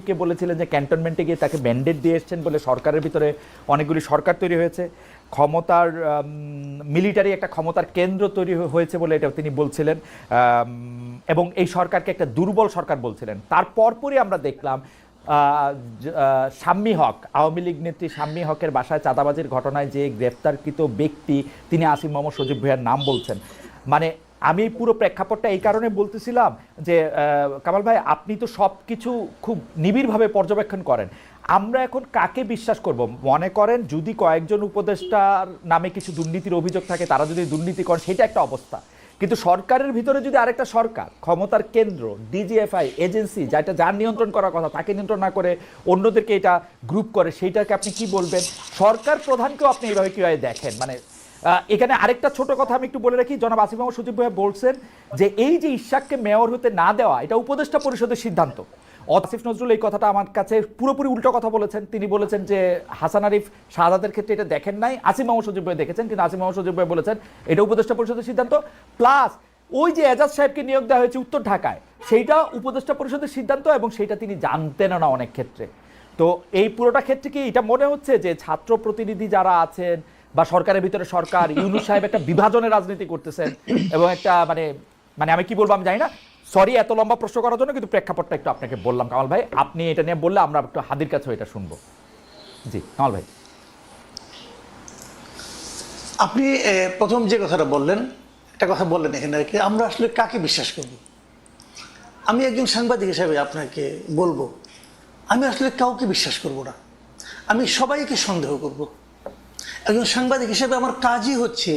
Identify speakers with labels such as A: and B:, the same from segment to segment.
A: কে বলেছিলেন যে ক্যান্টনমেন্টে গিয়ে তাকে ম্যান্ডেট দিয়ে এসছেন বলে সরকারের ভিতরে অনেকগুলি সরকার তৈরি হয়েছে, ক্ষমতার মিলিটারি একটা ক্ষমতার কেন্দ্র তৈরি হয়েছে বলে এটা তিনি বলছিলেন, এবং এই সরকারকে একটা দুর্বল সরকার বলছিলেন। তারপরই আমরা দেখলাম শাম্মী হক, আওয়ামী লীগ নেত্রী শাম্মী হকের বাসায় চাঁদাবাজির ঘটনায় যে গ্রেফতারকৃত ব্যক্তি তিনি আসিফ মোহাম্মদ সজীব ভুঁইয়ার নাম বলছেন। মানে আমি পুরো প্রেক্ষাপটটা এই কারণে বলতেছিলাম যে কামাল ভাই আপনি তো সব কিছু খুব নিবিড়ভাবে পর্যবেক্ষণ করেন, আমরা এখন কাকে বিশ্বাস করব? মনে করেন যদি কয়েকজন উপদেষ্টার নামে কিছু দুর্নীতির অভিযোগ থাকে, তারা যদি দুর্নীতি করেন সেটা একটা অবস্থা, কিন্তু সরকারের ভিতরে যদি আরেকটা সরকার, ক্ষমতার কেন্দ্র, ডিজিএফআই এজেন্সি যেটা যার নিয়ন্ত্রণ করার কথা তাকে নিয়ন্ত্রণ না করে অন্যদেরকে এটা গ্রুপ করে, সেইটাকে আপনি কি বলবেন? সরকার প্রধানকেও আপনি এইভাবে কীভাবে দেখেন? মানে এখানে আরেকটা ছোট কথা আমি একটু বলে রাখি, জনাব আসিফ মোহাম্মদ সজীব ভুঁইয়া বলছেন যে এই যে ইশাককে মেয়র হতে না দেওয়া এটা উপদেষ্টা পরিষদের সিদ্ধান্ত। আসিফ নজরুল এই কথাটা আমার কাছে পুরোপুরি উল্টো কথা বলেছেন। তিনি বলেছেন যে হাসান আরিফ শাহাদাতের ক্ষেত্রে এটা দেখেন নাই, আসিফ মোহাম্মদ সজীব ভুঁইয়া দেখেছেন, কিন্তু আসিফ মোহাম্মদ সজীব ভুঁইয়া বলেছেন এটা উপদেষ্টা পরিষদের সিদ্ধান্ত। প্লাস ওই যে এজাজ সাহেবকে নিয়োগ দেওয়া হয়েছে উত্তর ঢাকায়, সেইটা উপদেষ্টা পরিষদের সিদ্ধান্ত এবং সেইটা তিনি জানতেন না অনেক ক্ষেত্রে। তো এই পুরোটা ক্ষেত্রে কি এটা মনে হচ্ছে যে ছাত্র প্রতিনিধি যারা আছেন বা সরকারের ভিতরে সরকার, ইউনূস সাহেব একটা বিভাজনের রাজনীতি করতেছেন এবং একটা মানে মানে আমি কি বলবো আমি জানি না, সরি এত লম্বা প্রশ্ন করার জন্য, কিন্তু প্রেক্ষাপটটা একটু আপনাকে বললাম কামাল ভাই, আপনি এটা নিয়ে বললে আমরা একটু হাদির কাছেও এটা শুনবো। জি কামাল ভাই,
B: আপনি প্রথম যে কথাটা বললেন, একটা কথা বললেন এখানে আর কি, আমরা আসলে কাকে বিশ্বাস করব? আমি একজন সাংবাদিক হিসেবে আপনাকে বলবো আমি আসলে কাউকে বিশ্বাস করব না, আমি সবাইকে সন্দেহ করব। একজন সাংবাদিক হিসেবে আমার কাজই হচ্ছে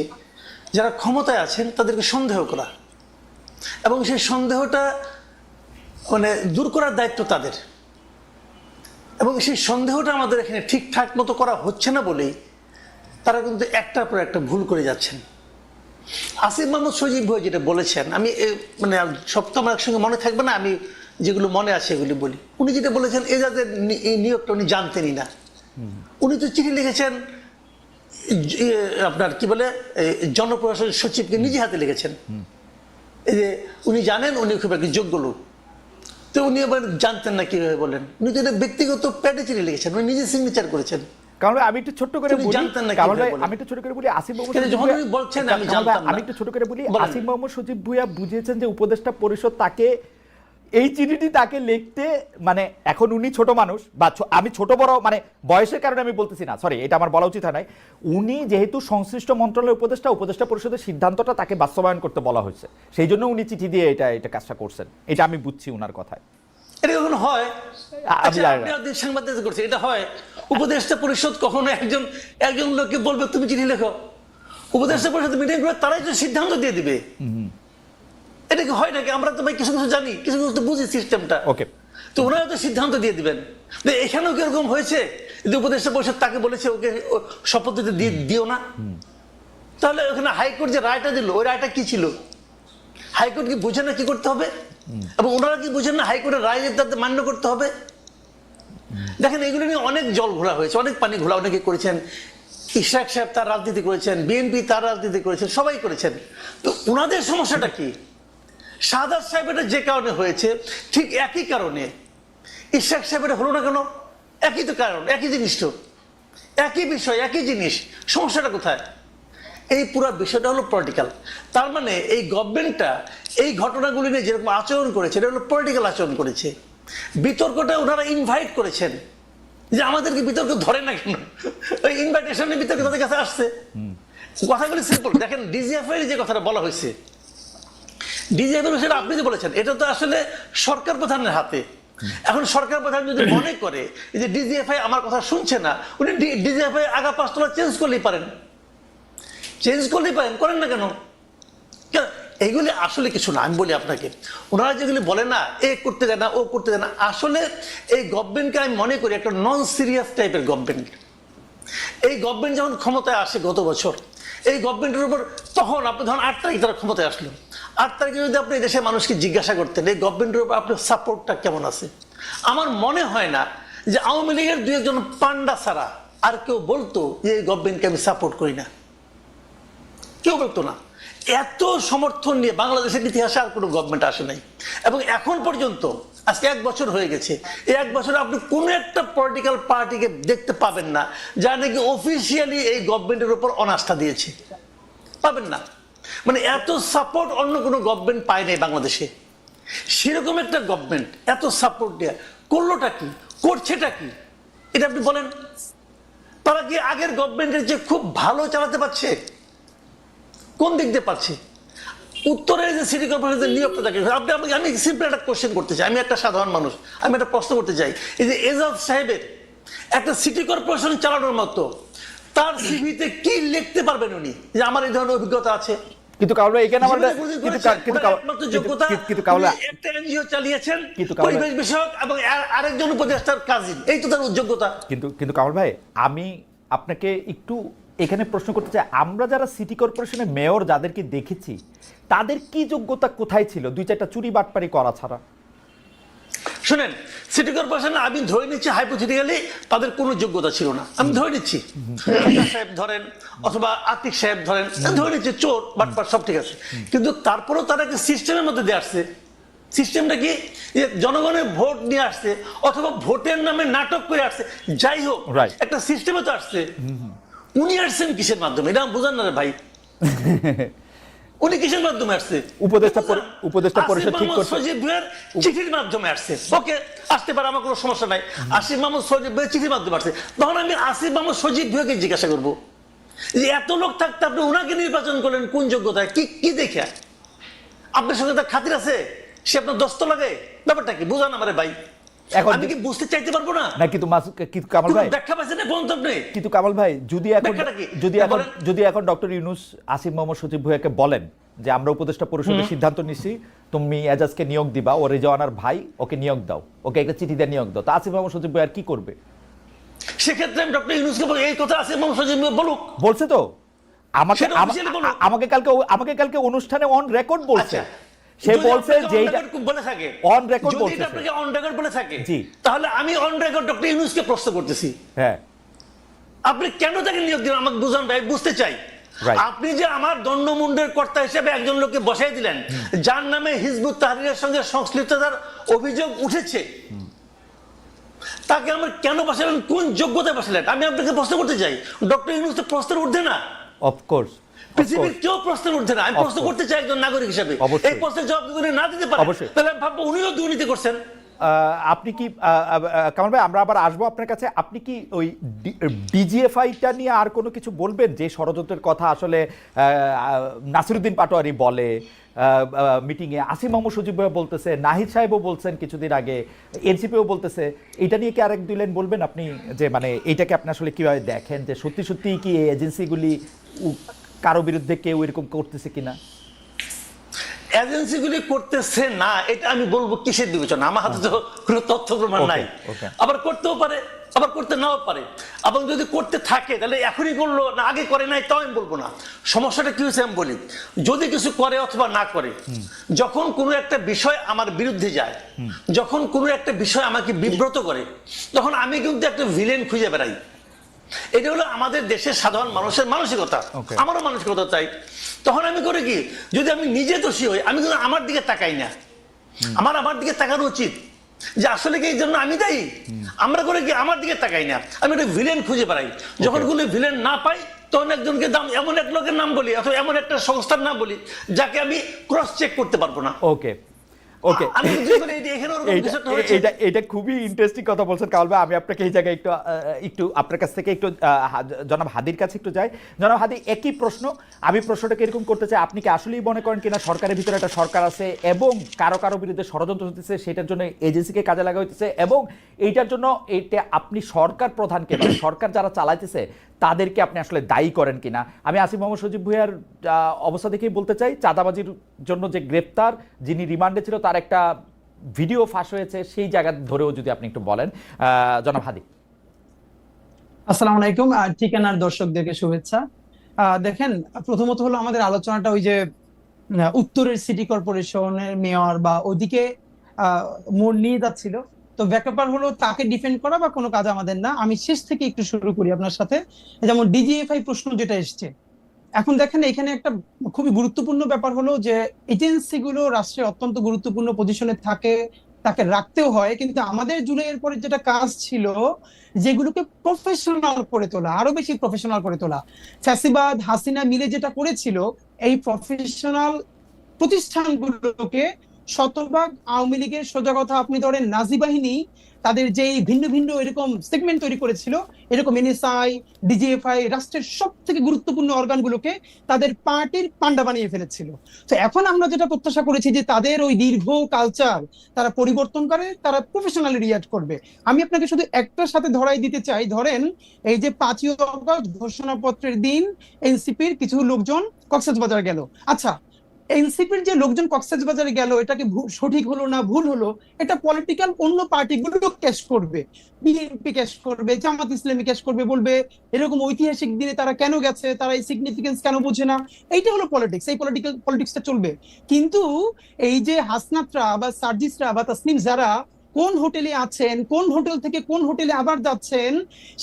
B: যারা ক্ষমতায় আছেন তাদেরকে সন্দেহ করা, এবং সেই সন্দেহটা মানে দূর করার দায়িত্ব তাদের, এবং সেই সন্দেহটা আমাদের এখানে ঠিকঠাক মতো করা হচ্ছে না বলেই তারা কিন্তু একটার পর একটা ভুল করে যাচ্ছেন। আসিফ মোহাম্মদ সজীব ভুঁইয়া যেটা বলেছেন, আমি মানে সব তো আমার একসঙ্গে মনে থাকবে না, আমি যেগুলো মনে আছে এগুলি বলি। উনি যেটা বলেছেন এজাজের এই নিয়োগটা উনি জানতেনই না। উনি তো চিঠি লিখেছেন আপনার কি বলে জনপ্রশাসন সচিবকে নিজে হাতে লিখেছেন, এই যে উনি জানেন উনি খুব একটা যোগ্য লোক, তো উনি আবার জানতেন না কিভাবে বলেন? উনি তো এটা ব্যক্তিগত প্যাডে চিঠি লিখেছেন, উনি নিজে সিগনেচার করেছেন।
A: কারণ আমি একটু ছোট্ট করে বলি, আমি একটু ছোট করে বলি আসিফ মোহাম্মদ সজীব ভুঁইয়া বুঝিয়েছেন যে উপদেষ্টা পরিষদ তাকে এই চিঠিটি তাকে লিখতে, মানে এখন উনি ছোট মানুষ বা আমি ছোট বড় মানে বয়সের কারণে আমি বলতেছি না, সরি এটা আমার বলা উচিত হয় নাই, উনি যেহেতু সংশ্লিষ্ট মন্ত্রণালয়ের উপদেষ্টা পরিষদের সিদ্ধান্তটা তাকে বাস্তবায়ন করতে বলা হয়েছে, সেই জন্য উনি চিঠি দিয়ে এটা কাজটা করছেন, এটা আমি বুঝছি উনার কথায়।
B: এটা কখনো হয়? সাংবাদিক করছে এটা হয়? উপদেষ্টা পরিষদ কখনো একজন লোককে বলবে তুমি চিঠি লেখো? উপদেষ্টা পরিষদ মিটিং করে তারাই তো সিদ্ধান্ত দিয়ে দিবে। এটা কি হয় নাকি? আমরা তো ভাই কিছু কিছু জানি, কিছু কিছু তো বুঝি সিস্টেমটা।
A: ওকে,
B: তো ওনারা তো সিদ্ধান্ত দিয়ে দিবেন। এখানেও কি এরকম হয়েছে যে উপদেষ্টা পরিষদ তাকে বলেছে ওকে শপথ দিতে দিও না? তাহলে ওখানে হাইকোর্ট যে রায়টা দিল ওই রায়টা কি ছিল? হাইকোর্ট কি বুঝে না কি করতে হবে? এবং ওনারা কি বুঝেন না হাইকোর্টের রায় তাদের মান্য করতে হবে? দেখেন এগুলো নিয়ে অনেক জল ঘোলা হয়েছে, অনেক পানি ঘোলা অনেকে করেছেন। ইশরাক সাহেব তার রাজনীতি করেছেন, বিএনপি তার রাজনীতি করেছেন, সবাই করেছেন। তো ওনাদের সমস্যাটা কি? শাহাদাত সাহেবের যে কারণে হয়েছে ঠিক একই কারণে ইশরাক সাহেবের হলো না কেন? একই তো কারণ, একই জিনিস, তো একই বিষয়, একই জিনিস। সমস্যাটা কোথায়? এই পুরো বিষয়টা হলো পলিটিক্যাল। তার মানে এই গভর্নমেন্টটা এই ঘটনাগুলি নিয়ে যেরকম আচরণ করেছে এটা হলো পলিটিক্যাল আচরণ করেছে। বিতর্কটা ওনারা ইনভাইট করেছেন, যে আমাদেরকে বিতর্ক ধরে না কেন, ওই ইনভাইটেশনের বিতর্ক তাদের কাছে আসছে। কথাগুলি সিম্পল। দেখেন ডিজিএফআই যে কথাটা বলা হয়েছে, ডিজিএফআই সেটা আপনি যে বলেছেন এটা তো আসলে সরকার প্রধানের হাতে। এখন সরকার প্রধান যদি মনে করে যে ডিজিএফআই আমার কথা শুনছে না, উনি ডিজিএফআই আগা 5 তলা চেঞ্জ করলেই পারেন, করেন না কেন? এইগুলি আসলে কিছু না। আমি বলি আপনাকে, ওনারা যেগুলি বলে না এ করতে দেয় না ও করতে দেয় না, আসলে এই গভর্নমেন্টকে আমি মনে করি একটা নন সিরিয়াস টাইপের গভর্নমেন্ট। এই গভর্নমেন্ট যখন ক্ষমতায় আসে গত বছর, এই গভর্নমেন্টের উপর তখন আপনি ধরুন 8 তারিখ তারা ক্ষমতায় আসলো, 8 তারিখে যদি আপনি দেশের মানুষকে জিজ্ঞাসা করতেন এই গভর্নমেন্টের উপর আপনার সাপোর্টটা কেমন আছে, আমার মনে হয় না যে আওয়ামী লীগের 2-1 পান্ডা ছাড়া আর কেউ বলতো যে এই গভর্নমেন্টকে আমি সাপোর্ট করি না। কেউ বলতো না। এত সমর্থন নিয়ে বাংলাদেশের ইতিহাসে আর কোনো গভর্নমেন্ট আসে নাই। এবং এখন পর্যন্ত আজকে 1 বছর হয়ে গেছে, এই 1 বছরে আপনি কোন একটা পলিটিক্যাল পার্টিকে দেখতে পাবেন না যা নাকি অফিসিয়ালি এই গভর্নমেন্টের উপর অনাস্থা দিয়েছে, পাবেন না। মানে এত সাপোর্ট অন্য কোনো গভর্নমেন্ট পায় নাই বাংলাদেশে। সেরকম একটা গভর্নমেন্ট এত সাপোর্ট দেয়া করলোটা কি, করছেটা কি, এটা আপনি বলেন। তারা কি আগের গভর্নমেন্টের যে খুব ভালো চালাতে পারছে? কোন দিক দিয়ে পারছে? উত্তরের যে সিটি কর্পোরেশনের নিয়োগটা থাকে, আমি সিম্পল একটা কোশ্চেন করতে চাই, আমি একটা সাধারণ মানুষ, আমি একটা প্রশ্ন করতে চাই। এই যে এজাজ সাহেবের একটা সিটি কর্পোরেশন চালানোর মতো তার সিভিতে কি লিখতে পারবেন উনি যে আমার এই ধরনের অভিজ্ঞতা আছে?
A: কিন্তু কাউলা এখানে আমার
B: একটা এনজিও চালিয়েছেন পরিবেশ বিষয়ক এবং আরেকজন উপদেষ্টার কাজিন, এই তো তার যোগ্যতা।
A: কিন্তু কামাল ভাই, আমি আপনাকে একটু এখানে প্রশ্ন করতে চাই, আমরা যারা সিটি কর্পোরেশনের মেয়র যাদেরকে দেখেছি তাদের কি যোগ্যতা কোথায় ছিল 2-4টা চুরি বাটপারি করা ছাড়া?
B: শুনেন, সিটি কর্পোরেশন আমি ধরে নিচ্ছি হাইপোথেটিক্যালি তাদের কোনো যোগ্যতা ছিল না, আমি ধরে নিচ্ছি। সাহেব ধরেন অথবা আতিক সাহেব ধরেন, ধরে নিচ্ছি চোর বাটপার সব ঠিক আছে, কিন্তু তারপরেও তারা কি সিস্টেমের মধ্যে দিয়ে আসছে? সিস্টেমটা কি যে জনগণের ভোট নিয়ে আসছে অথবা ভোটের নামে নাটক করে আসছে? যাই হোক, একটা সিস্টেমে তো আসছে। উনি আসছেন কিসের মাধ্যমে? এটা বুঝান না রে ভাই। উনি কিসের মাধ্যমে আসছে?
A: উপদেষ্টা পরিষদ ঠিক করছে,
B: সজীব ভাইয়ের চিঠির মাধ্যমে আসছে। ওকে, আসতে পারে, আমার কোনো সমস্যা নাই। আসিফ মাহমুদ সজীব ভাইয়ের চিঠির মাধ্যমে আসছে। তখন আমি আসিফ মাহমুদ সজীব ভাইকে জিজ্ঞাসা করবো যে এত লোক থাকতে আপনি উনাকে নির্বাচন করলেন কোন যোগ্যতায়, কি দেখে? আপনার সঙ্গে তার খাতির আছে? সে আপনার দস্ত লাগে? ব্যাপারটা কি বুঝান আমারে ভাই। আমি কি বুঝতে চাইতে পারবো না?
A: কিন্তু কামাল ভাই
B: ব্যাখ্যা পাচ্ছেন না বলতে আপনি।
A: কিন্তু কামাল ভাই, যদি এখন ডক্টর ইউনূস আসিফ মোহাম্মদ সজীব ভুঁইয়াকে বলেন যে আমরা উপদেষ্টা পরিষদের সিদ্ধান্ত নিছি, তুমি এজাজকে নিয়োগ দিবা, ও রেজওয়ানার ভাই, ওকে নিয়োগ দাও, ওকে একটা চিঠি দিয়ে নিয়োগ দাও, তা আসিফ মোহাম্মদ সজীব ভুঁইয়া কি করবে?
B: সেক্ষেত্রে আমি ডক্টর ইউনূসকে এই কথা আসিফ মোহাম্মদ সজীব বলুক,
A: বলছে তো আমাকে কালকে অনুষ্ঠানে অন রেকর্ড বলছে। সে বলছে যে এইটা
B: বলে থাকে
A: অন রেকর্ড বলছে,
B: যদি আপনাকে অন রেকর্ড বলে থাকে,
A: জি,
B: তাহলে আমি অন রেকর্ড ডক্টর ইউনূসকে প্রশ্ন করতেছি, হ্যাঁ, আপনি কেন তাকে নিয়োগ দিলেন? আমাকে বুঝান ভাই, বুঝতে চাই। আপনি যে আমার দণ্ডমুণ্ডের কর্তা হিসেবে একজন লোককে বসাই দিলেন যার নামে হিজবুত তাহরীরের সঙ্গে সংশ্লিষ্টতার অভিযোগ উঠেছে, তাকে আমার কেন বসালেন? কোন যোগ্যতায় বসালেন? আমি আপনাকে প্রশ্ন করতে চাই। ডক্টর ইউনূস তো প্রশ্নের ঊর্ধ্বে না,
A: অফকোর্স
B: পৃথিবীর কেউ প্রশ্নের ঊর্ধ্বে না। আমি প্রশ্ন করতে চাই একজন নাগরিক হিসেবে, এই প্রশ্নের জবাব যদি না দিতে পারেন তাহলে আমি ভাববো উনিও দুর্নীতি করছেন।
A: আপনি কি কামাল ভাই, আমরা আবার আসবো আপনার কাছে, আপনি কি ওই ডিজিএফআইটা নিয়ে আর কোনো কিছু বলবেন? যে ষড়যন্ত্রের কথা আসলে নাসিরুদ্দিন পাটোয়ারি বলে মিটিংয়ে, আসিফ মোহাম্মদ সজীব ভাই বলতেছে, নাহিদ সাহেবও বলছেন কিছুদিন আগে, এনসিপিও বলতেছে, এটা নিয়ে কি আরেক 2 লাইন বলবেন আপনি? যে মানে এইটাকে আপনি আসলে কিভাবে দেখেন, যে সত্যি সত্যি কি এই এজেন্সিগুলি কারো বিরুদ্ধে কেউ এরকম করতেছে কিনা?
B: এজেন্সিগুলি করতেছে না এটা আমি বলবো কিসের বিবেচনা? আমার হাতে তো কোনো তথ্য প্রমাণ নাই। আবার করতেও পারে, আবার করতে নাও পারে। এবং যদি করতে থাকে তাহলে এখনই করলো না আগে করে নাই, তাও আমি বলবো না। সমস্যাটা কি হয়েছে আমি বলি। যদি কিছু করে অথবা না করে, যখন কোনো একটা বিষয় আমার বিরুদ্ধে যায়, যখন কোনো একটা বিষয় আমাকে বিব্রত করে, তখন আমি কিন্তু একটা ভিলেন খুঁজে বেড়াই। এটা হলো আমাদের দেশের সাধারণ মানুষের মানসিকতা, আমারও মানসিকতা। তাই তখন আমি করে কি, যদি আমি নিজে দোষী হই, আমি কিন্তু আমার দিকে তাকাই না। আমার দিকে তাকানো উচিত যে আসলে কি এই জন্য আমি দায়ী? আমরা করে কি আমার দিকে তাকাই না, আমি একটা ভিলেন খুঁজে বেড়াই। যখন কোনো ভিলেন না পাই, তখন একজনকে এমন এক লোকের নাম বলি অথবা এমন একটা সংস্থার নাম বলি যাকে আমি ক্রস চেক করতে পারবো না।
A: ওকে, এটা খুবই ইন্টারেস্টিং কথা বলছেন কামাল ভাই। আমি আপনাকে এই জায়গায় একটু আপনার কাছ থেকে একটু জনাব হাদির কাছে একটু যাই। জনাব হাদি, একই প্রশ্ন, আমি প্রশ্নটাকে এরকম করতে চাই, আপনি কি আসলেই মনে করেন কিনা সরকারের ভিতরে একটা সরকার আছে এবং কারো বিরুদ্ধে ষড়যন্ত্র হতেছে, সেটার জন্য এজেন্সিকে কাজে লাগা হইতেছে, এবং এইটার জন্য এটা আপনি সরকার প্রধানকে, সরকার যারা চালাইতেছে তাদেরকে আপনি আসলে দায়ী করেন কিনা? আমি আসিফ মোহাম্মদ সজীব ভুঁইয়ার অবস্থা দেখেই বলতে চাই, চাঁদাবাজির জন্য যে গ্রেপ্তার, যিনি রিমান্ডে ছিল, তার একটা ভিডিও ফাঁস হয়েছে, সেই জায়গা ধরেও যদি আপনি একটু বলেন। জনাব হাদি।
C: আসসালামু আলাইকুম, ঠিকানার দর্শকদেরকে শুভেচ্ছা। দেখেন, প্রথমত হলো আমাদের আলোচনাটা ওই যে উত্তরের সিটি কর্পোরেশনের মেয়র বা ওদিকে মোড় নিয়ে যাচ্ছিল। তো ব্যাপার হলো তাকে ডিফেন্ড করা বা কোনো কাজ আমাদের না। আমি শেষ থেকে একটু শুরু করি আপনার সাথে। যেমন ডিজিএফআই প্রশ্ন যেটা এসছে, এখন দেখেন এখানে একটা খুবই গুরুত্বপূর্ণ ব্যাপার হলো যে এজেন্সিগুলো রাষ্ট্রে অত্যন্ত গুরুত্বপূর্ণ পজিশনে থাকে, তাকে রাখতেও হয়, কিন্তু আমাদের জুলাইয়ের পরে যেটা কাজ ছিল যেগুলোকে প্রফেশনাল করে তোলা, আরো বেশি প্রফেশনাল করে তোলা। ফ্যাসিবাদ হাসিনা মিলে যেটা করেছিল, এই প্রফেশনাল প্রতিষ্ঠানগুলোকে শতভাগ আওয়ামী লীগের, সোজা কথা আপনি ধরেন নাজি বাহিনী তাদের যে ভিন্ন ভিন্ন এরকম সেগমেন্ট তৈরি করেছিল, এরকম এনএসআই, ডিজিএফআই রাষ্ট্রের সব থেকে গুরুত্বপূর্ণ অর্গানগুলোকে তাদের পার্টির পান্ডা বানিয়ে ফেলেছিল। তো এখন আমরা যেটা প্রত্যাশা করেছি যে তাদের ওই দীর্ঘ কালচার তারা পরিবর্তন করে, তারা প্রফেশনালি রিয়াক্ট করবে। আমি আপনাকে শুধু একটার সাথে ধরাই দিতে চাই, ধরেন এই যে 5ই অগস্ট ঘোষণাপত্রের দিন এনসিপির কিছু লোকজন কক্সবাজার গেল। আচ্ছা, এনসিপির যে লোকজন কক্সবাজারে গেল, এটাকে সঠিক হলো না ভুল হলো, এটা পলিটিক্যাল অন্য পার্টিগুলো ক্যাশ করবে, বিএনপি ক্যাশ করবে, জামাত ইসলামী ক্যাশ করবে, বলবে এরকম ঐতিহাসিক দিনে তারা কেন গেছে, তারা এই সিগনিফিকেন্স কেন বোঝে না। এইটা হলো পলিটিক্স, এই পলিটিক্সটা চলবে। কিন্তু এই যে হাসনাতরা বা সার্জিসরা বা তাসনিম যারা কোন হোটেলে আছেন, কোন হোটেল থেকে কোন হোটেলে আবার যাচ্ছেন,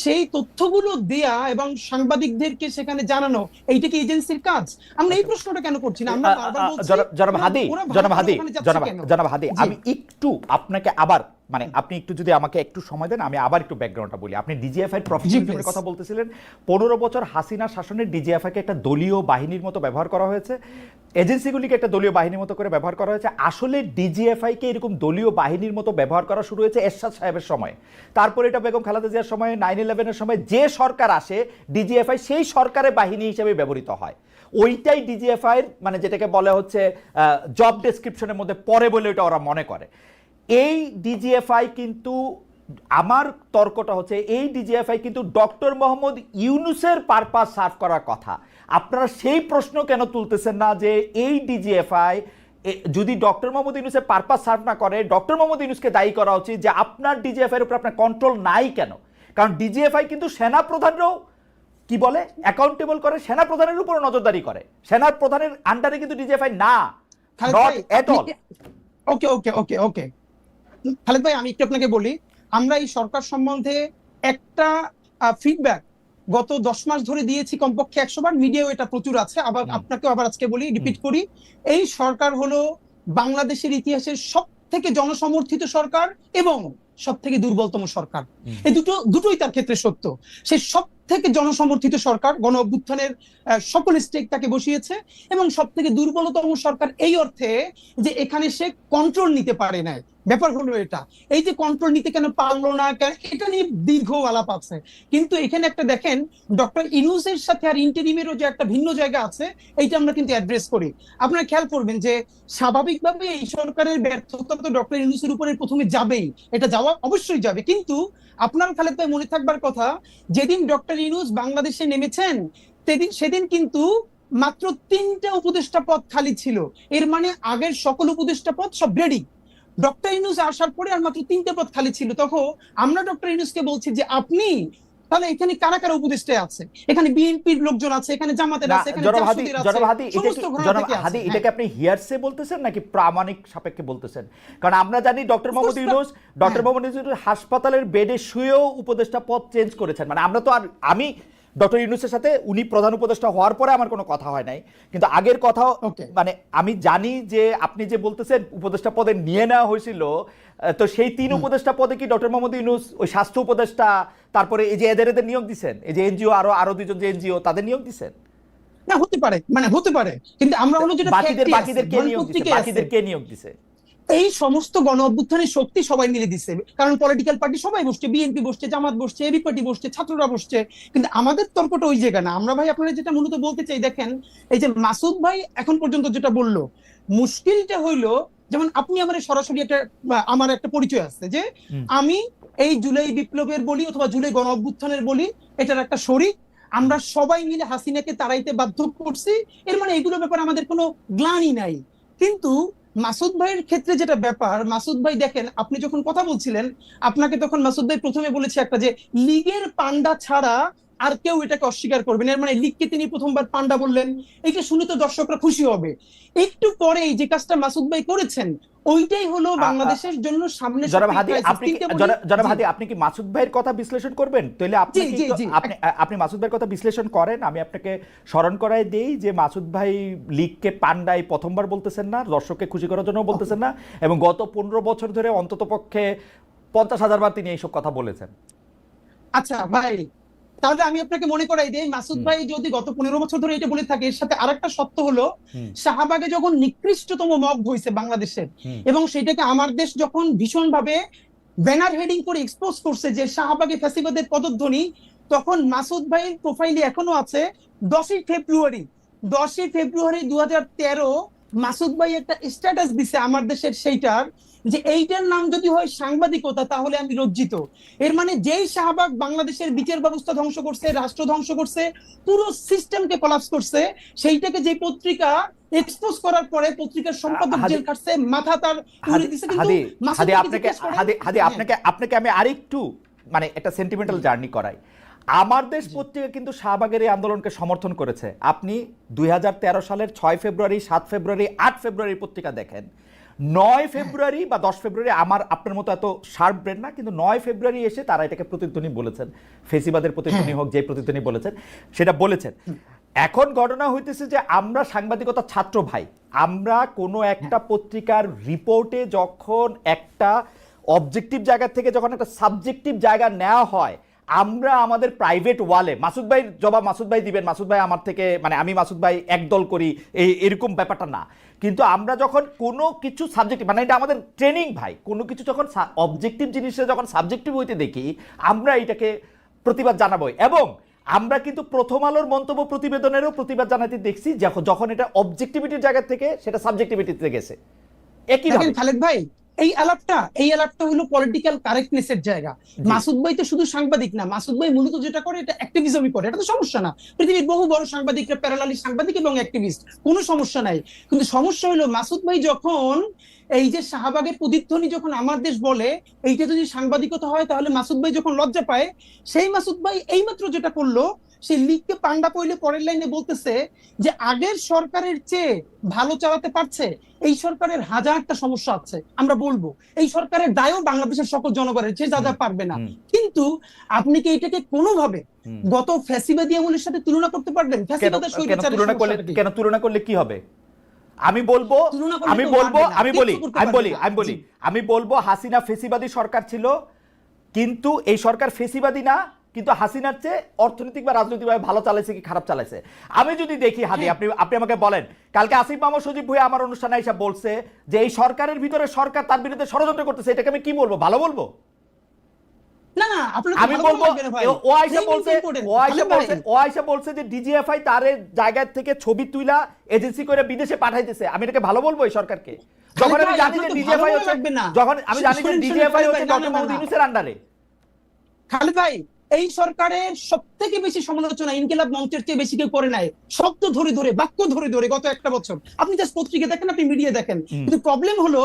C: সেই তথ্যগুলো দেয়া এবং সাংবাদিকদেরকে সেখানে জানানো, এইটা কি এজেন্সির কাজ? আমরা এই প্রশ্নটা কেন করছি না? আমরা বারবার বলছি
A: জনাব হাদি,
C: ওরা
A: জনাব
C: ভারতের
A: হাদি,
C: ওখানে যাচ্ছে কেন?
A: জনাব হাদি,
C: জি।
A: আমি একটু আপনাকে আবার মানে আপনি একটু যদি আমাকে একটু সময় দেন, আমি আবার একটু ব্যাকগ্রাউন্ডটা বলি। আপনি ডিজিএফআই প্রফেশনালিজমের
C: please।
A: কথা বলতেছিলেন। 15 বছর হাসিনা শাসনের ডিজিএফআইকে একটা দলীয় বাহিনীর মতো ব্যবহার করা হয়েছে, এজেন্সিগুলিকে একটা দলীয় বাহিনীর মতো করে ব্যবহার করা হয়েছে। আসলে ডিজিএফআইকে এরকম দলীয় বাহিনীর মতো ব্যবহার করা শুরু হয়েছে এরশাদ সাহেবের সময়, তারপরে এটা বেগম খালেদা জিয়ার সময়, 9/11-এর সময় যে সরকার আসে ডিজিএফআই সেই সরকারের বাহিনী হিসেবে ব্যবহৃত হয়। ওইটাই ডিজিএফআই মানে যেটাকে বলা হচ্ছে জব ডেসক্রিপশনের মধ্যে পড়ে বলে ওটা ওরা মনে করে। এই ডিজিএফআই কিন্তু, আমার তর্কটা হচ্ছে এই ডিজিএফআই কিন্তু ডক্টর মোহাম্মদ ইউনূসের পারপাস সার্ভ করার কথা। আপনারা সেই প্রশ্ন কেন তুলতেছেন না যে এই ডিজিএফআই যদি ডক্টর মোহাম্মদ ইউনূসের পারপাস সার্ভ না করে, ডক্টর মোহাম্মদ ইউনূসকে দায়ী করা উচিত যে আপনার ডিজিএফআই এর উপর আপনার কন্ট্রোল নাই কেন? কারণ ডিজিএফআই কিন্তু সেনা প্রধানরাও কি বলে অ্যাকাউন্টেবল করে, সেনা প্রধানের উপর নজরদারি করে, সেনা প্রধানের আন্ডারে কিন্তু ডিজিএফআই না, নট এট অল।
C: ওকে ওকে ওকে ওকে খালেদ ভাই, আমি একটু আপনাকে বলি, আমরা এই সরকার সম্বন্ধে একটা ফিডব্যাক গত 10 মাস ধরে দিয়েছি কমপক্ষে 100 বার, মিডিয়াও এটা প্রচুর আছে। আবার আপনাকেও আবার আজকে বলি, রিপিট করি, এই সরকার হলো বাংলাদেশের ইতিহাসের সব থেকে জনসমর্থিত সরকার এবং সব থেকে দুর্বলতম সরকার। এই দুটোই তার ক্ষেত্রে সত্য। সেই সব থেকে জনসমর্থিত সরকার, গণ অভ্যুত্থানের সকল স্টেক তাকে বসিয়েছে, এবং সব থেকে দুর্বলতম সরকার এই অর্থে যে এখানে সে কন্ট্রোল নিতে পারে না। ব্যাপার হলো এটা, এই যে কন্ট্রোল নিতে কেন পারলো না, এটা নিয়ে দীর্ঘ আলাপ আছে। কিন্তু এখানে একটা দেখেন, ডক্টর ইউনূসের সাথে আর ইন্টারিমেরও যে একটা ভিন্ন জায়গা আছে, এইটা আমরা কিন্তু অ্যাড্রেস করি। আপনারা খেয়াল করবেন যে স্বাভাবিকভাবে এই সরকারের ব্যর্থতা তো ডক্টর ইউনূসের উপরে প্রথমে যাবেই, এটা যাওয়া অবশ্যই যাবে। কিন্তু আপনার খালেদ ভাই মনে থাকবার কথা, যেদিন ডক্টর ইউনূস বাংলাদেশে নেমেছেন সেদিন কিন্তু মাত্র 3টা উপদেষ্টা পদ খালি ছিল। এর মানে আগের সকল উপদেষ্টা পদ সব রেডি, ডক্টর ইউনূস আসার পরে আর মাত্র 3টে পদ খালি ছিল। তখন আমরা ডক্টর ইউনূসকে বলছি যে আপনি তাহলে এখানে কারা কারা উপদেষ্টা আছে, এখানে বিএনপির লোকজন আছে, এখানে জামাতের আছে, এখানে জাসদের আছে, সমস্ত ঘরানা থেকে আছে।
A: এটাকে আপনি হিয়ারসে বলতেছেন নাকি প্রামাণিক সাপেক্ষে বলতেছেন? কারণ আমরা জানি ডক্টর মোহাম্মদ ইউনূস হাসপাতালের বেডে শুয়েও উপদেষ্টা পদ চেঞ্জ করেছেন। মানে আমরা তো আর, আমি ডক্টর ইউনূসের সাথে উনি প্রধান উপদেষ্টা হওয়ার পরে আমার কোনো কথা হয় নাই, কিন্তু আগের কথা মানে আমি জানি যে আপনি যে বলতেছেন উপদেষ্টা পদে নিয়ে নেওয়া হয়েছিল, তো সেই 3 উপদেষ্টা পদে কি ডক্টর মোহাম্মদ ইউনূস ওই স্বাস্থ্য উপদেষ্টা, তারপরে এই যে এদের নিয়োগ দিচ্ছেন, এই যে এনজিও আরো 2জন যে এনজিও তাদের নিয়োগ দিচ্ছেন?
C: না, হতে পারে, মানে হতে পারে, কিন্তু আমরা হলো যেটা
A: বাকিদের কে নিয়োগ দিছে?
C: এই সমস্ত গণ অভ্যুত্থানের শক্তি সবাই মিলে দিচ্ছে, কারণ পলিটিক্যাল পার্টি সবাই বসছে, বিএনপি বসছে, জামাত বসছে, এবি পার্টি বসছে, ছাত্ররা বসছে। কিন্তু আমাদের তর্কটা ওই জায়গা না। আমরা ভাই আপনারা যেটা মূলত বলতে চাই, দেখেন এই যে মাসুদ ভাই এখন পর্যন্ত যেটা বললো, মুশকিলটা হইলো, যেমন আপনি আমার সরাসরি আমার একটা পরিচয় আছে যে আমি এই জুলাই বিপ্লবের বলি অথবা জুলাই গণ অভ্যুত্থানের বলি, এটার একটা শরীক। আমরা সবাই মিলে হাসিনাকে তাড়াইতে বাধ্য করছি, এর মানে এগুলোর ব্যাপারে আমাদের কোনো গ্লানি নাই। কিন্তু মাসুদ ভাইয়ের ক্ষেত্রে যেটা ব্যাপার, মাসুদ ভাই দেখেন, আপনি যখন কথা বলছিলেন, আপনাকে তখন মাসুদ ভাই প্রথমে বলেছে একটা, যে লীগের পান্ডা ছাড়া আর কেউ এটাকে অস্বীকার করবে না। এর মানে লীগকে তিনি প্রথমবার পান্ডা বললেন, এটা শুনে তো দর্শকরা খুশি হবে। একটু পরে যে কাজটা মাসুদ ভাই করেছেন ওইটাই হলো বাংলাদেশের জন্য সামনে
A: জনাব হাদি, জনাব হাদি, আপনি কি মাসুদ ভাইয়ের কথা বিশ্লেষণ করবেন? তাহলে আপনি আপনি মাসুদ ভাইয়ের কথা বিশ্লেষণ করেন। আমি আপনাকে স্মরণ করাই দেই যে মাসুদ ভাই লীগকে পান্ডাই প্রথমবার বলতেছেন না, দর্শককে খুশি করার জন্য বলতেছেন না, এবং গত 15 বছর ধরে অন্তত পক্ষে 50,000 বার তিনি এইসব কথা বলেছেন।
C: আচ্ছা ভাই, তাহলে আমি আপনাকে মনে করাই দিই, মাসুদ ভাই যদি গত 15 বছর ধরে এটা বলে থাকে, এর সাথে আরেকটা সত্য হলো শাহবাগে যখন নিকৃষ্টতম মব হয়েছে বাংলাদেশের, এবং সেটাকে আমার দেশ যখন ভীষণ ভাবে ব্যানার হেডিং করে এক্সপোজ করছে যে শাহবাগে ফ্যাসিবাদের পদধ্বনি, তখন মাসুদ ভাইয়ের প্রোফাইলে এখনো আছে 10ই ফেব্রুয়ারি 2013 মাসুদ ভাই একটা স্ট্যাটাস দিছে আমার দেশের, সেইটার যে এইটার নাম যদি হয় সাংবাদিকতা তাহলে আমি লজ্জিত। এর মানে যেই শাহবাগ বাংলাদেশের বিচার ব্যবস্থা ধ্বংস করছে, রাষ্ট্র ধ্বংস করছে, পুরো সিস্টেমকে কোলাপস করছে, সেইটাকে যে পত্রিকা এক্সপোজ করার পরে পত্রিকার সম্পাদক জেল খাটছে, মাথা তার উড়ে দিছে। কিন্তু
A: আপনাকে আমি আরেকটু মানে একটা সেন্টিমেন্টাল জার্নি করাই। আমার দেশ পত্রিকা কিন্তু শাহবাগের এই আন্দোলনকে সমর্থন করেছে। আপনি 2013 সালের 6 ফেব্রুয়ারি, 7 ফেব্রুয়ারি, 8 ফেব্রুয়ারি পত্রিকা দেখেন। 9 ফেব্রুয়ারি বা 10 ফেব্রুয়ারি, আমার আপনার মতো এত শার্প ব্রেন না, কিন্তু 9 ফেব্রুয়ারি এসে তারা এটাকে প্রতিধ্বনি বলেছেন, ফেসিবাদের প্রতিধ্বনি হোক, যে প্রতিধ্বনি বলেছেন সেটা বলেছেন। এখন ঘটনা হইতেছে যে আমরা সাংবাদিকতা ছাত্র ভাই, আমরা কোনো একটা পত্রিকার রিপোর্টে যখন একটা অবজেক্টিভ জায়গা থেকে যখন একটা সাবজেক্টিভ জায়গা নেওয়া হয়, আমরা আমাদের প্রাইভেট ওয়ালে মাসুদ ভাই জবাব মাসুদ ভাই দিবেন, মাসুদ ভাই আমার থেকে মানে আমি মাসুদ ভাই একদল করি, এরকম ব্যাপারটা না। কিন্তু আমরা যখন কোনো কিছু সাবজেক্টিভ, মানে এটা আমাদের ট্রেনিং ভাই, কোনো কিছু যখন অবজেক্টিভ জিনিসটা যখন সাবজেক্টিভ হইতে দেখি আমরা এটাকে প্রতিবাদ জানাবই। এবং আমরা কিন্তু প্রথম আলোর মন্তব্য প্রতিবেদনেরও প্রতিবাদ জানাতে দেখছি যখন এটা অবজেক্টিভিটির জায়গা থেকে সেটা সাবজেক্টিভিটিতে গেছে। একই
C: খালেদ ভাই, এই আলাপটা হলো পলিটিক্যাল কারেক্টনেসের জায়গা। মাসুদ ভাই তো শুধু সাংবাদিক না, মাসুদ ভাই মূলত যেটা করে এটা অ্যাক্টিভিজমই করে, এটা তো সমস্যা না। পৃথিবীর বহু বড় সাংবাদিকরা প্যারালালি সাংবাদিক এবং অ্যাক্টিভিস্ট, কোনো সমস্যা নাই। কিন্তু সমস্যা হলো মাসুদ ভাই যখন এই যে শাহবাগের প্রতিধ্বনি যখন আমার দেশ বলে, এইটা যদি সাংবাদিকতা হয় তাহলে মাসুদ ভাই যখন লজ্জা পায়, সেই মাসুদ ভাই এইমাত্র যেটা করলো, সেই লীগকে পান্ডা পইলে পরের লাইনে বলতেছে যে আগের সরকারের চেয়ে ভালো চালাতে পারছে, এই সরকারের হাজারটা সমস্যা আছে আমরা বলবো, এই সরকারের দায়ও বাংলাদেশের সকল জনগণের, যে যা যা পারবে না। কিন্তু আপনি কি এটাকে কোনোভাবে গত ফ্যাসিবাদী আমলের সাথে তুলনা করতে পারবেন? ফ্যাসিবাদের
A: কেন তুলনা করলে কি হবে? আমি বলবো হাসিনা ফেসিবাদী সরকার ছিল, কিন্তু এই সরকার ফেসিবাদী না, কিন্তু হাসিনার চেয়ে অর্থনৈতিক বা রাজনৈতিকভাবে ভালো চালাইছে কি খারাপ চালাইছে। আমি যদি দেখি হাদি, আপনি আমাকে বলেন, কালকে আসিফ মাহমুদ সজীব ভুঁইয়া আমার অনুষ্ঠানে এসে বলছে যে এই সরকারের ভিতরে সরকার তার বিরুদ্ধে ষড়যন্ত্র করতেছে, এটাকে আমি কি বলবো? ভালো বলবো? আমি বলবো ও আইসা বলছে যে ডিজিএফআই তার জায়গা থেকে ছবি তুইলা এজেন্সি করে বিদেশে পাঠাইতেছে, আমি এটাকে ভালো বলবো এই সরকারকে? যখন আমি জানি যে ডিজিএফআই হচ্ছে ডক্টর মাহমুদ ইউনূসের আন্ডারে।
C: খালেদ ভাই, এই সরকারের সবথেকে বেশি সমালোচনা ইনকিলাব মঞ্চের চেয়ে বেশি কেউ করে নাই। শব্দ ধরে ধরে, বাক্য ধরে ধরে গত একটা বছর আপনি জাস্ট পত্রিকা দেখেন, আপনি মিডিয়া দেখেন। কিন্তু প্রবলেম হলো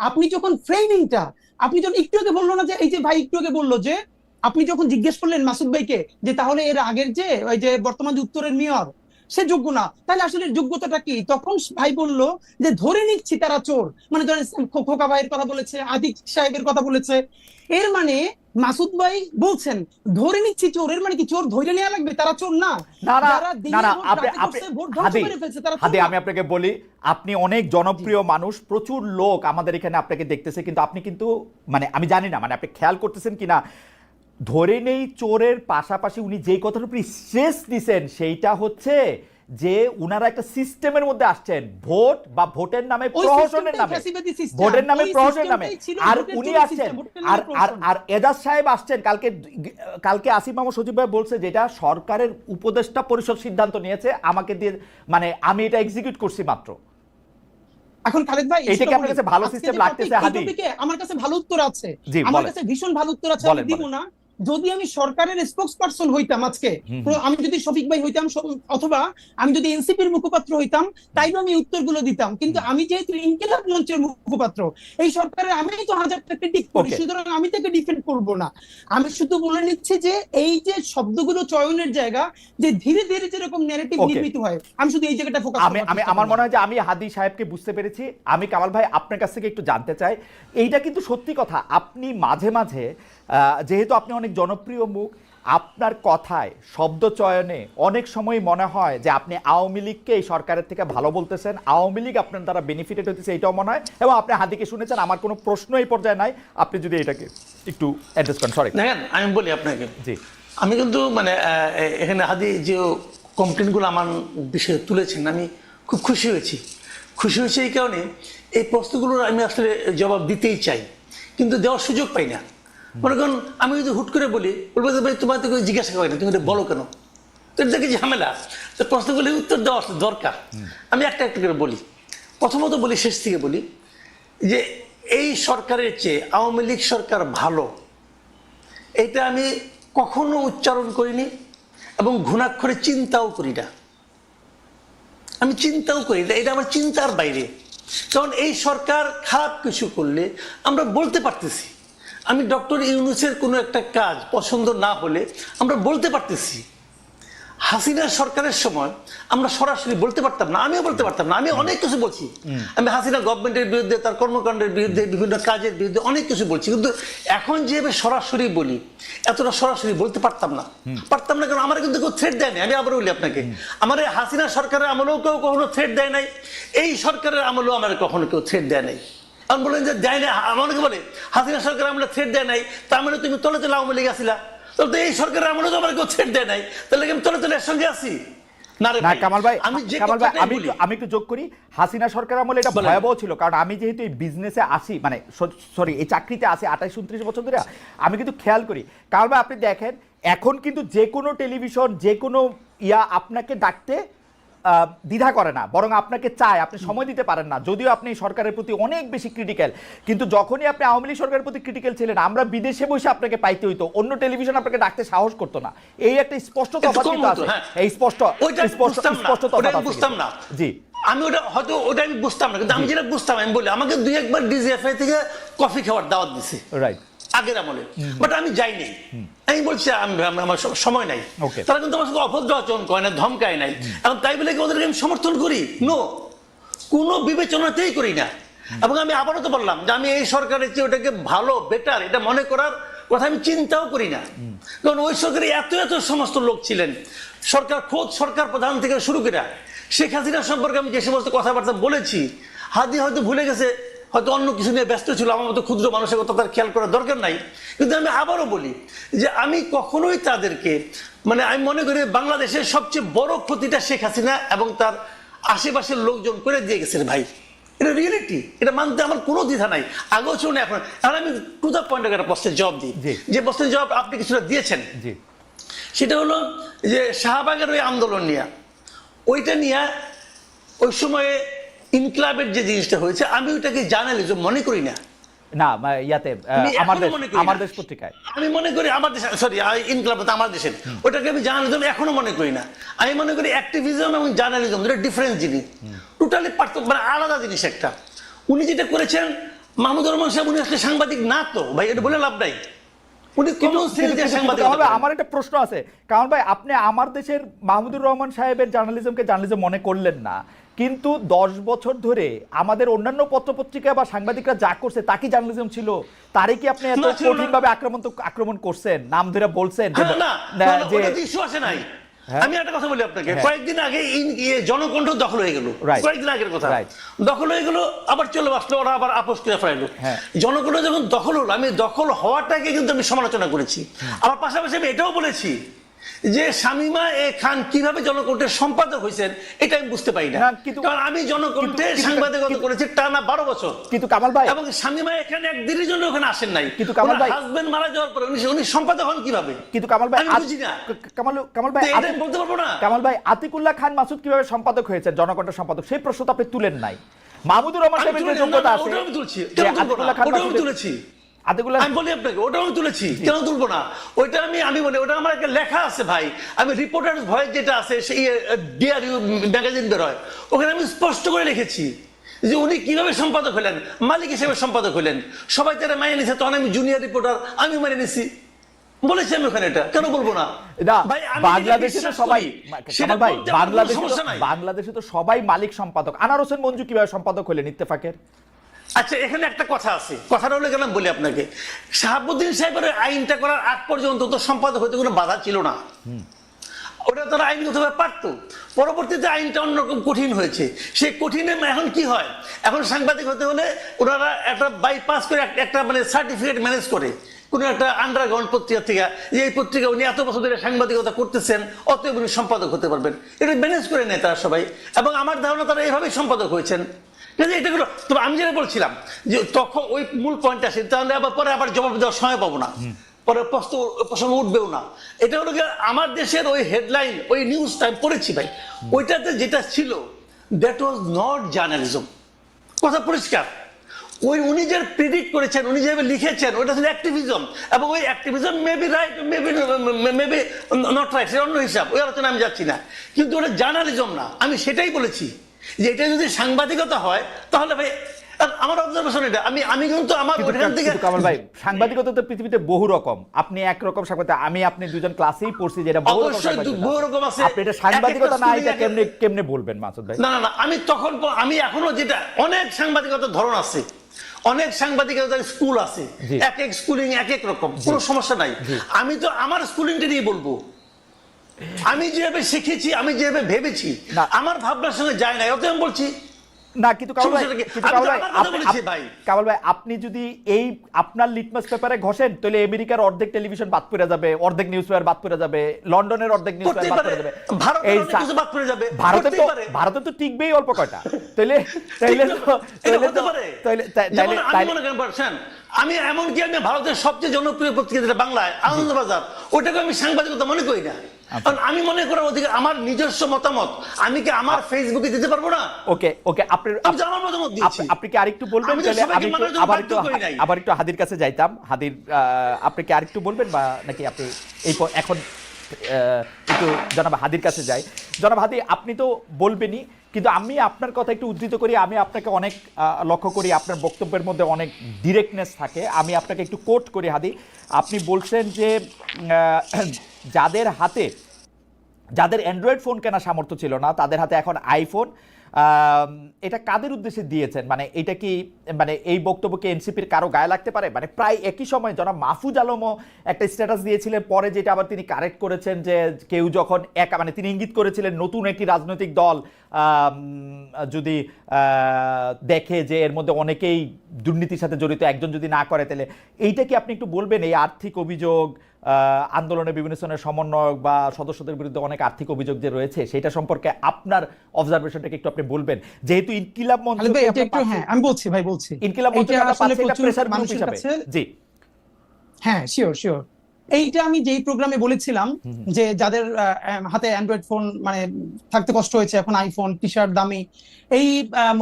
C: আপনি যখন ফ্রেমিংটা, আপনি যখন একটু আগে বললো না যে এই যে ভাই একটু আগে বললো যে আপনি যখন জিজ্ঞেস করলেন মাসুদ ভাইকে যে তাহলে এর আগের যে ওই যে বর্তমান যে উত্তরের মেয়র সে যোগ্য না, তাহলে আসলে যোগ্যতাটা কি? তখন ভাই বললো যে ধরে নিচ্ছি তারা চোর, মানে ধরেন খোকা ভাইয়ের কথা বলেছে, আদিক সাহেবের কথা বলেছে। এর মানে মাসুদ ভাই বলছেন ধরে নিচ্ছি চোর, এর মানে কি চোর ধরে নেওয়া লাগবে? তারা চোর না।
A: আমি আপনাকে বলি, আপনি অনেক জনপ্রিয় মানুষ, প্রচুর লোক আমাদের এখানে আপনাকে দেখতেছে, কিন্তু আপনি কিন্তু মানে আমি জানি না মানে আপনি খেয়াল করতেছেন কিনা, ধরে নেই চোরের পাশাপাশি উনি যেই কথার উপর স্ট্রেস দিচ্ছেন সেইটা হচ্ছে যে উনারা একটা সিস্টেমের মধ্যে আসছেন, ভোট বা ভোটের নামে প্রহসনের নামে, ভোটের নামে প্রহসনের নামে। আর উনি আসছেন, আর এজাজ সাহেব আসছেন কালকে আসিফ মাহমুদ সজীব ভাই বলছে যেটা সরকারের উপদেষ্টা পরিষদ সিদ্ধান্ত নিয়েছে আমাকে দিয়ে, মানে আমি এটা এক্সিকিউট করছি মাত্র।
C: এখন খালেদ ভাই,
A: এটা কি আপনার কাছে ভালো সিস্টেম লাগতেছে? হাদি,
C: আমার কাছে ভালো উত্তর আছে, আমার কাছে ভীষণ ভালো উত্তর আছে, আমি দিব না। যদি আমি সরকারের স্পোক্স পারসন হইতাম আজকে, আমি যদি শফিক ভাই হইতাম, অথবা আমি যদি এনসিপির মুখপাত্র হইতাম, তাইলে আমি উত্তরগুলো দিতাম। কিন্তু আমি যেহেতু ইনকিলাব মঞ্চের মুখপাত্র, এই সরকারের আমি তো হাজারটা ক্রিটিক করি,
A: Okay.
C: সুতরাং আমি তাকে ডিফেন্ড করব না। আমি শুধু বলে নিচ্ছি যে এই যে শব্দগুলো চয়নের জায়গা, যে ধীরে ধীরে যেরকম ন্যারেটিভ
A: Okay.
C: নির্মিত হয়, আমি শুধু এই জায়গাটা ফোকাস
A: আমি আমার মনে হয় যে আমি হাদি সাহেবকে বুঝতে পেরেছি। আমি কামাল ভাই আপনার কাছ থেকে একটু জানতে চাই, এইটা কিন্তু সত্যি কথা, আপনি মাঝে মাঝে যেহেতু আপনি অনেক জনপ্রিয় মুখ, আপনার কথায় শব্দ চয়নে অনেক সময় মনে হয় যে আপনি আওয়ামী লীগকে এই সরকারের থেকে ভালো বলতেছেন, আওয়ামী লীগ আপনার দ্বারা বেনিফিটেড হতেছে, এইটাও মনে হয়। এবং আপনি হাদিকে শুনেছেন, আমার কোনো প্রশ্ন এই পর্যায়ে নাই, আপনি যদি এটাকে একটু অ্যাড্রেস করেন। সরি,
B: দেখেন আমি বলি আপনাকে,
A: জি
B: আমি কিন্তু মানে এখানে হাদি যে কমপ্লেনগুলো আমার বিষয়ে তুলেছেন, আমি খুব খুশি হয়েছি। খুশি হয়েছে এই কারণে, এই প্রশ্নগুলোর আমি আসলে জবাব দিতেই চাই, কিন্তু দেওয়ার সুযোগ পাই না। মনে করুন আমি যদি হুট করে বলি, বলবো যে ভাই তোমার তো কেউ জিজ্ঞাসা করে না, তুমি এটা বলো কেন, তো এটা কি ঝামেলা? তো প্রশ্নগুলি উত্তর দেওয়া আসলে দরকার। আমি একটা একটা করে বলি। প্রথমত বলি, শেষ থেকে বলি, যে এই সরকারের চেয়ে আওয়ামী লীগ সরকার ভালো, এটা আমি কখনো উচ্চারণ করিনি এবং ঘুণাক্ষরে চিন্তাও করি না। আমি চিন্তাও করি না, এটা আমার চিন্তার বাইরে। কারণ এই সরকার খারাপ কিছু করলে আমরা বলতে পারতেছি। আমি ডক্টর ইউনূসের কোনো একটা কাজ পছন্দ না হলে আমরা বলতে পারতেছি। হাসিনা সরকারের সময় আমরা সরাসরি বলতে পারতাম না, আমিও বলতে পারতাম না। আমি অনেক কিছু বলছি, আমি হাসিনা গভর্নমেন্টের বিরুদ্ধে, তার কর্মকাণ্ডের বিরুদ্ধে, বিভিন্ন কাজের বিরুদ্ধে অনেক কিছু বলছি, কিন্তু এখন যেভাবে সরাসরি বলি, এতটা সরাসরি বলতে পারতাম না। কারণ আমার কিন্তু কেউ থ্রেট দেয় নাই। আমি আবার বলি আপনাকে, আমার হাসিনা সরকারের আমলেও কেউ কখনো থ্রেট দেয় নাই, এই সরকারের আমলেও আমার কখনো কেউ থ্রেট দেয় নাই। আমি বলেন যে দেয় না, অনেকে বলে হাসিনা সরকার আমলে থ্রেট দেয় নাই, তার মানে তুমি তলে তলে আওয়ামী লীগ আসিলা, তাহলে এই সরকারের আমলে তো আমার কেউ থ্রেট দেয় নাই, তাহলে আমি তলে তলে এর সঙ্গে আছি না রে ভাই।
A: কামাল ভাই,
B: আমি
A: আমি একটু যোগ করি, হাসিনা সরকার আমলে এটা ভয়াবহ ছিল, কারণ আমি যেহেতু এই বিজনেসে আসি, মানে সরি এই চাকরিতে আসি 28-29 বছর ধরে, আমি কিন্তু খেয়াল করি। কামাল ভাই আপনি দেখেন, এখন কিন্তু যে কোনো টেলিভিশন, যে কোনো আপনাকে ডাকতে দ্বিধা করে না, বরং আপনাকে চায়, আপনি সময় দিতে পারেন না, যদিও আপনি সরকারের প্রতি অনেক বেশি ক্রিটিক্যাল। কিন্তু যখনই আপনি আওয়ামী লীগ সরকারের প্রতি ক্রিটিক্যাল ছিলেন, আমরা বিদেশে বসে আপনাকে পাইতে হইতো, অন্য টেলিভিশন আপনাকে ডাকতে সাহস করতো না। এই একটা স্পষ্ট তফাৎ কিন্তু আছে, এই স্পষ্ট তফাৎ
B: বুঝতাম না।
A: জি,
B: আমি ওটা হয়তো ওটা আমি বুঝতাম না, কিন্তু আমি যেটা বুঝতাম, আমি বলি আমাকে 2-1 বার ডিজিএফআই থেকে কফি খাওয়ার দাওয়াত দিছে
A: রাইট,
B: আগের আমলে, বাট আমি যাইনি। আমি বলছি আমার সময় নাই। তারা কিন্তু আমার সঙ্গে অভদ্র আচরণ করে না, ধমকায় নাই, এবং তাই বলে ওদেরকে আমি সমর্থন করি? নো, কোনো বিবেচনাতেই করি না। এবং আমি আবারও তো বললাম যে আমি এই সরকারের চেয়ে ওটাকে ভালো, বেটার, এটা মনে করার কথা আমি চিন্তাও করি না। কারণ ওই সরকারে এত এত সমস্ত লোক ছিলেন, খোদ সরকার প্রধান থেকে শুরু করে শেখ হাসিনা সম্পর্কে আমি যে সমস্ত কথাবার্তা বলেছি, হাদি হয়তো ভুলে গেছে, হয়তো অন্য কিছু নিয়ে ব্যস্ত ছিল, আমার মতো ক্ষুদ্র মানুষের কথা তার খেয়াল করার দরকার নাই। কিন্তু আমি আবারও বলি যে আমি কখনোই তাদেরকে, মানে আমি মনে করি বাংলাদেশের সবচেয়ে বড় ক্ষতিটা শেখ হাসিনা এবং তার আশেপাশের লোকজন করে দিয়ে গেছেন ভাই। এটা রিয়েলিটি, এটা মানতে আমার কোনো দ্বিধা নাই, আগেও ছিল না এখন। আর আমি টু দ্য পয়েন্ট একটা প্রশ্নের জবাব দিই, যে প্রশ্নের জবাব আপনি কিছুটা দিয়েছেন। সেটা হলো যে শাহবাগের ওই আন্দোলন নিয়ে, ওইটা নিয়ে ওই সময়ে ইনকলাবের যে জিনিসটা হয়েছে, আমি ওইটাকে জার্নালিজম মনে করি না।
A: না ইয়াতে আমার দেশ পত্রিকায়
B: আমি মনে করি, আমার দেশ, সরি ইনকলাব আমার দেশের, ওটাকে আমি জার্নালিজম এখনো মনে করি না। আমি মনে করি অ্যাক্টিভিজম এবং জার্নালিজম দুটো ডিফারেন্ট জিনিস, টোটালি পার্থক্য, মানে আলাদা জিনিস একটা। উনি যেটা করেছেন, মাহমুদুর রহমান সাহেব, উনি আসলে সাংবাদিক না তো ভাই, এটা বলে লাভ নাই।
A: আমার একটা প্রশ্ন আছে, কারণ ভাই আপনি আমার দেশের মাহমুদুর রহমান সাহেবের জার্নালিজমকে জার্নালিজম মনে করলেন না, কিন্তু 10 বছর ধরে আমাদের অন্যান্য পত্রপত্রিকা বা সাংবাদিকরা যা করছে তা কি জার্নালিজম ছিল? তারই কি আপনি এত কঠিনভাবে আক্রমণ করছেন, নাম ধরে বলছেন?
B: আমি একটা কথা বলি আপনাকে, কয়েকদিন আগে জনকণ্ঠ দখল হয়ে গেল, কয়েকদিন আগের কথা, দখল হয়ে গেল, আবার চলে আসলো, ওরা আবার আপোষ করে ফেরাইলো। জনকণ্ঠ যখন দখল হলো, আমি দখল হওয়াটাকে কিন্তু আমি সমালোচনা করেছি। আবার পাশাপাশি আমি এটাও বলেছি যে শামীমা খান কিভাবে জনকণ্ঠের সম্পাদক হয়েছেন এটা আমি বুঝতে পারি না, কারণ আমি জনকণ্ঠে সাংবাদিকতা করেছি টানা 12 বছর।
A: কিন্তু কামাল ভাই,
B: এবং শামীমা এখানে একদিনের জন্য ওখানে আসেন নাই,
A: কিন্তু কামাল ভাই
B: হাজবেন্ড মারা যাওয়ার পরে উনি সম্পাদক হন কিভাবে?
A: কিন্তু কামাল ভাই,
B: আমি বুঝি না,
A: কামাল ভাই
B: এটা বলতে পারবো না।
A: কামাল ভাই, আতিকুল্লাহ খান মাসুদ কিভাবে সম্পাদক হয়েছেন জনকণ্ঠের সম্পাদক, সেই প্রশ্ন তো আপনি তুলেন নাই। মাহমুদুর রহমান সাহেবের যে যোগ্যতা আছে,
B: ওটা আমি তুলছি,
A: আতিকুল্লাহ খান মাসুদ
B: তুলেছি,
A: আদেগুলা
B: আমি বলি আপনাকে, ওটা আমি তুলেছি, কেন তুলবো না? ওইটা আমি বলি, ওটা আমার একটা লেখা আছে ভাই। আমি রিপোর্টার ভয়েস যেটা আছে, সেই ডিআরইউ ম্যাগাজিন বেরোয়, ওখানে আমি স্পষ্ট করে লিখেছি যে উনি কিভাবে সম্পাদক হলেন, মালিক হিসেবে সম্পাদক হলেন। সবাই তারা মেনে নিছে, তখন আমি জুনিয়র রিপোর্টার, আমি মেনে নিছি, বলেছি আমি ওখানে। এটা কেন বলবো না?
A: না,
B: ভাই, আমি
A: বাংলাদেশে
B: যেটা
A: তো
B: বিশ্বাস
A: সবাই,
B: করি, সেটা
A: ভাই
B: বলতে আমার কোনো
A: বাংলাদেশে
B: সমস্যা নাই।
A: বাংলাদেশে তো সবাই মালিক সম্পাদক। আনার হোসেন মঞ্জু কিভাবে সম্পাদক হলেন ইত্তেফাকের?
B: আচ্ছা, এখানে একটা কথা আছে, কথাটা হলে কেন বলি আপনাকে, শাহাবুদ্দিন সাহেবের আইনটা করার আগ পর্যন্ত তো সম্পাদক হতে কোনো বাধা ছিল না। ওটা তারা আইনগতভাবে পারতো। পরবর্তীতে আইনটা অন্যরকম কঠিন হয়েছে। সেই কঠিনে এখন কি হয়, এখন সাংবাদিক হতে হলে ওনারা একটা বাইপাস করে একটা মানে সার্টিফিকেট ম্যানেজ করে কোনো একটা আন্ডারগ্রাউন্ড পত্রিকা থেকে, যে এই পত্রিকা উনি এত বছর ধরে সাংবাদিকতা করতেছেন, অতএব উনি সম্পাদক হতে পারবেন, এটা ম্যানেজ করে নেয় তারা সবাই। এবং আমার ধারণা তারা এইভাবেই সম্পাদক হয়েছেন। এটাগুলো তবে আমি যেটা বলছিলাম যে তখন ওই মূল পয়েন্ট আসে, তাহলে আবার পরে আবার জবাব দেওয়ার সময় পাবো না, পরে প্রশ্ন উঠবেও না। এটা হলো আমার দেশের ওই হেডলাইন, ওই নিউজটা আমি পড়েছি ভাই, ওইটাতে যেটা ছিল, দ্যাট ওয়াজ নট জার্নালিজম, কথা পরিষ্কার। ওই উনি যে প্রেডিক্ট করেছেন, উনি যেভাবে লিখেছেন, ওটা ছিল অ্যাক্টিভিজম। এবং ওই activism maybe right, maybe not right, সেটা অন্য হিসাব, ওই আলোচনা আমি যাচ্ছি না। কিন্তু ওটা জার্নালিজম না, আমি সেটাই বলেছি যে এটা যদি সাংবাদিকতা হয় তাহলে ভাই, আমার অবজারভেশন এটা, আমি কিন্তু আমার ওখান থেকে।
A: কামাল ভাই, সাংবাদিকতা তো পৃথিবীতে বহু রকম। আপনি একরকম সাংবাদিক, আপনি দুজন ক্লাসেই পড়ছি যেটা বহু রকম
B: বহু রকম আছে।
A: আপনি এটা সাংবাদিকতা না, এটা কেমনে বলবেন মাসুদ ভাই?
B: না, আমি এখনো যেটা, অনেক সাংবাদিকতার ধরন আছে, অনেক সাংবাদিকতার স্কুল আছে, এক এক স্কুলিং এক এক রকম, কোনো সমস্যা নাই। আমি তো আমার স্কুলিংটা নিয়ে বলবো, আমি যেভাবে শিখেছি, আমি যেভাবে ভেবেছি, আমার ভাবনার সঙ্গে যায় না, অত আমি বলছি
A: না। কিন্তু কামাল ভাই, আপনি যদি এই আপনার লিটমাস পেপারে ঘষেন, তাহলে আমেরিকার অর্ধেক টেলিভিশন বাদ পড়ে যাবে, অর্ধেক নিউজ পেপার বাদ পড়ে যাবে, লন্ডনের অর্ধেক নিউজ পেপার বাদ পড়ে যাবে, ভারতে তো টিকবেই অল্প কয়টা।
B: আমি এমনকি আমি ভারতের সবচেয়ে জনপ্রিয় পত্রিকা যেটা বাংলায়, আনন্দবাজার, ওটাকে আমি সাংবাদিকতা মনে করি না। কারণ আমি মনে করার অধিকার, আমার নিজস্ব মতামত আমি কি আমার ফেসবুকে দিতে পারবো না?
A: ওকে,
B: আমার মতামত দিচ্ছি।
A: আপনি কি আরেকটু বলবেন? আবার একটু হাদির কাছে যাইতাম। হাদির, আপনি কি আরেকটু বলবেন, বা নাকি আপনি এখন একটু জনাব হাদির কাছে যাই? জনাব হাদি, আপনি তো বলবেনই, কিন্তু আমি আপনার কথা একটু উদ্ধৃত করি। আমি আপনাকে অনেক লক্ষ্য করি, আপনার বক্তব্যের মধ্যে অনেক ডিরেক্টনেস থাকে। আমি আপনাকে একটু কোট করি হাদি। আপনি বলছেন যে যাদের অ্যান্ড্রয়েড ফোন কেনার সামর্থ্য ছিল না, তাদের হাতে এখন আইফোন। এটা কাদের উদ্দেশ্যে দিয়েছেন? মানে এটা কি, মানে এই বক্তব্যকে এনসিপির কারো গায়ে লাগতে পারে? মানে প্রায় একই সময় জনাব মাহফুজ আলমও একটা স্ট্যাটাস দিয়েছিলেন, পরে যেটা আবার তিনি কারেক্ট করেছেন যে কেউ যখন মানে তিনি ইঙ্গিত করেছিলেন নতুন একটি রাজনৈতিক দল যদি দেখে যে এর মধ্যে অনেকেই দুর্নীতির সাথে জড়িত, একজন যদি না করে, তাহলে এইটা কি আপনি একটু বলবেন? এই আর্থিক অভিযোগ, আন্দোলনের বিভিন্ন শ্রেণীর সমন্বয়ক বা সদস্যদের বিরুদ্ধে অনেক আর্থিক অভিযোগ যে রয়েছে, সেটা সম্পর্কে আপনার অবজারভেশনটাকে একটু আপনি বলবেন। যেহেতু ইনকিলাব মঞ্চ,
C: আমি বলছি ভাই, বলছি
A: ইনকিলাব মঞ্চ প্রেসার গ্রুপ হিসাবে, জি
C: হ্যাঁ, শিওর। এইটা আমি যেই প্রোগ্রামে বলেছিলাম যে যাদের হাতে অ্যান্ড্রয়েড ফোন মানে থাকতে কষ্ট হয়েছে, এখন আইফোন, টি শার্ট দামি, এই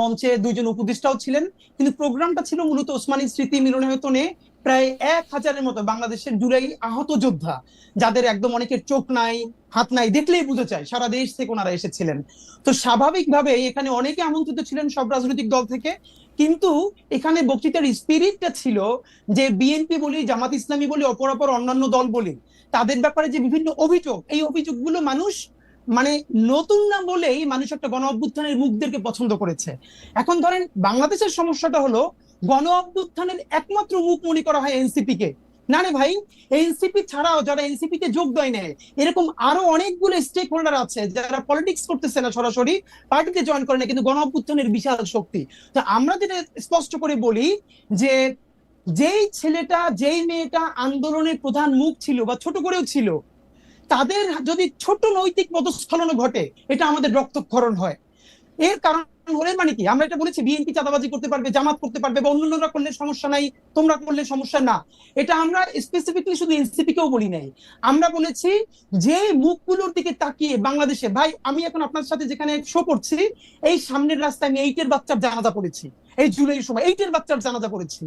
C: মঞ্চে দুইজন উপদেষ্টাও ছিলেন। কিন্তু প্রোগ্রামটা ছিল মূলত ওসমানী স্মৃতি মিলনায়তনে প্রায় 1000-এর মতো বাংলাদেশের জুলাই আহত যোদ্ধা, যাদের একদম অনেকের চোখ নাই, হাত নাই, দেখলেই বুঝে যায় সারা দেশ থেকে ওনারা এসেছিলেন। তো স্বাভাবিকভাবে এখানে অনেকে আমন্ত্রিত ছিলেন সব রাজনৈতিক দল থেকে। কিন্তু এখানে বক্তৃতার স্পিরিটটা ছিল যে বিএনপি বলি, জামাত ইসলামী বলি, অপরাপর অন্যান্য দল বলি, তাদের ব্যাপারে যে বিভিন্ন অভিযোগ, এই অভিযোগগুলো মানুষ মানে নতুন না বলেই মানুষ একটা গণ অভ্যুত্থানের মুখদেরকে পছন্দ করেছে। এখন ধরেন বাংলাদেশের সমস্যাটা হলো গণ অভ্যুত্থানের একমাত্র মুখ মনে করা হয় এনসিপি কে। না রে ভাই, এনসিপি ছাড়াও যারা এনসিপি তে যোগ দেয় না, এরকম আরো অনেকগুলো স্টেক হোল্ডার আছে যারা পলিটিক্স করতেছে না, সরাসরি পার্টিতে জয়েন করে না, কিন্তু গণ অভ্যুত্থানের বিশাল শক্তি। তো আমরা যেটা স্পষ্ট করে বলি যে যেই ছেলেটা, যেই মেয়েটা আন্দোলনের প্রধান মুখ ছিল বা ছোট করেও ছিল, তাদের যদি ছোট নৈতিক পদস্খলন ঘটে, এটা আমাদের রক্তক্ষরণ হয়। এর কারণ হলে মানে কি আমরা এটা বলেছি বিএনপি চাঁদাবাজি করতে পারবে, জামাত করতে পারবে, বা অন্যান্যরা করলে সমস্যা নাই, তোমরা করলে সমস্যা না, এটা আমরা স্পেসিফিকলি শুধু এনসিপি কেও বলি নাই। আমরা বলেছি যে মুখগুলোর দিকে তাকিয়ে বাংলাদেশে, ভাই আমি এখন আপনার সাথে যেখানে শো করছি, এই সামনের রাস্তায় আমি 8 এর বাচ্চার জানাজা পড়েছি, এই জুলাইয়ের সময় 8 এর বাচ্চার জানাজা পড়েছি।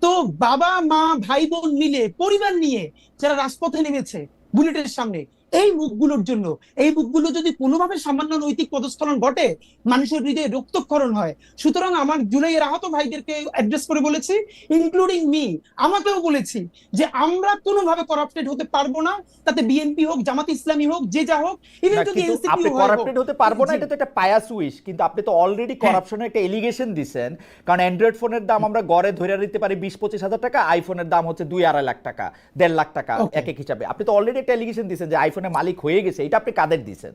C: তো বাবা মা ভাই বোন মিলে পরিবার নিয়ে যারা রাজপথে নেমেছে বুলেটের সামনে, এই মুখগুলোর জন্য, এই মুখগুলো যদি কোনোভাবে সামান্য নৈতিক পদস্খলন ঘটে, মানুষের হৃদয়ে রক্তক্ষরণ হয়। সুতরাং আমার জুলাইয়ের আহত ভাইদেরকে অ্যাড্রেস করে বলেছি, ইনক্লুডিং মি, আমাকেও বলেছি যে আমরা কোনোভাবে করাপ্টেড হতে পারবো না, তাতে বিএনপি হোক, জামাত ইসলামী হোক, যে যা হোক, ইভেন
A: না,
C: যদি
A: কিন্তু
C: এনসিপি
A: আপনি
C: হয়
A: করাপ্টেড হতে পারবো না,
C: জি।
A: এটা তো একটা পায়াস উইশ, কিন্তু আপনি তো অলরেডি করাপশনের একটা এলিগেশন দিছেন। কারণ অ্যান্ড্রয়েড ফোনের দাম আমরা গড়ে ধরে দিতে পারি 20-25 হাজার টাকা, আইফোনের দাম হচ্ছে 2-2.5 লাখ টাকা, 1.5 লাখ টাকা
C: Okay.
A: এক এক হিসাবে। আপনি তো অলরেডি একটা এলিগেশন দিছেন যে আইফোনের মালিক হয়ে গেছে, এটা আপনি কাদের দিছেন?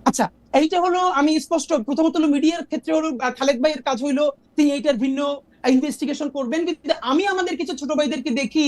C: আচ্ছা, এইটা হলো আমি স্পষ্ট, প্রথমত হলো মিডিয়ার ক্ষেত্রে হলো খালেদ ভাইয়ের কাজ হইলো তিনি এইটার ভিন্ন ইনভেস্টিগেশন করবেন, কিন্তু আমি আমাদের কিছু ছোট ভাইদেরকে দেখি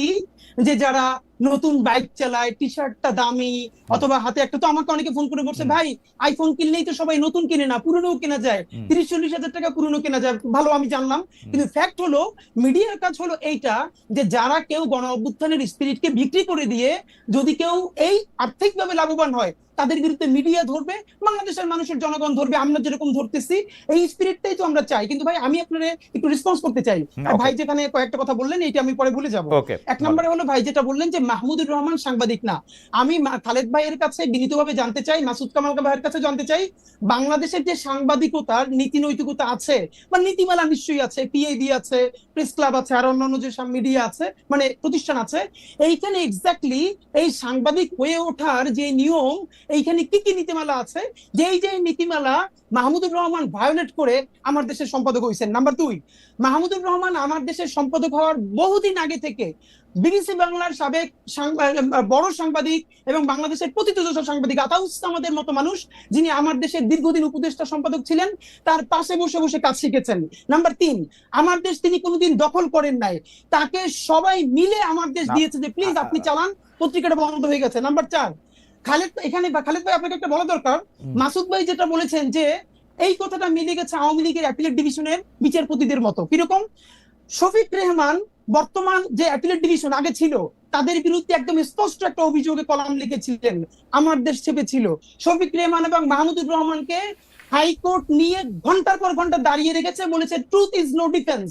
C: যে যারা নতুন বাইক চালায়, টি শার্টটা দামি, অথবা হাতে একটা, তো আমাকে অনেকে ফোন করে বলছে ভাই আইফোন কিনলেই তো সবাই নতুন কিনে না, পুরনো কেনা যায়, 30-40 হাজার টাকা পুরনো কেনা যায়। ভালো, আমি জানলাম, কিন্তু ফ্যাক্ট হলো মিডিয়ার কাজ হলো এইটা যে যারা কেউ গণ অভ্যুত্থানের স্পিরিটকে বিক্রি করে দিয়ে যদি কেউ এই আর্থিকভাবে লাভবান হয়, তাদের বিরুদ্ধে মিডিয়া ধরবে, বাংলাদেশের মানুষের জনগণ ধরবে, আমরা যেরকম ধরতেছি, এই স্পিরিটটাই তো আমরা চাই। কিন্তু ভাই আমি আপনার একটু রেসপন্স করতে চাই।
A: Okay.
C: ভাই যেখানে কয়েকটা কথা বললেন, এইটা আমি পরে ভুলে যাব।
A: Okay,
C: এক নম্বরে হলো ভাই যেটা বললেন যে মাহমুদুর রহমান সাংবাদিক না, আমি খালেদ ভাইয়ের কাছে বিনীতভাবে জানতে চাই, মাসুদ কামাল ভাইয়ের কাছে জানতে চাই, বাংলাদেশের যে সাংবাদিকতার নীতি নৈতিকতা আছে বা নীতিমালা নিশ্চয়ই আছে, পিএবি আছে, প্রেস ক্লাব আছে, আর অন্যান্য যে মিডিয়া আছে, মানে প্রতিষ্ঠান আছে, এইখানে এক্স্যাক্টলি এই সাংবাদিক হয়ে ওঠার যে নিয়ম, এইখানে কি কি নীতিমালা আছে, যে নীতিমালা মাহমুদুর রহমান ভায়োলেট করে আমার দেশের সম্পাদক হয়েছেন। নাম্বার 2, মাহমুদুর রহমান আমার দেশের সম্পাদক হওয়ার বহুদিন আগে থেকে বিবিসি বাংলার সাবেক বড় সাংবাদিক এবং বাংলাদেশের প্রতিষ্ঠিত সাংবাদিক আতাউস আমাদের মতো মানুষ, যিনি আমার দেশের দীর্ঘদিন উপদেষ্টা সম্পাদক ছিলেন, তার পাশে বসে বসে কাজ শিখেছেন। নাম্বার 3, আমার দেশ তিনি কোনোদিন দখল করেন নাই, তাকে সবাই মিলে আমার দেশ দিয়েছে যে প্লিজ আপনি চালান, পত্রিকাটা বন্ধ হয়ে গেছে। নাম্বার 4, খালেদ ভাই আপনাকে একটা বলা দরকার, মাসুদ ভাই যেটা বলেছেন যে এই কথাটা মিলে গেছে আওয়ামী লীগের অ্যাপিলেট ডিভিশনের বিচারপতিদের মতো। কিরকম? শফিক রেহমান বর্তমান যে অ্যাপিলেট ডিভিশন আগে ছিল, তাদের বিরুদ্ধে একদম স্পষ্ট একটা অভিযোগে কলাম লিখেছিলেন, আমার দেশ ছেপেছিল। শফিক রেহমান এবং মাহমুদুর রহমানকে হাইকোর্ট নিয়ে ঘন্টার পর ঘন্টা দাঁড়িয়ে রেখেছে, বলেছে ট্রুথ ইজ নো ডিফেন্স।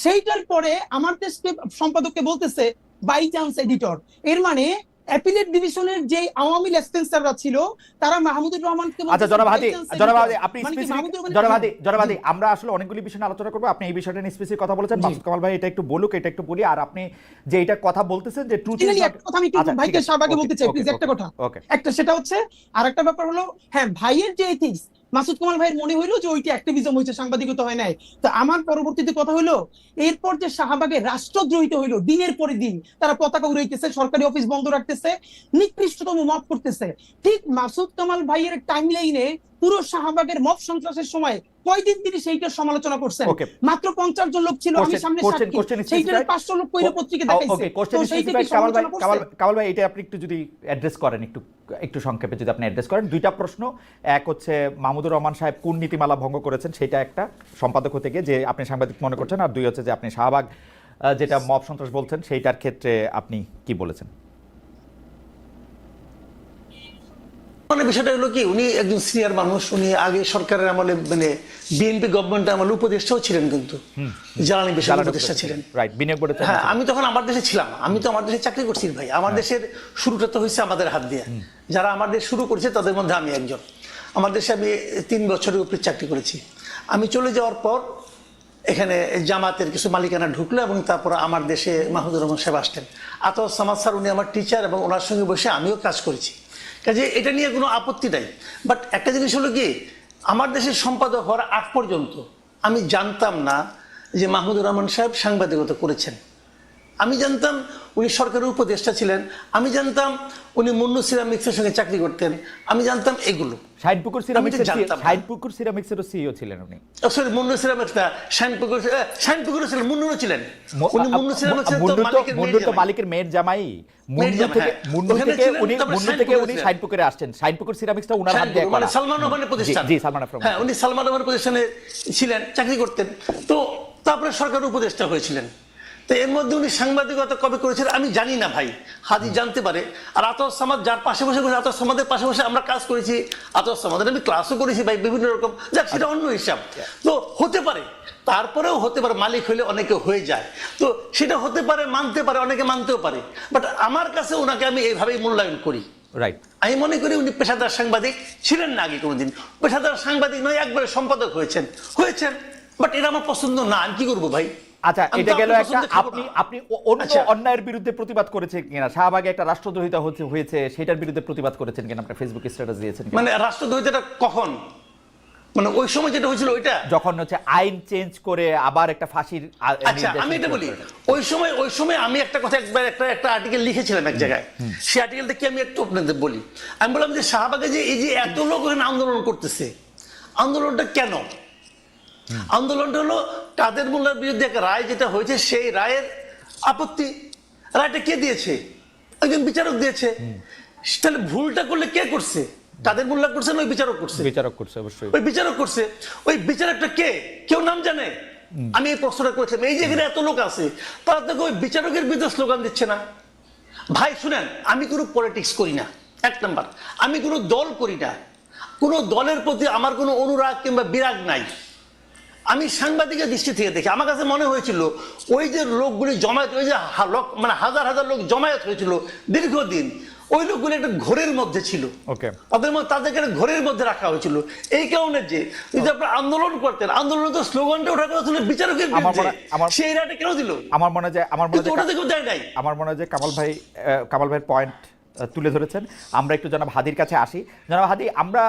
C: সেইটার পরে আমার দেশকে সম্পাদককে বলতেছে বাই চান্স এডিটর। এর মানে অ্যাপিলেট ডিভিশনের যে আওয়ামী লেসপেন্সাররা ছিল, তারা মাহমুদুর রহমানকে
A: আচ্ছা জনাব হাদি, আপনি
C: মানে কি
A: জনাব হাদি, আমরা আসলে অনেকগুলি বিষয় নিয়ে আলোচনা করবো। আপনি এই বিষয়টা নিয়ে স্পেসিফিক কথা বলেছেন, মাসুদ কামাল ভাই এটা একটু বলুক, এটা একটু বলি। আর আপনি যে এটা কথা বলতেছেন যে ট্রুথ ইজ নট,
C: কথা আমি একটু ভাইকে শাহবাগে বলতে চাই প্লিজ, একটা কথা।
A: ওকে,
C: একটা সেটা হচ্ছে, আর একটা ব্যাপার হলো, হ্যাঁ ভাইয়ের যে এথিক্স, মাসুদ কামাল ভাইয়ের মনে হইলো যে ওইটা অ্যাক্টিভিজম হয়েছে, সাংবাদিকতা হয় নাই। তো আমার পরবর্তীতে কথা হলো, এরপর যে শাহবাগে রাষ্ট্রদ্রোহিত হইলো, দিনের পরে দিন তারা পতাকা উড়াইতেছে, সরকারি অফিস বন্ধ রাখতেছে, নিকৃষ্টতম মব করতেছে, ঠিক মাসুদ কামাল ভাইয়ের টাইমলাইনে পুরো শাহবাগের মব সন্ত্রাসের সময় কয়দিন তিনি সেইটার সমালোচনা করছেন। মাত্র 50 জন লোক ছিল, আমি সামনে সাক্ষী, সেইটার 500 লোক কইরা পত্রিকা দেখাইছে। তো সেইটা কি সমালোচনা করছে?
A: কামাল ভাই এটা আপনি একটু যদি অ্যাড্রেস করেন, একটু সংক্ষেপে যদি আপনি অ্যাড্রেস করেন। দুইটা প্রশ্ন, এক হচ্ছে মাহমুদুর রহমান সাহেব কোন নীতিমালা ভঙ্গ করেছেন, সেটা একটা সম্পাদক হতে গিয়ে যে আপনি সাংবাদিক মনে করছেন, আর দুই হচ্ছে যে আপনি শাহবাগ যেটা মব সন্ত্রাস বলছেন সেইটার ক্ষেত্রে আপনি কি বলেছেন।
B: মানে বিষয়টা হলো কি, উনি একজন সিনিয়র মানুষ, উনি আগে সরকারের আমলে মানে বিএনপি গভর্নমেন্টের আমলে উপদেষ্টাও ছিলেন, কিন্তু জ্বালানি বিষয়ে উপদেষ্টা ছিলেন।
A: রাইট, বিনিয়োগ বোর্ডে।
B: হ্যাঁ, আমি তখন আমার দেশে ছিলাম, আমি তো আমার দেশে চাকরি করছি ভাই। আমার দেশের শুরুটা তো হয়েছে আমাদের হাত দিয়ে, যারা আমার দেশ শুরু করেছে তাদের মধ্যে আমি একজন। আমার দেশে আমি 3 বছরের উপরে চাকরি করেছি। আমি চলে যাওয়ার পর এখানে জামাতের কিছু মালিকানা ঢুকলো এবং তারপর আমার দেশে মাহমুদুর রহমান সাহেব আসতেন। আতাউস সামাদ স্যার, উনি আমার টিচার এবং ওনার সঙ্গে বসে আমিও কাজ করেছি, কাজে এটা নিয়ে কোনো আপত্তি নাই। বাট একটা জিনিস হলো কি, আমার দেশের সম্পাদক হওয়ার আগ পর্যন্ত আমি জানতাম না যে মাহমুদুর রহমান সাহেব সাংবাদিকতা করেছেন। আমি জানতাম উনি সরকারের উপদেষ্টা ছিলেন, আমি জানতাম উনি মুন্নু সিরামিক্সের সঙ্গে চাকরি করতেন, আমি জানতাম এগুলো।
A: শাইনপুকুর
B: আমি তো জানতাম না।
A: সিরামিক্সেরও সিইও ছিলেন উনি।
B: সরি, মুন্নু সিরামিক্স না, শাইনপুকুর ছিলেন, মুন্নুরও ছিলেন। উনি মুন্নু সিরামিক্সের তো মালিকের মেয়ের
A: মুন্নু তো
B: জামাই।
A: মালিকের মেয়ের জামাই।
B: মেয়ের জামাই, হ্যাঁ। ওখানে ছিলেন, তারপরে
A: মুন্নু থেকে উনি
B: ছিলেন।
A: শাইনপুকুরে আসছেন। শাইনপুকুর সিরামিক্সটা উনার হাত দিয়ে
B: মানে
A: করা।
B: সালমান রহমানের প্রতিষ্ঠান।
A: জি, সালমান রহমান।
B: হ্যাঁ, উনি সালমান রহমানের প্রতিষ্ঠানে ছিলেন, চাকরি করতেন। তো তারপরে সরকার উপদেষ্টা হয়েছিলেন। তো এর মধ্যে উনি সাংবাদিকতা কবে করেছিলেন আমি জানি না ভাই, হাদি জানতে পারে। আর আতর সামাদ যার পাশে বসে করেছে, আতর সামাদের পাশে বসে আমরা কাজ করেছি, আতর সামাদের আমি ক্লাসও করেছি ভাই, বিভিন্ন রকম, যাক সেটা অন্য হিসাব। তো হতে পারে, তারপরেও হতে পারে, মালিক হলে অনেকে হয়ে যায়, তো সেটা হতে পারে, মানতে পারে, অনেকে মানতেও পারে। বাট আমার কাছে ওনাকে আমি এইভাবেই মূল্যায়ন করি।
A: রাইট।
B: আমি মনে করি উনি পেশাদার সাংবাদিক ছিলেন না আগে কোনোদিন, পেশাদার সাংবাদিক নয়, একবারে সম্পাদক হয়েছেন। বাট এটা আমার পছন্দ না, আমি কি করবো ভাই?
A: আচ্ছা,
B: আমি
A: এটা
B: তো
A: গেল
B: আপনার
A: একটা।
B: পছন্দের খাবো
A: আপনি
B: না।
A: আপনি অন্য
B: আচ্ছা।
A: অন্যায়ের বিরুদ্ধে প্রতিবাদ করেছেন কিনা? শাহবাগে একটা রাষ্ট্রদ্রোহিতা হয়েছে, সেটার বিরুদ্ধে প্রতিবাদ করেছেন কিনা? আপনার ফেসবুক স্ট্যাটাস দিয়েছেন কিনা?
B: মানে রাষ্ট্রদ্রোহিতাটা কখন, মানে ওই সময় যেটা হয়েছিল ওইটা?
A: যখন হচ্ছে আইন চেঞ্জ করে আবার একটা ফাঁসির
B: আচ্ছা, আমি এটা বলি, ওই সময় আমি একটা কথা একবার একটা আর্টিকেল লিখেছিলাম এক জায়গায়। সেই আর্টিকেলটা কি আমি একটু আপনাদের বলি। আমি বললাম যে শাহবাগে যে এই যে এত লোক ওখানে আন্দোলন করতেছে, আন্দোলনটা কেন? আন্দোলনটা হলো কাদের মোল্লার বিরুদ্ধে একটা রায় যেটা হয়েছে, সেই রায়ের আপত্তি। রায়টা কে দিয়েছে? একজন বিচারক দিয়েছে। তাহলে ভুলটা করলে কে করছে? কাদের মোল্লা করছে না ওই বিচারক করছে?
A: বিচারক করছে অবশ্যই।
B: ওই বিচারক করছে। ওই বিচারকটা কে? কেউ নাম জানে? আমি এই প্রশ্নটা করেছিলাম। এই যে এখানে এত লোক আছে, তারা তো ওই বিচারকের বিরুদ্ধে স্লোগান দিচ্ছে না। ভাই শুনেন, আমি কোনো পলিটিক্স করি না, এক নাম্বার। আমি কোনো দল করি না, কোনো দলের প্রতি আমার কোনো অনুরাগ কিংবা বিরাগ নাই। আমি সাংবাদিকের দৃষ্টি থেকে দেখি, আমার কাছে মনে হয়েছিল ওই যে লোকগুলি জমায়েত, ওই যে মানে হাজার হাজার লোক জমায়েত হয়েছিল দীর্ঘদিন, ওই লোকগুলো একটা ঘোরের মধ্যে ছিল।
A: ওকে।
B: তাদেরকে একটা ঘোরের মধ্যে রাখা হয়েছিল। এই কারণে যে যদি আপনারা আন্দোলন করতেন, আন্দোলনের তো স্লোগানটা ওঠার কথা ছিল বিচারকের বিরুদ্ধে, সেই রায়টা কেন দিল?
A: আমার মনে হয়
B: ওটা দেখো দেয় নাই।
A: আমার মনে হয় যে কামাল ভাইয়ের পয়েন্ট তুলে ধরেছেন। আমরা একটু জনাব হাদির কাছে আসি। জনাব হাদি, আমরা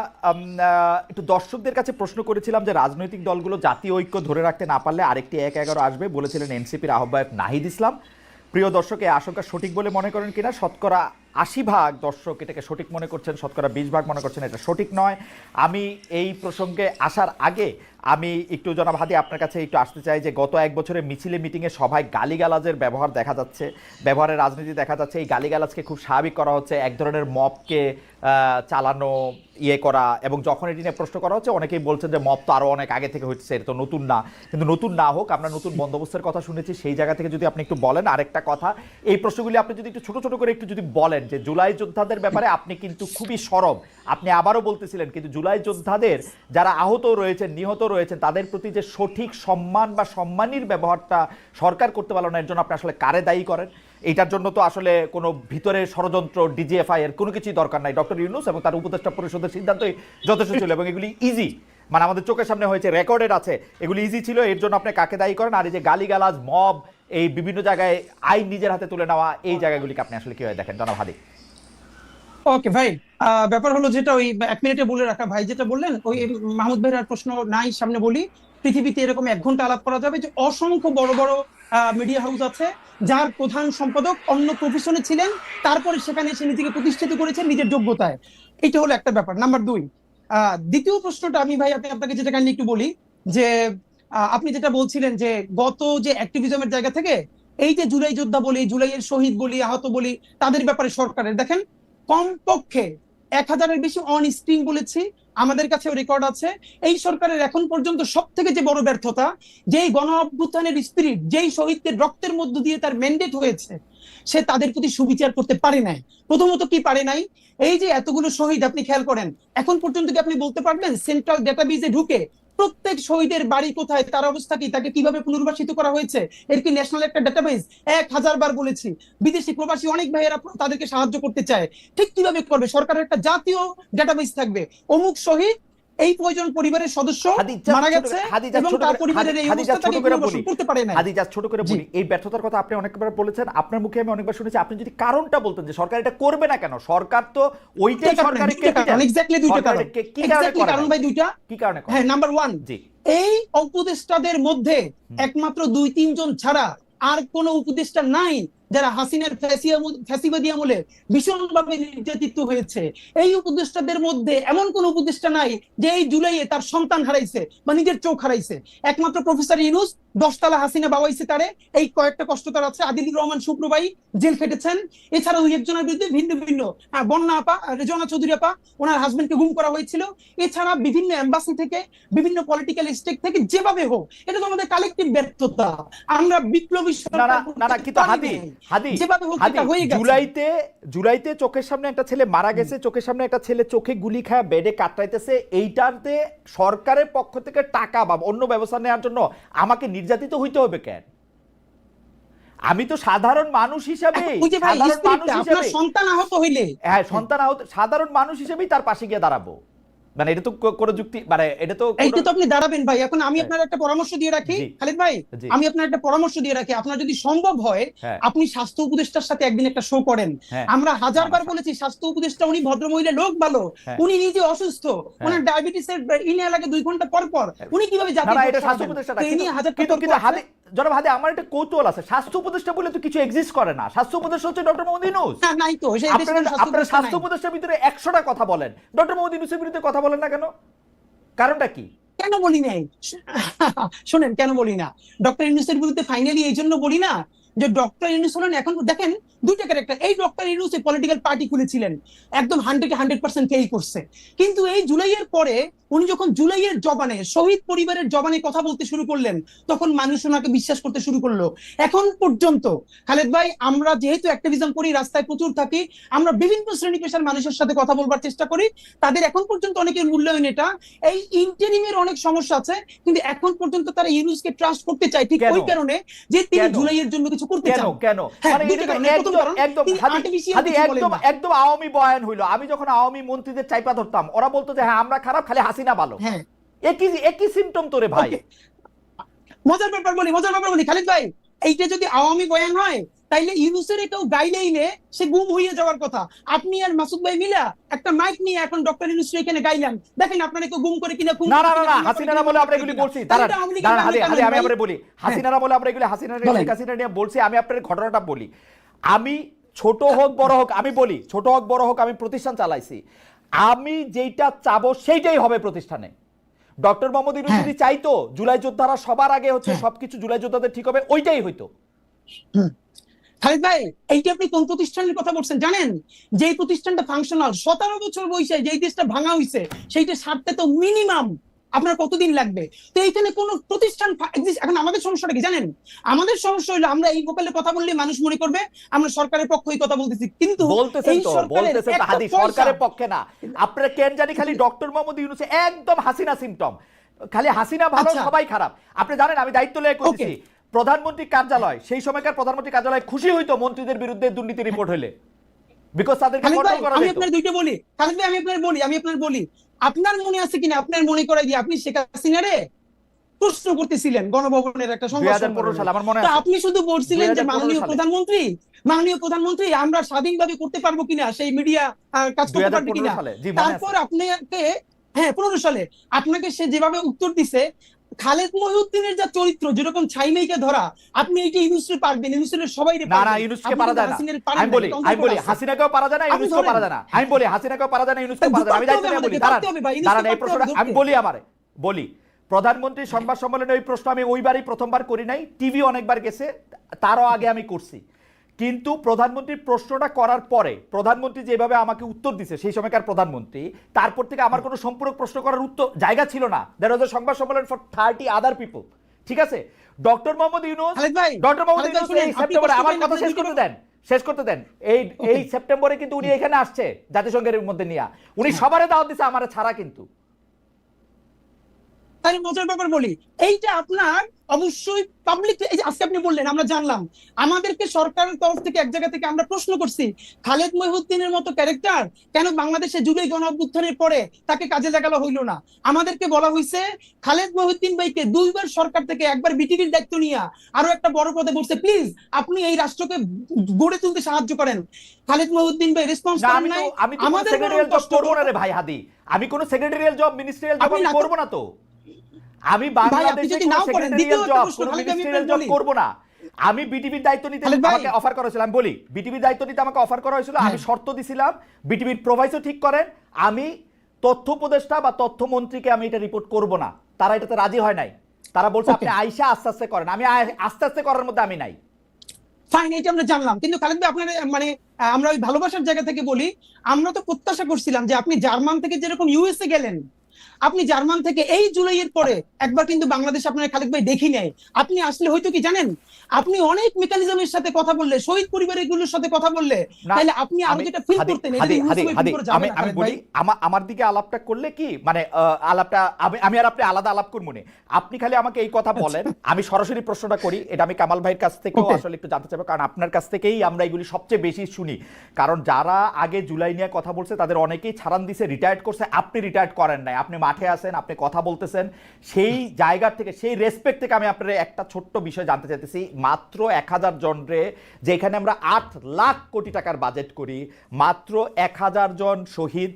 A: একটু দর্শকদের কাছে প্রশ্ন করেছিলাম যে রাজনৈতিক দলগুলো জাতীয় ঐক্য ধরে রাখতে না পারলে আরেকটি ১-১১ আসবে, বলেছিলেন এনসিপির আহ্বায়ক নাহিদ ইসলাম। প্রিয় দর্শক, এই আশঙ্কা সঠিক বলে মনে করেন কিনা? শতকরা ৮০% দর্শক এটাকে সঠিক মনে করছেন, শতকরা ২০% মনে করছেন এটা সঠিক নয়। আমি এই প্রসঙ্গে আসার আগে আমি একটু জনাব হাদি আপনার কাছে একটু আসতে চাই যে গত ১ বছরে মিছিলে, মিটিংয়ে, সভায় গালিগালাজের ব্যবহার দেখা যাচ্ছে, ব্যবহারের রাজনীতি দেখা যাচ্ছে। এই গালিগালাজকে খুব স্বাভাবিক করা হচ্ছে, এক ধরনের মবকে চালানো, করা। এবং যখন এটি নিয়ে প্রশ্ন করা হচ্ছে, অনেকেই বলছেন যে মব তো আরও অনেক আগে থেকে হচ্ছে, এটা তো নতুন না। কিন্তু নতুন না হোক, আমরা নতুন বন্দোবস্তের কথা শুনেছি, সেই জায়গা থেকে যদি আপনি একটু বলেন। আরেকটা কথা, এই প্রশ্নগুলি আপনি যদি একটু ছোট ছোট করে একটু যদি বলেন যে জুলাই যোদ্ধাদের ব্যাপারে আপনি কিন্তু খুবই সরব, আপনি আবারও বলতেছিলেন, কিন্তু জুলাই যোদ্ধাদের যারা আহত রয়েছেন, নিহত রয়েছেন, তাদের প্রতি যে সঠিক সম্মান বা সম্মানীর ব্যবহারটা সরকার করতে পারল না, এর জন্য আপনি আসলে কারে দায়ী করেন? এইটার জন্য তো আসলে কোনো ভিতরে ষড়যন্ত্র, ডিজিএফআই এর কোনো কিছুই দরকার নাই। ডক্টর ইউনূস এবং তার উপদেষ্টা পরিষদের সিদ্ধান্তই যথেষ্ট ছিল, এবং এগুলি ইজি, মানে আমাদের চোখের সামনে হয়েছে, রেকর্ডেড আছে, এগুলি ইজি ছিল। এর জন্য আপনি কাকে দায়ী করেন? আর এই যে গালিগালাজ, মব, এই বিভিন্ন জায়গায় আইন নিজের হাতে তুলে নেওয়া, এই জায়গাগুলিকে আপনি আসলে কিভাবে দেখেন জনাব হাদি?
C: ওকে ভাই, ব্যাপার হলো যেটা ওই 1 মিনিটে বলে রাখা, ভাই যেটা বললেন ওই মাহমুদ ভাইয়ের আর প্রশ্ন নাই, সামনে বলি। পৃথিবীতে এরকম 1 ঘন্টা আলাপ করা যাবে যে অসংখ্য বড় বড় মিডিয়া হাউস আছে যার প্রধান সম্পাদক অন্য প্রফেশনে ছিলেন, তারপরে সেখানে এসে নিজেকে প্রতিষ্ঠিত করেছেন নিজের যোগ্যতায়। এটা হলো একটা ব্যাপার। নাম্বার 2, দ্বিতীয় প্রশ্নটা আমি ভাই আপনাকে যেটা কাইন্ডলি একটু বলি যে আপনি যেটা বলছিলেন যে গত যে অ্যাক্টিভিজমের জায়গা থেকে এই যে জুলাই যোদ্ধা বলি, জুলাইয়ের শহীদ বলি, আহত বলি, তাদের ব্যাপারে সরকারের দেখেন কমপক্ষে 1000-এর বেশি অন স্ক্রিন বলেছি, আমাদের কাছে রেকর্ড আছে। এই সরকারের এখন পর্যন্ত সব থেকে যে বড় ব্যর্থতা, যেই গণ অভ্যুত্থানের স্পিরিট, যেই শহীদদের রক্তের মধ্য দিয়ে তার ম্যান্ডেট হয়েছে, সে তাদের প্রতি সুবিচার করতে পারে নাই। প্রথমত কি পারে নাই? এই যে এতগুলো শহীদ, আপনি খেয়াল করেন, এখন পর্যন্ত কি আপনি বলতে পারবেন সেন্ট্রাল ডেটাবেজে ঢুকে প্রত্যেক শহীদের বাড়ি কোথায়, তার অবস্থা কি, তাকে কিভাবে পুনর্বাসিত করা হয়েছে, এর কি ন্যাশনাল একটা ডেটাবেজ? 1000 বার বলেছি, বিদেশি প্রবাসী অনেক ভাইয়েরা তাদেরকে সাহায্য করতে চায়, ঠিক কিভাবে করবে? সরকারের একটা জাতীয় ডেটাবেজ থাকবে, অমুক শহীদ এই প্রয়োজন পরিবারের সদস্য মারা গেছে এবং তার পরিবারের এই অবস্থা, তাকে পুনর্বাসন করতে পারে না।
A: হাদি, জাস্ট ছোট করে বলি, এই ব্যর্থতার কথা আপনি অনেকবার বলেছেন, আপনার মুখে আমি অনেকবার শুনেছি। আপনি যদি কারণটা বলতেন যে সরকার এটা করবে না কেন? সরকার তো ওইটাই সরকারের ক্যাপিটাল।
C: এক্স্যাক্টলি দুইটা কারণ।
A: কি কারণ
C: ভাই দুইটা।
A: কি কারণে?
C: হ্যাঁ, নাম্বার 1, এই উপদেষ্টাদের মধ্যে একমাত্র 2-3 জন ছাড়া আর কোন উপদেষ্টা নাই যারা হাসিনার ফ্যাসিবাদী আমলে ভীষণভাবে নির্যাতিত হয়েছে, এই উপদেষ্টাদের মধ্যে এমন কোন উপদেষ্টা নাই যে এই জুলাইয়ে তার সন্তান হারাইছে বা নিজের চোখ হারাইছে। একমাত্র প্রফেসর ইউনূস 10 তলা হাসিনা বাবাইছে তারে, এই কয়েকটা কষ্টতার আছে। আদিলুর রহমান শুক্র ভাই জেল খেটেছেন। এছাড়া দুই একজনের বিরুদ্ধে ভিন্ন ভিন্ন, বন্যা আপা, রেজনা চৌধুরী আপা, ওনার হাজবেন্ডকে গুম করা হয়েছিল। এছাড়া বিভিন্ন এম্বাসি থেকে, বিভিন্ন পলিটিক্যাল স্টেক থেকে, যেভাবে হোক, এটা তো আমাদের কালেকটিভ ব্যর্থতা। আমরা বিপ্লবী
A: না না না না, কিন্তু হাদি
C: যেভাবে হোক এটা হয়ে গেছে।
A: জুলাইতে চোখের সামনে একটা ছেলে মারা গেছে, চোখের সামনে একটা ছেলে চোখে গুলি খায় বেডে কাটাইতেছে, এইটাতে সরকারের পক্ষ থেকে টাকা বা অন্য ব্যবস্থা নেওয়ার জন্য আমাকে নির্যাতিত হইতে হবে কেন? আমি তো সাধারণ মানুষ হিসাবে,
C: আপনার সন্তান আহত হইলে,
A: হ্যাঁ সন্তান আহত, সাধারণ মানুষ হিসেবেই তার পাশে গিয়ে দাঁড়াবো। মানে এটা তো কোনো যুক্তি, মানে এটা তো
C: এইটা তো আপনি দাঁড়াবেন ভাই। এখন আমি আপনার একটা পরামর্শ দিয়ে রাখি খালিদ ভাই, আমি আপনার একটা পরামর্শ দিয়ে রাখি, আপনার যদি সম্ভব হয় আপনি স্বাস্থ্য উপদেষ্টার সাথে একদিন একটা শো করেন। আমরা হাজারবার বলেছি স্বাস্থ্য উপদেষ্টা উনি ভদ্রমহিলা, লোক ভালো, উনি নিজে অসুস্থ, ওনার ডায়াবেটিসের ইনে লাগে 2 ঘন্টা পর পর, উনি কিভাবে যাবেন?
A: এটা স্বাস্থ্য উপদেষ্টা জনাব হাদি, আমার একটা কৌতূহল আছে, স্বাস্থ্য উপদেষ্টা বলে তো কিছু এক্সিস্ট করে না। স্বাস্থ্য উপদেষ্টা হচ্ছে ডক্টর মোহাম্মদ ইউনূস।
C: না, নাই তো।
A: আপনারা স্বাস্থ্য উপদেষ্টার ভিতরে 100টা কথা বলেন, ডক্টর মোহাম্মদ ইউনূসের বিরুদ্ধে কথা বলেন না কেন? কারণটা কি?
C: কেন বলি নাই শোনেন, কেন বলি না? ডক্টর ইউনূসের বিরুদ্ধে ফাইনালি এই জন্য বলি না যে ডক্টর ইউনূস হলেন, এখন দেখেন দুইটা ক্যারেক্টার। এই ডক্টর ইউনূস পলিটিক্যাল পার্টি খুলেছিলেন, একদম 100% ফেল করছে। কিন্তু এই জুলাইয়ের পরে উনি যখন জুলাইয়ের জবানে, শহীদ পরিবারের জবানে কথা বলতে শুরু করলেন, তখন মানুষ ওনাকে বিশ্বাস করতে শুরু করলো। এখন পর্যন্ত খালেদ ভাই, আমরা যেহেতু অ্যাক্টিভিজম করি, রাস্তায় প্রচুর থাকি, আমরা বিভিন্ন শ্রেণী পেশার মানুষের সাথে কথা বলবার চেষ্টা করি, তাদের এখন পর্যন্ত অনেকের মূল্যায়ন এটা। এই ইন্টারিমের অনেক সমস্যা আছে, কিন্তু এখন পর্যন্ত তারা ইউনূসকে ট্রাস্ট করতে চায় ঠিক ওই কারণে যে তিনি জুলাইয়ের জন্য কিছু করতে চান।
A: কেন একদম আওয়ামী বয়ান হইলো। আমি যখন আওয়ামী মন্ত্রীদের চাইপা ধরতাম, ওরা বলতো যে হ্যাঁ আমরা খারাপ, খালি হাসিনা ভালো। একই সিম্পটম তোরে ভাই।
C: মজার ব্যাপার বলি খালিদ ভাই, এইটা যদি আওয়ামী বয়ান হয় তাইলে ইউনূসের কেউ গাইলেইলে সে গুম হয়ে যাওয়ার কথা। আপনি আর মাসুদ ভাই মিলা একটা মাইক নিয়ে এখন ডক্টর ইউনূস এখানে গাইলেন, দেখেন আপনারা কেউ গুম করে কিনা।
A: না না না, হাসিনারা বলে আমরা এগুলি বলছি। আমি আপনারে বলি, হাসিনারা বলে আমরা এগুলি হাসিনা নিয়ে বলছি। আমি আপনার ঘটনাটা বলি। আমি ছোট হোক বড় হোক, আমি বলি ছোট হোক বড় হোক, আমি প্রতিষ্ঠান চালাইছি। আমি যেটা চাবো সেইটাই হবে প্রতিষ্ঠানে। ডক্টর মোহাম্মদ ইউনূস যদি চাইতো জুলাই যোদ্ধারা সবার আগে হচ্ছে সবকিছু জুলাই যোদ্ধাদের ঠিক হবে, ওইটাই হইতো।
C: খালিদ ভাই, এইটা আপনি কোন প্রতিষ্ঠানের কথা বলছেন জানেন? যে প্রতিষ্ঠানটা ফাংশনাল, 17 বছর বয়সে যেই দেশটা ভাঙা হইছে, সেইটা সারতে তো মিনিমাম আপনার কতদিন লাগবে? তো এইখানে কোন প্রতিষ্ঠান এখন আমাদের সমস্যাটা কি জানেন? আমাদের সমস্যা হলো আমরা এই ভোকালে কথা বললে মানুষ মনে করবে আমরা সরকারের পক্ষেই কথা বলতেছি, কিন্তু
A: সরকারের পক্ষে না। আপনারা কেন জানি খালি ডক্টর মোহাম্মদ ইউনূস একদম হাসিনা সিম্পটম, খালি হাসিনা ভালো সবাই খারাপ। আপনি জানেন আমি দায়িত্ব লয়ে করছি, প্রধানমন্ত্রী কার্যালয়, সেই সময়কার প্রধানমন্ত্রী কার্যালয় খুশি হইতো মন্ত্রীদের বিরুদ্ধে দুর্নীতি রিপোর্ট হইলে, বিকজ তাদেরকে কন্ট্রোল করা যেত।
C: আমি আপনার দুইটা বলি খালিদ ভাই, আমি আপনার বলি, আপনার মনে আছে কিনা, আপনার মনে করাই দিয়ে আপনি শেখ হাসিনারে প্রশ্ন করতেছিলেন গণভবনের একটা সংবাদ সম্মেলনে। আপনি শুধু বলছিলেন যে মাননীয় প্রধানমন্ত্রী আমরা স্বাধীনভাবে করতে পারবো কিনা, সেই মিডিয়া কাজ করতে পারবে কিনা। তারপর আপনাকে 15 সালে আপনাকে সে যেভাবে উত্তর দিছে, খালেদ মহিউদ্দিনের যা চরিত্র, যেরকম ছাইমেইকে ধরা, আপনি এইটা ইউনূসকে পারবেন, ইউনূসের সবাই রে
A: পারবেন। না ইউনূসকে পারা যায় না। আমি বলি হাসিনাকেও পারা যায় না, ইউনূসকেও পারা যায় না। আমি বলি হাসিনাকেও পারা যায় না, ইউনূসকেও পারা যায় না। আমি দায়িত্ব নিয়ে বলি, দাঁড়ান এই প্রশ্নটা আমি বলি প্রধানমন্ত্রী সংবাদ সম্মেলনে ওই প্রশ্ন আমি ওইবারই প্রথমবার করি নাই, টিভি অনেকবার গেছে, তারও আগে আমি করছি। কিন্তু প্রধানমন্ত্রী প্রশ্নটা করার পরে প্রধানমন্ত্রী যেভাবে আমাকে উত্তর দিছে, সেই সময়কার প্রধানমন্ত্রী, তারপর থেকে আমার কোনো সম্পূরক প্রশ্ন করার জায়গা ছিল না। দেয়ার ওয়াজ আ সংবাদ সম্মেলন ফর 30 আদার পিপল। ঠিক আছে, ডক্টর মোহাম্মদ ইউনূস এই সেপ্টেম্বরে, আমার কথা শেষ করতে দেন। এই সেপ্টেম্বরে কিন্তু উনি এখানে আসছে জাতিসংঘের মধ্যে নিয়ে, উনি সবারে দাওয়াত দিছে, আমার ছাড়া। কিন্তু
C: তাই মজার ব্যাপার বলি, এইটা আপনার অবশ্যই পাবলিক, এই যে আজকে আপনি বললেন আমরা জানলাম, আমাদেরকে সরকারের তরফ থেকে এক জায়গা থেকে আমরা প্রশ্ন করছি খালেদ মহিউদ্দিনের মতো ক্যারেক্টার কেন বাংলাদেশে জুলাই গণ অভ্যুত্থানের পরে তাকে কাজে লাগানো হইলো না। আমাদেরকে বলা হয়েছে খালেদ মহিউদ্দিন ভাইকে 2 বার সরকার থেকে, একবার বিটিভির দায়িত্ব নিয়ে আরো একটা বড় পদে বলছে, প্লিজ আপনি এই রাষ্ট্রকে গড়ে তুলতে সাহায্য করেন। খালেদ মহিউদ্দিন ভাই রেসপন্স করেন নাই।
A: আমাদের সেক্রেটারিয়াল জব করব না রে ভাই হাদি, আমি কোন সেক্রেটারিয়াল জব, মিনিস্ট্রিয়াল জব আমি করব না। তো আমি বাংলাদেশে কোনো সেক্রেটারিয়াল জব, কোনো মিনিস্ট্রিয়াল জব করব না। আমি বিটিভির দায়িত্ব নিতে
C: খালেদ ভাই।
A: আমাকে অফার করা হয়েছিল, আমি বলি বিটিভির দায়িত্ব নিতে আমাকে অফার করা হয়েছিল, আমি শর্ত দিছিলাম বিটিভির প্রোভাইসও ঠিক করেন, আমি তথ্য উপদেষ্টা বা তথ্যমন্ত্রীকে আমি এটা রিপোর্ট করব না, তারা এটাতে রাজি হয় নাই, তারা বলছে আপনি আইসা আস্তে আস্তে করেন, আমি আস্তে আস্তে করার মধ্যে আমি নাই।
C: ফাইন, এটা আমরা জানলাম, কিন্তু খালেদ ভাই আপনার মানে আমরা ওই ভালোবাসার জায়গা থেকে বলি, আমরা তো প্রত্যাশা করছিলাম যে আপনি জার্মান থেকে যেরকম ইউএসএ গেলেন, আপনি জার্মান থেকে এই জুলাইয়ের পরে একবার কিন্তু বাংলাদেশ আপনার খালেদ ভাই দেখি নাই। আপনি আসলে হয়তো কি জানেন, আপনি অনেক মেকানিজমের সাথে কথা বললে, শহীদ পরিবারগুলোর সাথে কথা বললে,
A: না,
C: তাহলে আপনি আরো
A: আমি-
C: যেটা ফিল
A: হাদি,
C: করতেন,
A: হাদি,
C: এটা
A: হাদি,
C: ইউএসএ
A: হাদি,
C: করে যাবে
A: আমি
C: না
A: আমি
C: খালেদ
A: বলি
C: ভাই।
A: আমার দিকে আলাপটা করলে কি মানে আলাপটা আমি আর আপনি আলাদা আলাপ করবো না, আপনি খালি আমাকে এই কথা বলেন, আমি সরাসরি প্রশ্নটা করি, এটা আমি কামাল ভাইয়ের কাছ থেকেও
C: Okay.
A: আসলে একটু জানতে চাইবো, কারণ আপনার কাছ থেকেই আমরা এগুলি সবচেয়ে বেশি শুনি, কারণ যারা আগে জুলাই নিয়ে কথা বলছে তাদের অনেকেই ছাড়ান দিছে, রিটায়ার্ড করছে, আপনি রিটায়ার্ড করেন নাই, আপনি মাঠে আছেন, আপনি কথা বলতেছেন, সেই জায়গা থেকে সেই রেসপেক্ট থেকে আমি আপনার একটা ছোট্ট বিষয় জানতে চাইতেছি, মাত্র 1000 জন রে, যেখানে আমরা 8 লাখ কোটি টাকার বাজেট করি, মাত্র 1000 জন শহীদ,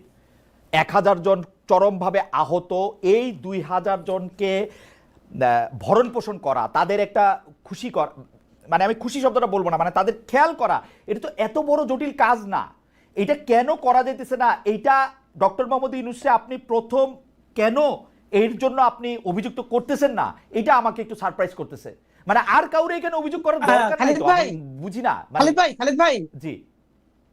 A: 1000 জন চরমভাবে আহত, এই 2000 জনকে ভরণ পোষণ করা, তাদের একটা খুশি করা, মানে আমি খুশি শব্দটা বলবো না, মানে তাদের খেয়াল করা, এটা তো এত বড় জটিল কাজ না, এটা কেন করা যাইতেছে না? এইটা ডক্টর মোহাম্মদ ইউনূসকে আপনি প্রথম কেন এর জন্য আপনি অভিযুক্ত করতেছেন না, এটা আমাকে একটু সারপ্রাইজ করতেছে, মানে আর কাউরে এখানে অভিযোগ করার দরকার নাই
C: খালেদ
A: তো,
C: ভাই,
A: আমি বুঝি না
C: খালেদ ভাই
A: জি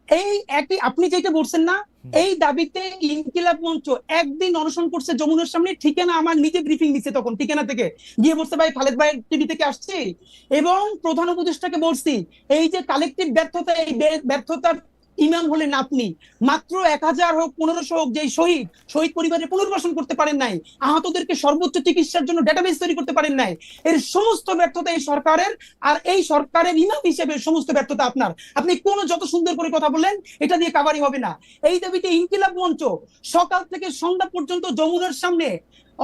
C: এই একই আপনি যেটা বলছেন না, এই দাবিতে ইনকিলাব মঞ্চ একদিন অনশন করছে যমুনার সামনে, ঠিকানা আমার নিজে ব্রিফিং দিচ্ছে, তখন ঠিকানা থেকে গিয়ে বলছে ভাই খালেদ ভাই টিভি থেকে আসছে, এবং প্রধান উপদেষ্টাকে বলছি এই যে কালেকটিভ ব্যর্থতা, এই ব্যর্থতার ইমাম হলেন আপনি। মাত্র 1000 হোক 1500 হোক, যে শহীদ পরিবারের পুনর্বাসন করতে পারেন নাই, আহতদেরকে সর্বোচ্চ চিকিৎসার জন্য ডেটাবেস তৈরি করতে পারেন নাই, এর সমস্ত ব্যর্থতা এই সরকারের, আর এই সরকারের ইমাম হিসেবে সমস্ত ব্যর্থতা আপনার। আপনি কোন যত সুন্দর করে কথা বললেন, এটা দিয়ে কাভারি হবে না। এই দাবিতে ইনকিলাব মঞ্চ সকাল থেকে সন্ধ্যা পর্যন্ত যমুনার সামনে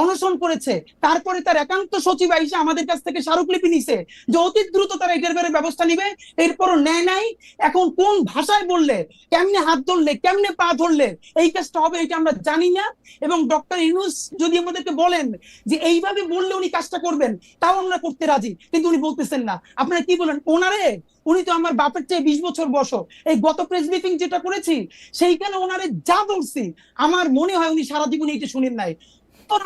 C: অনশন করেছে, তারপরে তার একান্ত সচিব আইসা আমাদের কাছ থেকে স্মারকলিপি নিছে যে অতি দ্রুত তারা এটার ব্যাপারে ব্যবস্থা নিবে, এরপরও নেয় নাই। এখন কোন ভাষায় বললে, কেমনে হাত ধরলে, কেমনে পা ধরলে এই কাজটা হবে, এটা আমরা জানি না। এবং ডক্টর ইউনূস যদি আমাদেরকে বলেন যে এইভাবে বললে উনি কাজটা করবেন, তাও আমরা করতে রাজি, কিন্তু উনি বলতেছেন না। আপনারা কি বলেন ওনারে? উনি তো আমার বাপের চেয়ে 20 বছর বয়স। এই গত প্রেস ব্রিফিং যেটা করেছি, সেইখানে ওনারে যা বলছি, আমার মনে হয় উনি সারা জীবন এইটা শুনেন নাই।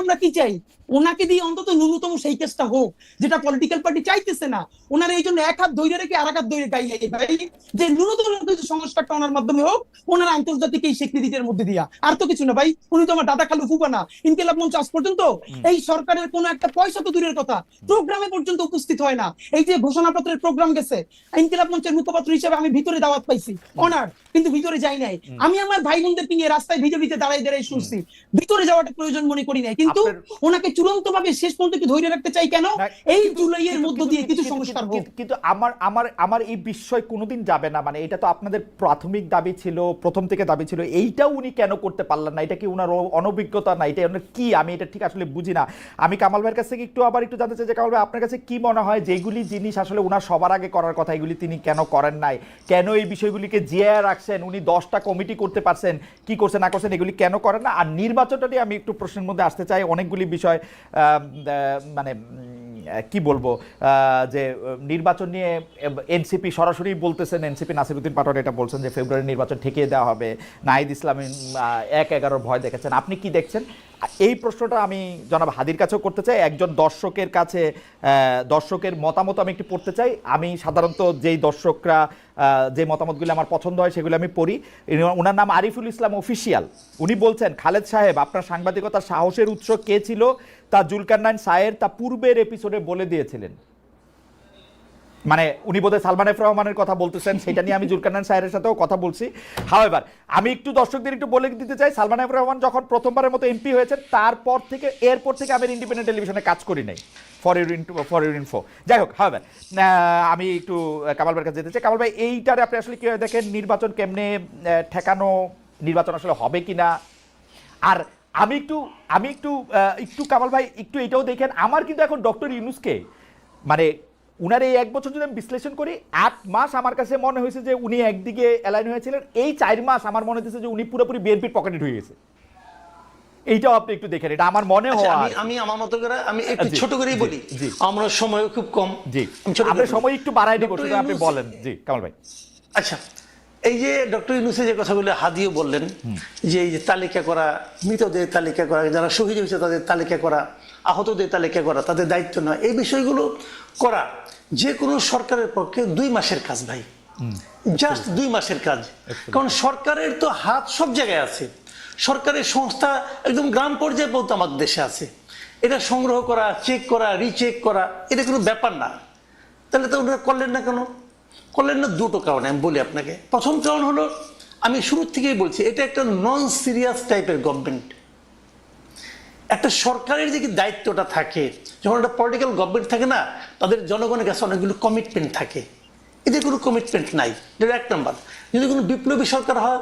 C: আমরা কি চাই, ওনাকে দিয়ে অন্তত ন্যূনতম সেই কেসটা হোক, যেটা পলিটিক্যাল পার্টি চাইতেছে না। ওনার এই জন্য এক হাত ধরে রেখে আর এক হাত ধরে গাইলে ভাই, যে ন্যূনতম কিছু সংস্কারটা ওনার মাধ্যমে হোক, ওনার আন্তর্জাতিক এই স্বীকৃতির মধ্যে দিয়া, আর তো কিছু না ভাই। উনি তো আমার দাদা খালু ফুফা না। ইনকিলাব মঞ্চ আজ পর্যন্ত এই সরকারের কোনো একটা পয়সা তো দূরের কথা, প্রোগ্রামে পর্যন্ত উপস্থিত হয় না। এই যে ঘোষণাপত্রের প্রোগ্রাম গেছে, ইনকিলাব মঞ্চের মুখপাত্র হিসেবে আমি ভিতরে দাওয়াত পাইছি, অনার, কিন্তু ভিতরে যাই নাই। আমি আমার ভাই বোনদেরকে নিয়ে রাস্তায় ভিজে ভিজে দাঁড়াই শুনছি, ভিতরে যাওয়াটা প্রয়োজন মনে করি নাই। কিন্তু ওনাকে চূড়ান্ত ভাবে শেষ পর্যন্ত কি ধরে রাখতে চাই কেন? এই জুলাইয়ের মধ্য দিয়ে কিছু সংস্কার হোক।
A: কিন্তু আমার এই বিষয় কোনোদিন যাবে না, মানে এটা তো আপনাদের প্রাথমিক দাবি ছিল, প্রথম থেকে দাবি ছিল, এইটাও উনি কেন করতে পারলেন না? এটা কি উনার অনভিজ্ঞতা না, এটা ওনার কি, আমি এটা ঠিক আসলে বুঝি না। আমি কামাল ভাইয়ের কাছ থেকে একটু জানতে চাই যে কামাল ভাই, আপনার কাছে কি মনে হয় যেগুলি জিনিস আসলে উনার সবার আগে করার কথা, এগুলি তিনি কেন করেন নাই? কেন এই বিষয়গুলিকে জিয়ে রাখছেন? উনি 10টা কমিটি করতে পারছেন, কি করছেন না করছেন, এগুলি কেন করেন না? আর নির্বাচনটা নিয়ে আমি একটু প্রশ্নের মধ্যে আসতে চাই, অনেকগুলি বিষয়, মানে কি বলবো, যে নির্বাচন নিয়ে এনসিপি সরাসরি বলতেছেন, এনসিপি নাসিরউদ্দিন পাটোয়ারি এটা বলছেন যে ফেব্রুয়ারি নির্বাচন ঠেকিয়ে দেওয়া হবে, নাহিদ ইসলাম 1/11 ভয় দেখেছেন, আপনি কি দেখছেন? এই প্রশ্নটা আমি জনাব হাদির কাছেও করতে চাই, একজন দর্শকের কাছে, দর্শকের মতামত আমি একটু পড়তে চাই। আমি সাধারণত যেই দর্শকরা যে মতামতগুলো আমার পছন্দ হয় সেগুলো আমি পড়ি। ওনার নাম আরিফুল ইসলাম অফিসিয়াল। উনি বলছেন, খালেদ সাহেব, আপনার সাংবাদিকতার সাহসের উৎস কে ছিল তা জুলকারনাইন সায়ের তা পূর্বের এপিসোডে বলে দিয়েছিলেন। মানে উনি বোধহয় সালমান এফ রহমানের কথা বলতেছেন, সেটা নিয়ে আমি জুলকারনাইন সায়ের সাথেও কথা বলছি। হাওয়েভার, আমি একটু দর্শকদের একটু বলে দিতে চাই, সালমান এফ রহমান যখন প্রথমবারের মতো এমপি হয়েছেন, এরপর থেকে আমি ইন্ডিপেন্ডেন্ট টেলিভিশনে কাজ করি নাই, ফর ইউর ইনফো। যাই হোক, হাওয়েভার, আমি একটু কামাল ভাইয়ের কাছে যেতে চাই। কামাল ভাই, এইটারে আপনি আসলে কি দেখেন, নির্বাচন কেমনে ঠেকানো, নির্বাচন আসলে হবে কিনা? আর আমি একটু কামাল ভাই একটু এটাও দেখেন, আমার কিন্তু এখন ডক্টর ইউনূসকে, মানে উনার এই 1 বছর যদি আমি বিশ্লেষণ করি, 8 মাস আমার কাছে মনে হয়েছে যে উনি একদিকে অ্যালাইন হয়েছিলেন, এই 4 মাস আমার মনে হচ্ছে যে উনি পুরোপুরি বিএনপির পকেটে ঢুকে গেছে। এইটাও আপনি একটু দেখেন, এটা আমার মনে
B: আচ্ছা,
A: হয়।
B: আমি আমার মতো করে আমি একটু
A: জি,
B: ছোট করেই
A: জি,
B: বলি,
A: জি।
B: আমরা সময় খুব কম।
A: জি,
B: আমি ছোট করে
A: আপনার
B: বলি।
A: সময় একটু বাড়াই দিব,
B: ডক্টর
A: শুধু আপনি
B: ইউনূস-
A: বলেন। জি কামাল ভাই।
B: আচ্ছা, এই যে ডক্টর ইউনূসের যে কথাগুলো হাদিও বললেন, যে এই যে তালিকা করা, মৃতদের তালিকা করা, যারা শহীদ হয়েছে তাদের তালিকা করা, আহতদের তালিকা করা, তাদের দায়িত্ব নয়, এই বিষয়গুলো করা যে কোনো সরকারের পক্ষে 2 মাসের কাজ ভাই, জাস্ট 2 মাসের কাজ। কারণ সরকারের তো হাত সব জায়গায় আছে, সরকারের সংস্থা একদম গ্রাম পর্যায়ে পর্যন্ত আমাদের দেশে আছে। এটা সংগ্রহ করা, চেক করা, রিচেক করা, এটা কোনো ব্যাপার না। তাহলে তো ওনারা করলেন না কেন? করলেন না দুটো কারণে আমি বলি আপনাকে। প্রথম কারণ হলো, আমি শুরুর থেকেই বলছি, এটা একটা নন সিরিয়াস টাইপের গভর্নমেন্ট। একটা সরকারের যে দায়িত্বটা থাকে, যখন একটা পলিটিক্যাল গভর্নমেন্ট থাকে না, তাদের জনগণের কাছে অনেকগুলো কমিটমেন্ট থাকে, এদের কোনো কমিটমেন্ট নাই। এটা এক নম্বর। যদি কোনো বিপ্লবী সরকার হয়,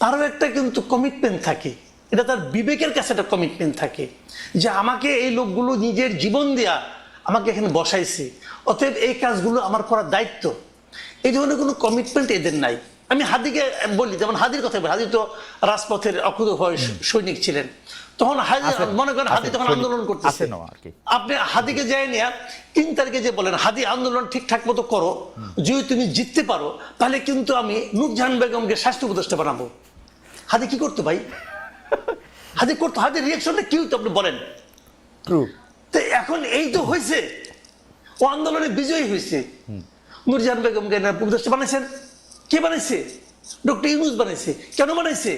B: তারও একটা কিন্তু কমিটমেন্ট থাকে, এটা তার বিবেকের কাছে একটা কমিটমেন্ট থাকে, যে আমাকে এই লোকগুলো নিজের জীবন দেয়া আমাকে এখানে বসাইছে, অতএব এই কাজগুলো আমার করার দায়িত্ব। এই ধরনের কোনো কমিটমেন্ট এদের নাই। আমি হাদিকে বলি, যেমন হাদির কথা বলি, হাদি তো রাজপথের অকুতোভয় সৈনিক ছিলেন। তখন হাদি, মনে করেন হাদি তখন আন্দোলন করতেছে, আপনি হাদিকে যাই নিয়ে 3 তারিখে যে বলেন, হাদি আন্দোলন ঠিকঠাক মতো করো, যদি তুমি জিততে পারো তাহলে কিন্তু আমি নূরজাহান বেগমকে স্বাস্থ্য উপদেষ্টা বানাবো। হাদি কি করতো ভাই? হাদি করতো, হাদির রিয়াকশনটা কি হতো আপনি বলেন? তো এখন এই তো হয়েছে, ও আন্দোলনে বিজয়ী হয়েছে, নূরজাহান বেগমকে উপদেষ্টা বানাইছেন। কে বানাইছে? ডক্টর ইউনূস বানাইছে। কেন বানাইছে?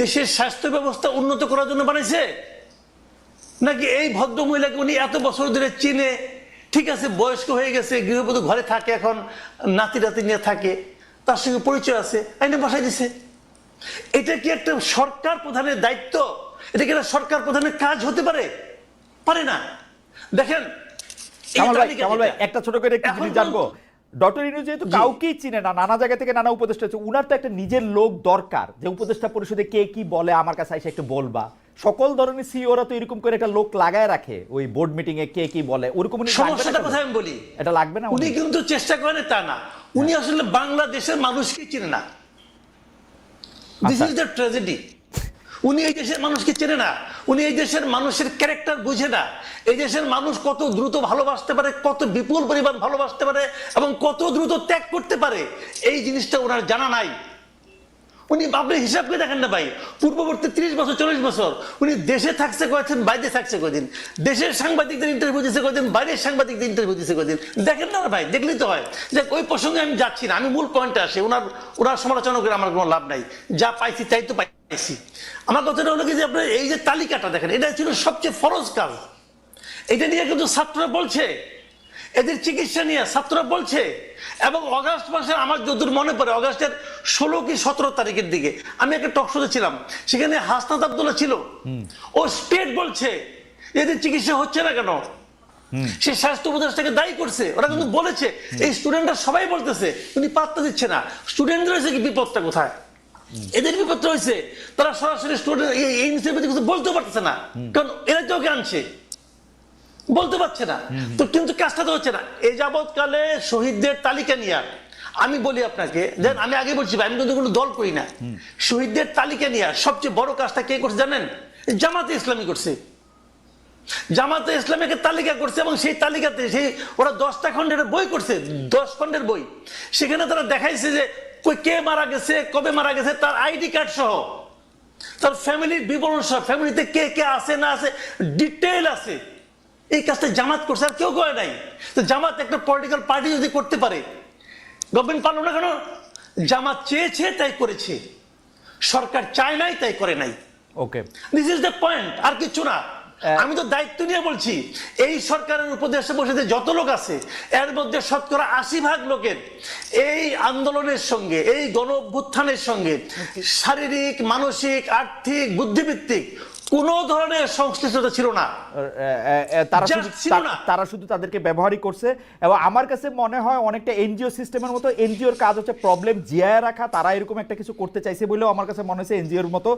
B: দেশের স্বাস্থ্য ব্যবস্থা উন্নত করার জন্য বানাইছে, নাকি এই ভদ্র মহিলাকে উনি এত বছর ধরে চিনে, ঠিক আছে বয়স্ক হয়ে গেছে, গৃহবধূ ঘরে থাকে, এখন নাতি নাতি নিয়ে থাকে, তার সঙ্গে পরিচয় আছে, আইনে বসাই দিছে? এটা কি একটা সরকার প্রধানের দায়িত্ব? এটা কি একটা সরকার প্রধানের কাজ হতে পারে? পারে না। দেখেন,
A: কামাল ভাই একটা ছোট করে একটু জিনিস জানবো। ডক্টর ইউনূস যেহেতু কাউকেই চিনে না, নানা জায়গা থেকে নানা উপদেষ্টা আছে, উনার তো একটা নিজের লোক দরকার, যে উপদেষ্টা পরিষদে কে কি বলে আমার কাছে এসে একটু বলবা। সকল ধরনের সিইওরা তো এরকম করে একটা লোক লাগায় রাখে, ওই বোর্ড মিটিং এ কে কি বলে, ওরকম
B: সমস্যাটার কথা আমি বলি,
A: এটা লাগবে না।
B: উনি কিন্তু চেষ্টা করেন তা না, উনি আসলে বাংলাদেশের মানুষকে চিনে না। This is the tragedy. উনি এই দেশের মানুষকে চেনে না, উনি এই দেশের মানুষের ক্যারেক্টার বুঝে না, এই দেশের মানুষ কত দ্রুত ভালোবাসতে পারে, কত বিপুল পরিমাণ ভালোবাসতে পারে, এবং কত দ্রুত ত্যাগ করতে পারে, এই জিনিসটা ওনার জানা নাই। উনি আপনি হিসাব করে দেখেন না ভাই, পূর্ববর্তী 30 বছর 40 বছর উনি দেশে থাকছে কয়েছেন, বাইরে থাকছে কয়দিন, দেশের সাংবাদিকদের ইন্টারভিউ দিচ্ছে কয়দিন, বাইরের সাংবাদিকদের ইন্টারভিউ দিচ্ছে কয়দিন, দেখেন না ভাই, দেখলেই তো হয়। যে ওই প্রসঙ্গে আমি যাচ্ছি না, আমি মূল পয়েন্টে আসি। ওনার সমালোচনা করে আমার কোনো লাভ নাই, যা পাইছি তাই তো পাইছি। আমার কথাটা হলো কি, যে আপনার এই যে তালিকাটা দেখেন, এটা ছিল সবচেয়ে ফরজ কাজ। এটা নিয়ে কিন্তু ছাত্ররা বলছে, এদের চিকিৎসা নিয়ে ছাত্ররা বলছে। এবং অগাস্ট মাসের, আমার যতদূর মনে পড়ে, অগাস্টের 16 কি 17 তারিখের দিকে আমি একটা টক শোতে ছিলাম, সেখানে হাসনাত আব্দুল্লাহ ছিল। ও স্টেট বলছে এদের চিকিৎসা হচ্ছে না কেন, সে স্বাস্থ্য উপদেষ্টাকে দায়ী করছে। ওরা কিন্তু বলেছে, এই স্টুডেন্টরা সবাই বলতেছে, উনি পাত্তা দিচ্ছে না। স্টুডেন্টদের হয়েছে কি বিপদটা কোথায়? এদের বিপদটা হয়েছে, তারা সরাসরি স্টুডেন্ট এই বিষয়ে কিছু বলতেও পারতেছে না, কারণ এরা তো ওকে আনছে, বলতে পারছে না। তো কিন্তু কাজটা তো হচ্ছে না। এই যাবৎকালে শহীদদের তালিকা নিয়ে, আমি বলি আপনাকে, দেন আমি আগে বলছি ভাই, আমি কিন্তু কোনো দল করি না। শহীদদের তালিকা নিয়ে সবচেয়ে বড় কাজটা কে করছে জানেন? জামাতে ইসলামী করছে। জামাতে ইসলামীকে তালিকা করছে, এবং সেই তালিকাতে ওরা 10টা খণ্ডের বই করছে, 10 খণ্ডের বই। সেখানে তারা দেখাইছে যে কে মারা গেছে, কবে মারা গেছে, তার আইডি কার্ড সহ, তার ফ্যামিলির বিবরণ সহ, ফ্যামিলিতে কে কে আছে না আছে ডিটেইল আছে। এই কাজটা জামাত করছে, আর কেউ করে নাই। তো জামাত একটা পলিটিক্যাল পার্টি যদি করতে পারে, গভর্নমেন্ট পারলো না কেন? জামাত চেয়েছে তাই করেছে, সরকার চায় নাই তাই করে নাই।
A: ওকে,
B: দিস ইজ দ্য পয়েন্ট, আর কিছু না। আমি তো দায়িত্ব নিয়ে বলছি, এই সরকারের উপদেষ্টা পরিষদে যত লোক আছে, এর মধ্যে 80% লোকের এই আন্দোলনের সঙ্গে, এই গণ অভ্যুত্থানের সঙ্গে শারীরিক, মানসিক, আর্থিক, বুদ্ধিভিত্তিক কোন ধরনের সংশ্লিষ্টতা ছিল না।
A: তারা শুধু তাদেরকে ব্যবহারই করছে। এবং আমার কাছে মনে হয় অনেকটা এনজিও সিস্টেমের মতো, এনজিওর কাজ হচ্ছে প্রবলেম জিয়ায় রাখা, তারা এরকম একটা কিছু করতে চাইছে বলেও আমার কাছে মনে হচ্ছে এনজিওর মতো।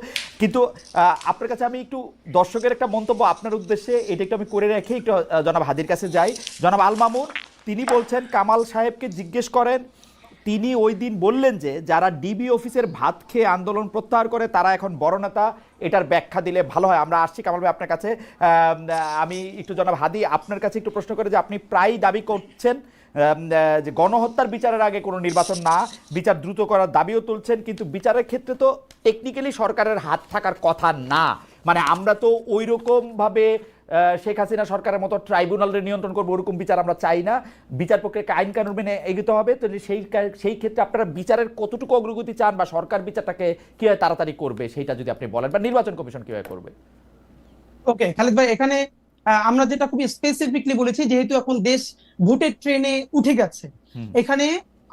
A: কিন্তু আপনার কাছে আমি একটু দর্শকের একটা মন্তব্য আপনার উদ্দেশ্যে, এটা একটু আমি করে রেখে একটু জনাব হাদির কাছে যাই। জনাব আল মামুন তিনি বলছেন, কামাল সাহেবকে জিজ্ঞেস করেন তিনি ওই দিন বললেন যে যারা ডিবি অফিসের ভাত খেয়ে আন্দোলন প্রত্যাহার করে তারা এখন বড় নেতা, এটার ব্যাখ্যা দিলে ভালো হয়। আমরা আসছি কামাল ভাই আপনার কাছে। আমি একটু জনাব হাদি আপনার কাছে একটু প্রশ্ন করে যে আপনি প্রায় দাবি করছেন যে গণহত্যার বিচারের আগে কোনো নির্বাচন না, বিচার দ্রুত করার দাবিও তুলছেন, কিন্তু বিচারের ক্ষেত্রে তো টেকনিক্যালি সরকারের হাত থাকার কথা না। মানে আমরা তো ওই রকম ভাবে শেখ হাসিনা সরকারের মতো ট্রাইব্যুনালের নিয়ন্ত্রণ করবো ওরকম বিচার আমরা চাই না। বিচার প্রক্রিয়াকে আইন কানুন মেনে এগোতে হবে। তো সেই ক্ষেত্রে আপনারা বিচারের কতটুকু অগ্রগতি চান, বা সরকার বিচারটাকে কিভাবে তাড়াতাড়ি করবে সেইটা যদি আপনি বলেন, বা নির্বাচন কমিশন কিভাবে করবে?
C: ওকে খালিদ ভাই, এখানে আমরা যেটা খুবই স্পেসিফিকলি বলেছি, যেহেতু এখন দেশ ভোটের ট্রেনে উঠে গেছে, এখানে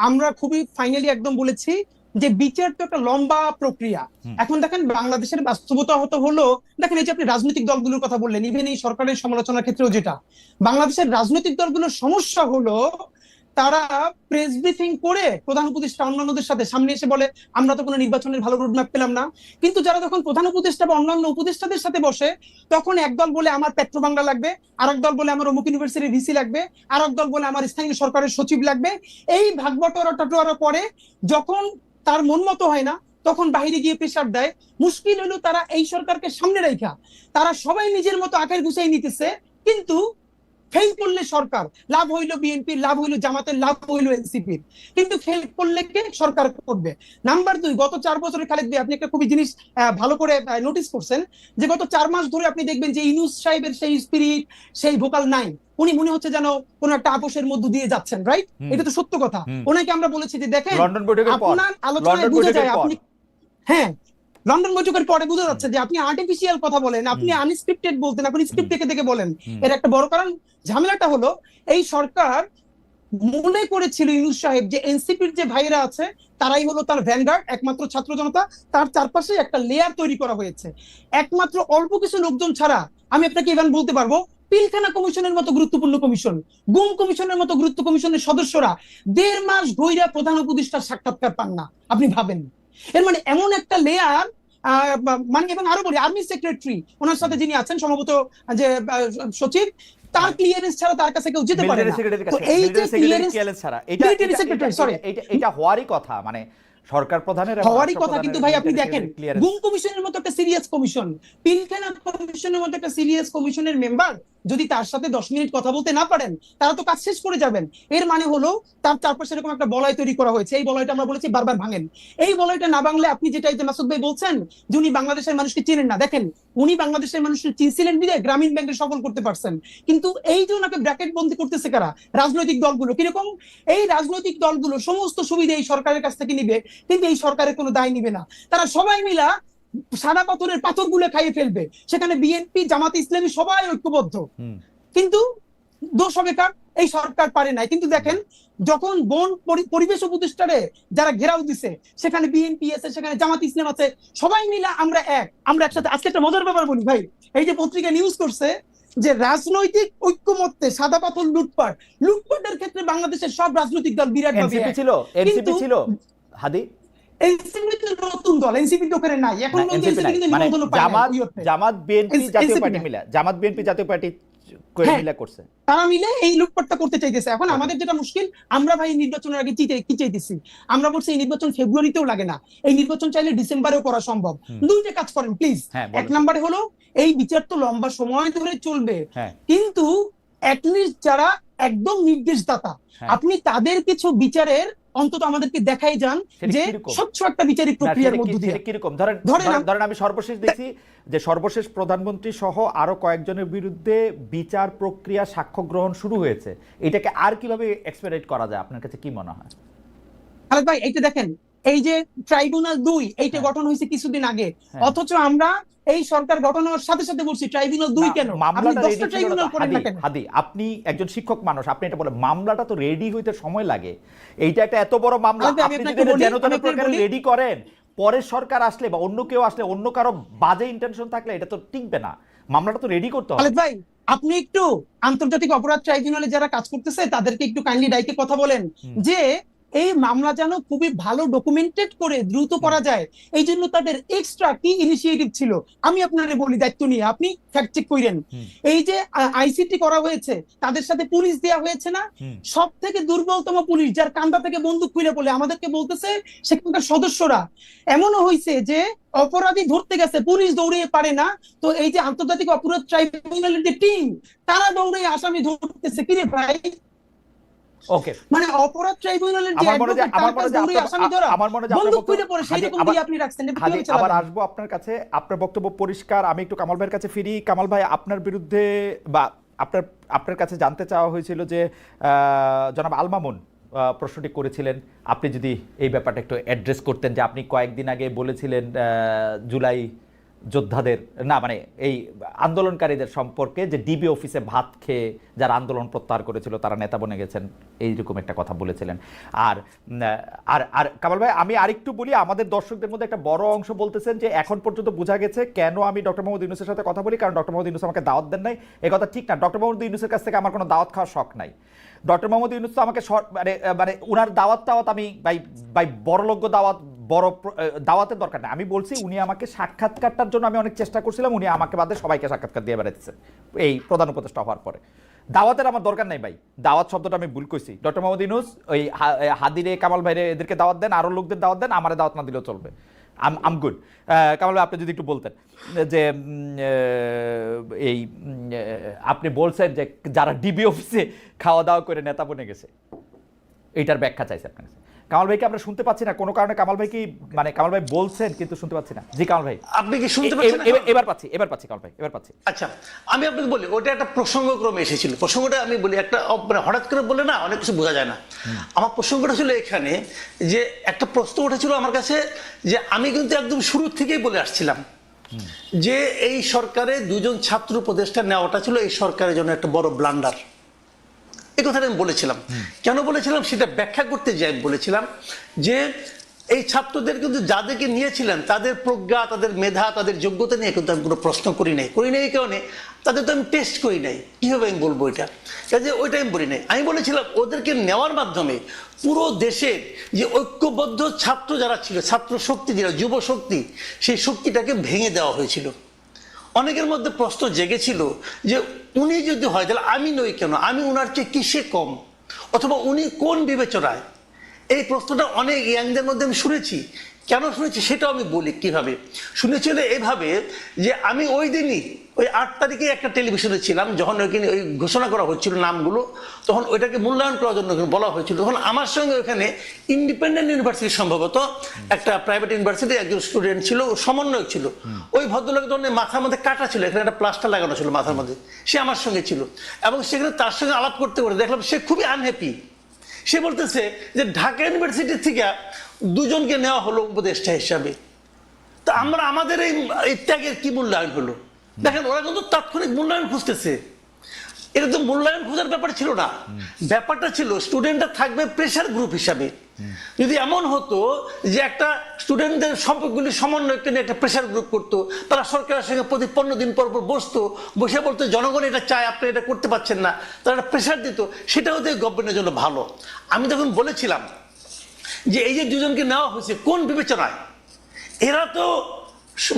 C: আমরা খুবই ফাইনালি একদম বলেছি যে বিচার তো একটা লম্বা প্রক্রিয়া। এখন দেখেন বাংলাদেশের বাস্তবতা হলো, দেখেন এই যে আপনি রাজনৈতিক দলগুলোর কথা বললেন, ইভেন এই সরকারের সমালোচনার ক্ষেত্রেও যেটা বাংলাদেশের রাজনৈতিক দলগুলোর সমস্যা হলো, তারা প্রেস ব্রিফিং করে প্রধান উপদেষ্টা অন্যান্যদের সাথে সামনে এসে বলে আমরা তো কোনো নির্বাচনের ভালো রোডম্যাপ পেলাম না। কিন্তু যারা যখন প্রধান উপদেষ্টা বা অন্যান্য উপদেষ্টাদের সাথে বসে, তখন একদল বলে আমার পেট্রো বাংলা লাগবে, আরেক দল বলে আমার অমুক ইউনিভার্সিটির ভিসি লাগবে, আরেক দল বলে আমার স্থানীয় সরকারের সচিব লাগবে। এই ভাগ বাটোয়ারা পরে যখন তার মন মতো হয় না, তখন বাইরে গিয়ে প্রেসার দেয়। মুশকিল হলো তারা এই সরকারকে সামনে রাখা তারা সবাই নিজের মতো আকার গুছাই নিতেছে, কিন্তু ফেল করলে সরকার লাভ হইলো, বিএনপির লাভ হইলো, জামাতের লাভ হইলো, এনসিপির, কিন্তু ফেল করলে কে সরকার করবে। নাম্বার 2, গত 4 বছরে খালেদ ভাই আপনি একটা খুবই জিনিস ভালো করে নোটিস করছেন, যে গত 4 মাস ধরে আপনি দেখবেন যে ইউনূস সাহেবের সেই স্পিরিট, সেই ভোকাল নাই। উনি মনে হচ্ছে যেন কোন একটা আপোষের মধ্য দিয়ে যাচ্ছেন, রাইট? এটা তো সত্য কথা। ওনাকে আমরা বলেছি যে দেখেন
A: লন্ডন বৈঠকের পর,
C: আপনার আলোচনায় বোঝা যায় আপনি, হ্যাঁ লন্ডন বৈঠকের পরে বোঝা যাচ্ছে যে আপনি আর্টিফিশিয়াল কথা বলেন, আপনি আনস্ক্রিপ্টেড বলতেন, আপনি স্ক্রিপ্ট দেখে দেখে বলেন। এর একটা বড় কারণ, ঝামেলাটা হলো এই সরকার মনে করেছিল ইউনূস সাহেব যে এনসিপির যে ভাইরা আছে তারাই হলো তার ভ্যানগার্ড, একমাত্র ছাত্র জনতা, তার চারপাশে একটা লেয়ার তৈরি করা হয়েছে। একমাত্র অল্প কিছু লোকজন ছাড়া আমি আপনাকে ইভেন বলতে পারবো, পিলখানা কমিশনের মতো গুরুত্বপূর্ণ কমিশন, গুম কমিশনের মতো গুরুত্ব কমিশনের সদস্যরা 1.5 মাস ধইরা প্রধান উপদেষ্টার সাক্ষাৎকার পান না। আপনি ভাবেন, এর মানে এমন একটা লেয়ার, মানে এবং আরো বলি আর্মি সেক্রেটারি ওনার সাথে যিনি আছেন সম্ভবত যে সচিব, তার ক্লিয়ারেন্স ছাড়া তার কাছে কেউ যেতে পারে না। তো এই যে ক্লিয়ারেন্স ছাড়া
A: এটা হওয়ারই কথা, মানে সরকার প্রধানের
C: হওয়ারই কথা। কিন্তু ভাই আপনি দেখেন গুম কমিশনের মতো একটা সিরিয়াস কমিশন, পিলখানা কমিশনের মতো একটা সিরিয়াস কমিশনের মেম্বার যদি তার সাথে 10 মিনিট কথা বলতে না পারেন, তারা তো কাজ শেষ করে যাবেন। এর মানে হলো তার চারপাশে এরকম একটা বলয় তৈরি করা হয়েছে। এই বলয়টা আমরা বলেছি বারবার ভাঙেন। এই বলয়টা না ভাঙলে আপনি যেটা এই যে মাসুদ ভাই বলছেন যে উনি বাংলাদেশের মানুষকে চিনেন না, দেখেন উনি বাংলাদেশের মানুষকে চিনছিলেন বিধায় গ্রামীণ ব্যাংকে সফল করতে পারছেন। কিন্তু এই যে ওনাকে ব্র্যাকেট বন্দি করতেছে কারা? রাজনৈতিক দলগুলো। কিরকম? এই রাজনৈতিক দলগুলো সমস্ত সুবিধা এই সরকারের কাছ থেকে নিবে, কিন্তু এই সরকারের কোনো দায় নিবে না। তারা সবাই মিলা সাদা পাথরের পাথরগুলো খাইয়ে ফেলবে। সেখানে বিএনপি, জামাত ইসলামী সবাই ঐক্যবদ্ধ, কিন্তু দোষ হবে কার? এই সরকার পারে নাই। কিন্তু দেখেন যখন বন পরিবেশ উপদেষ্টারে যারা ঘেরাও দিছে, সেখানে বিএনপি আছে, সেখানে জামাত ইসলাম আছে, সবাই মিলা আমরা একসাথে। আজকে একটা মজার ব্যাপার বলি ভাই, এই যে পত্রিকা নিউজ করছে যে রাজনৈতিক ঐক্যমত্যে সাদা পাথর লুটপাটের ক্ষেত্রে বাংলাদেশের সব রাজনৈতিক দল বিরাট
A: এনসিপি ছিল হাদি,
C: এনসিপি তো নতুন দল, এনসিপি তো করে নাই এখন,
A: জামাত বিএনপি জাতীয় পার্টি মিলা, জামাত বিএনপি জাতীয় পার্টি মিলা করছে,
C: তারা মিলে এই লুটপাটটা করতে চাইতেছে। এখন আমাদের যেটা মুশকিল, আমরা ভাই নির্বাচনের আগে কি চাইতেছি? আমরা বলছি এই নির্বাচন ফেব্রুয়ারিতেও লাগে না, এই নির্বাচন চাইলে ডিসেম্বরেও করা সম্ভব। দুইটা কাজ করেন প্লিজ। এক নম্বরে হলো এই বিচার তো লম্বা সময় ধরে চলবে, কিন্তু অ্যাটলিস্ট যারা একদম নির্দেশদাতা, আপনি তাদের কিছু বিচারের অন্তত আমাদেরকে দেখাই যান যে স্বচ্ছ একটা বিচারিক প্রক্রিয়ার মধ্য দিয়ে।
A: কিরকম ধরেন আমি সর্বশেষ দেখছি যে সর্বশেষ প্রধানমন্ত্রী সহ আরো কয়েকজনের বিরুদ্ধে বিচার প্রক্রিয়া, সাক্ষ্য গ্রহণ শুরু হয়েছে। এটাকে আর কিভাবে এক্সপেডিট করা যায় আপনার কাছে কি মনে হয়?
C: খালেদ ভাই এইটা দেখেন, এই যে ট্রাইব্যুনাল 2 এইটা গঠন হয়েছে কিছুদিন আগে, অথচ আমরা এই সরকার গঠন হওয়ার সাথে সাথে বলছি ট্রাইব্যুনাল 2 কেন? আপনি 10টা ট্রাইব্যুনাল করেন না কেন?
A: হাদি, আপনি একজন শিক্ষক মানুষ, আপনি এটা বলেন মামলাটা তো রেডি হইতে সময় লাগে। এইটা একটা এত বড় মামলা, আপনি যদি যেন প্রকারে রেডি করেন, পরের সরকার আসলে বা অন্য কেউ আসলে, অন্য কারো বাজে ইন্টেনশন থাকলে এটা তো টিকবে না। মামলাটা তো রেডি করতে হবে।
C: খালেদ ভাই আপনি একটু আন্তর্জাতিক অপরাধ ট্রাইব্যুনালে যারা কাজ করতেছে তাদেরকে একটু কাইন্ডলি ডাইকে কথা বলেন যে এই মামলা যেন খুবই ভালো ডকুমেন্টেড করে দ্রুত করা যায়, এই জন্য তাদের এক্সট্রা কি ইনিশিয়েটিভ ছিল আমি আপনারে বলি, দায়িত্ব নিয়ে আপনি ফ্যাক্ট চেক করেন। এই যে আইসিটি করা হয়েছে, তাদের সাথে পুলিশ দেওয়া হয়েছে না, সব থেকে দুর্বলতম পুলিশ, যার কান্দা থেকে বন্দুক খুলে বলে আমাদেরকে বলতেছে সেখানকার সদস্যরা। এমনও হয়েছে যে অপরাধী ধরতে গেছে, পুলিশ দৌড়িয়ে পারে না, তো এই যে আন্তর্জাতিক অপরাধ ট্রাইব্যুনালের যে টিম, তারা দৌড়ে আসামি ধরতেছে। কিরে ভাই,
A: ওকে,
C: মানে অপরাধ ট্রাইব্যুনালের যে
A: আমার মনে হয়
C: অ্যাডভোকেট, তার কাছে দৌড়ে আসামি ধরা,
A: আমার মনে হয়
C: বন্দুক খুলে পড়ে সেই রকম দিয়ে আপনি রাখছেন। এটা
A: হাদি,
C: কিভাবে চালাবেন?
A: আবার আসবো আপনার কাছে, আপনার বক্তব্য পরিষ্কার। আমি একটু কামাল ভাইয়ের কাছে ফিরি। কামাল ভাই, আপনার বিরুদ্ধে বা আপনার কাছে জানতে চাওয়া হয়েছিল যে জনাব আল মামুন প্রশ্নটি করেছিলেন, আপনি যদি এই ব্যাপারটা একটু অ্যাড্রেস করতেন, যে আপনি কয়েকদিন আগে বলেছিলেন জুলাই যোদ্ধাদের না, মানে এই আন্দোলনকারীদের সম্পর্কে, যে ডিবি অফিসে ভাত খেয়ে যারা আন্দোলন প্রত্যাহার করেছিল তারা নেতা বনে গেছেন, এইরকম একটা কথা বলেছিলেন। আর আর আর কামাল ভাই, আমি আরেকটু বলি, আমাদের দর্শকদের মধ্যে একটা বড় অংশ বলতেছেন যে এখন পর্যন্ত বোঝা গেছে কেন আমি ডক্টর মোহাম্মদ ইউনূসের সাথে কথা বলি, কারণ ডক্টর মোহাম্মদ ইউনূস আমাকে দাওয়াত দেন নাই। এই কথা ঠিক না। ডক্টর মোহাম্মদ ইউনূসের কাছ থেকে আমার কোনো দাওয়াত খাওয়ার শখ নাই। ডক্টর মোহাম্মদ ইউনূস তো আমাকে মানে মানে উনার দাওয়াত আমি বাই বড়লোক দাওয়াত, বড় দাওয়াতের দরকার নেই। আমি বলছি উনি আমাকে সাক্ষাৎকারটার জন্য আমি অনেক চেষ্টা করছিলাম, উনি আমাকে বাদে সবাইকে সাক্ষাৎকার দিয়ে বেড়াচ্ছেন এই প্রধান উপদেষ্টা হওয়ার পরে। দাওয়াতের আমার দরকার নাই ভাই, দাওয়াত শব্দটা আমি ভুল কইছি। ডক্টর মোহাম্মদ ইউনূস ওই হাদিরে, কামাল ভাইরে, এদেরকে দাওয়াত দেন, আরো লোকদের দাওয়াত দেন, আমারে দাওয়াত না দিলেও চলবে। আম গুড। কামাল ভাই, আপনি যদি একটু বলতেন যে এই আপনি বলছেন যে যারা ডিবি অফিসে খাওয়া দাওয়া করে নেতা বনে গেছে, এইটার ব্যাখ্যা চাইছে আপনার কাছে। কামাল ভাইকে আমরা শুনতে পাচ্ছি না কোনো কারণে। কামাল ভাই কি, মানে কামাল ভাই বলছেন কিন্তু শুনতে পাচ্ছি না। জি কামাল ভাই,
B: আপনি কি শুনতে পাচ্ছেন?
A: এবার পাচ্ছি কামাল ভাই, এবার পাচ্ছি।
B: আচ্ছা, আমি আপনাকে বলি, ওটা একটা প্রসঙ্গক্রমে এসেছিল। প্রসঙ্গটা আমি বলি, একটা মানে হঠাৎ করে বলে না অনেক কিছু বোঝা যায় না। আমার প্রসঙ্গটা ছিল এখানে যে একটা প্রশ্ন উঠেছিল আমার কাছে, যে আমি কিন্তু একদম শুরু থেকেই বলে আসছিলাম যে এই সরকারে দুজন ছাত্র উপদেষ্টা নেওয়াটা ছিল এই সরকারের জন্য একটা বড় ব্লান্ডার। এই কথাটা আমি বলেছিলাম। কেন বলেছিলাম সেটা ব্যাখ্যা করতে যাই বলেছিলাম যে এই ছাত্রদের কিন্তু যাদেরকে নিয়েছিলেন তাদের প্রজ্ঞা, তাদের মেধা, তাদের যোগ্যতা নিয়ে কিন্তু আমি কোনো প্রশ্ন করি নাই। এই কারণে তাদের তো আমি টেস্ট করি নাই। কিভাবে আমি বলবো এটা? কাজে ওইটা আমি বলি নাই। আমি বলেছিলাম ওদেরকে নেওয়ার মাধ্যমে পুরো দেশের যে ঐক্যবদ্ধ ছাত্র যারা ছিল, ছাত্র শক্তি যেটা, যুব শক্তি, সেই শক্তিটাকে ভেঙে দেওয়া হয়েছিল। অনেকের মধ্যে প্রশ্ন জেগেছিল যে উনি যদি হয় তাহলে আমি নই কেন, আমি উনার চেয়ে কিসে কম, অথবা উনি কোন বিবেচনায়। এই প্রশ্নটা অনেক ইয়াংদের মধ্যে আমি শুনেছি। কেন শুনেছি সেটাও আমি বলি। কিভাবে শুনেছিল? এভাবে যে আমি ওই দিনই ওই 8 তারিখে একটা টেলিভিশনে ছিলাম, যখন ওইখানে ওই ঘোষণা করা হচ্ছিল নামগুলো, তখন ওইটাকে মূল্যায়ন করার জন্য বলা হয়েছিল। তখন আমার সঙ্গে ওখানে ইন্ডিপেন্ডেন্ট ইউনিভার্সিটি, সম্ভবত একটা প্রাইভেট ইউনিভার্সিটি, একজন স্টুডেন্ট ছিল, সমন্বয়ক ছিল। ওই ভদ্রলোক তখন মাথার মধ্যে কাটা ছিল, এখানে একটা প্লাস্টার লাগানো ছিল মাথার মধ্যে, সে আমার সঙ্গে ছিল। এবং সেখানে তার সঙ্গে আলাপ করতে করতে দেখলাম সে খুবই আনহ্যাপি। সে বলতেছে যে ঢাকা ইউনিভার্সিটি থেকে দুজনকে নেওয়া হলো উপদেষ্টা হিসাবে, তা আমরা আমাদের এই ত্যাগের কি মূল্যায়ন হলো? দেখেন, ওরা কিন্তু তাৎক্ষণিক মূল্যায়ন খুঁজতেছে। এটা তো মূল্যায়ন খোঁজার ব্যাপার ছিল না। ব্যাপারটা ছিল স্টুডেন্টরা থাকবে প্রেশার গ্রুপ হিসাবে। যদি এমন হতো যে একটা স্টুডেন্টদের সম্পর্কগুলি সমন্বয় নিয়ে একটা প্রেশার গ্রুপ করতো, তারা সরকারের সঙ্গে প্রতি 15 দিন পর পর বসতো, বসে বলতো জনগণ এটা চায়, আপনি এটা করতে পারছেন না, তারা একটা প্রেশার দিত, সেটা হতে গভর্নমেন্টের জন্য ভালো। আমি তখন বলেছিলাম যে এই যে দুজনকে নেওয়া হয়েছে কোন বিবেচনায়? এরা তো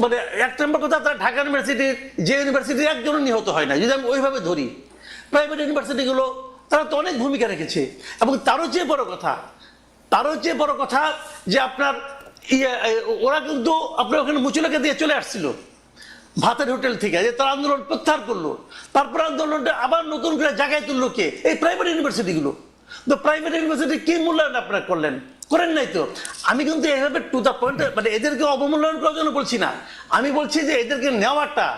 B: মানে এক নম্বর কথা, তারা ঢাকা ইউনিভার্সিটির যে ইউনিভার্সিটির একজনও নিহত হয় না, যদি আমি ওইভাবে ধরি। প্রাইভেট ইউনিভার্সিটিগুলো তারা তো অনেক ভূমিকা রেখেছে। এবং তারও চেয়ে বড় কথা যে আপনার ওরা কিন্তু আপনার ওখানে মুচুলাকে দিয়ে চলে আসছিল ভাতের হোটেল থেকে, যে তারা আন্দোলন প্রত্যাহার করলো। তারপর আন্দোলনটা আবার নতুন করে জায়গায় তুললো কে? এই প্রাইভেট ইউনিভার্সিটিগুলো। তো প্রাইভেট ইউনিভার্সিটি কি মূল্যায়ন আপনারা করেন নাই তো। আমি কিন্তু এইভাবে টু দ্য পয়েন্ট, মানে এদেরকে অবমূল্যায়ন করার জন্য বলছি না। আমি বলছি যে এদেরকে নেওয়াটা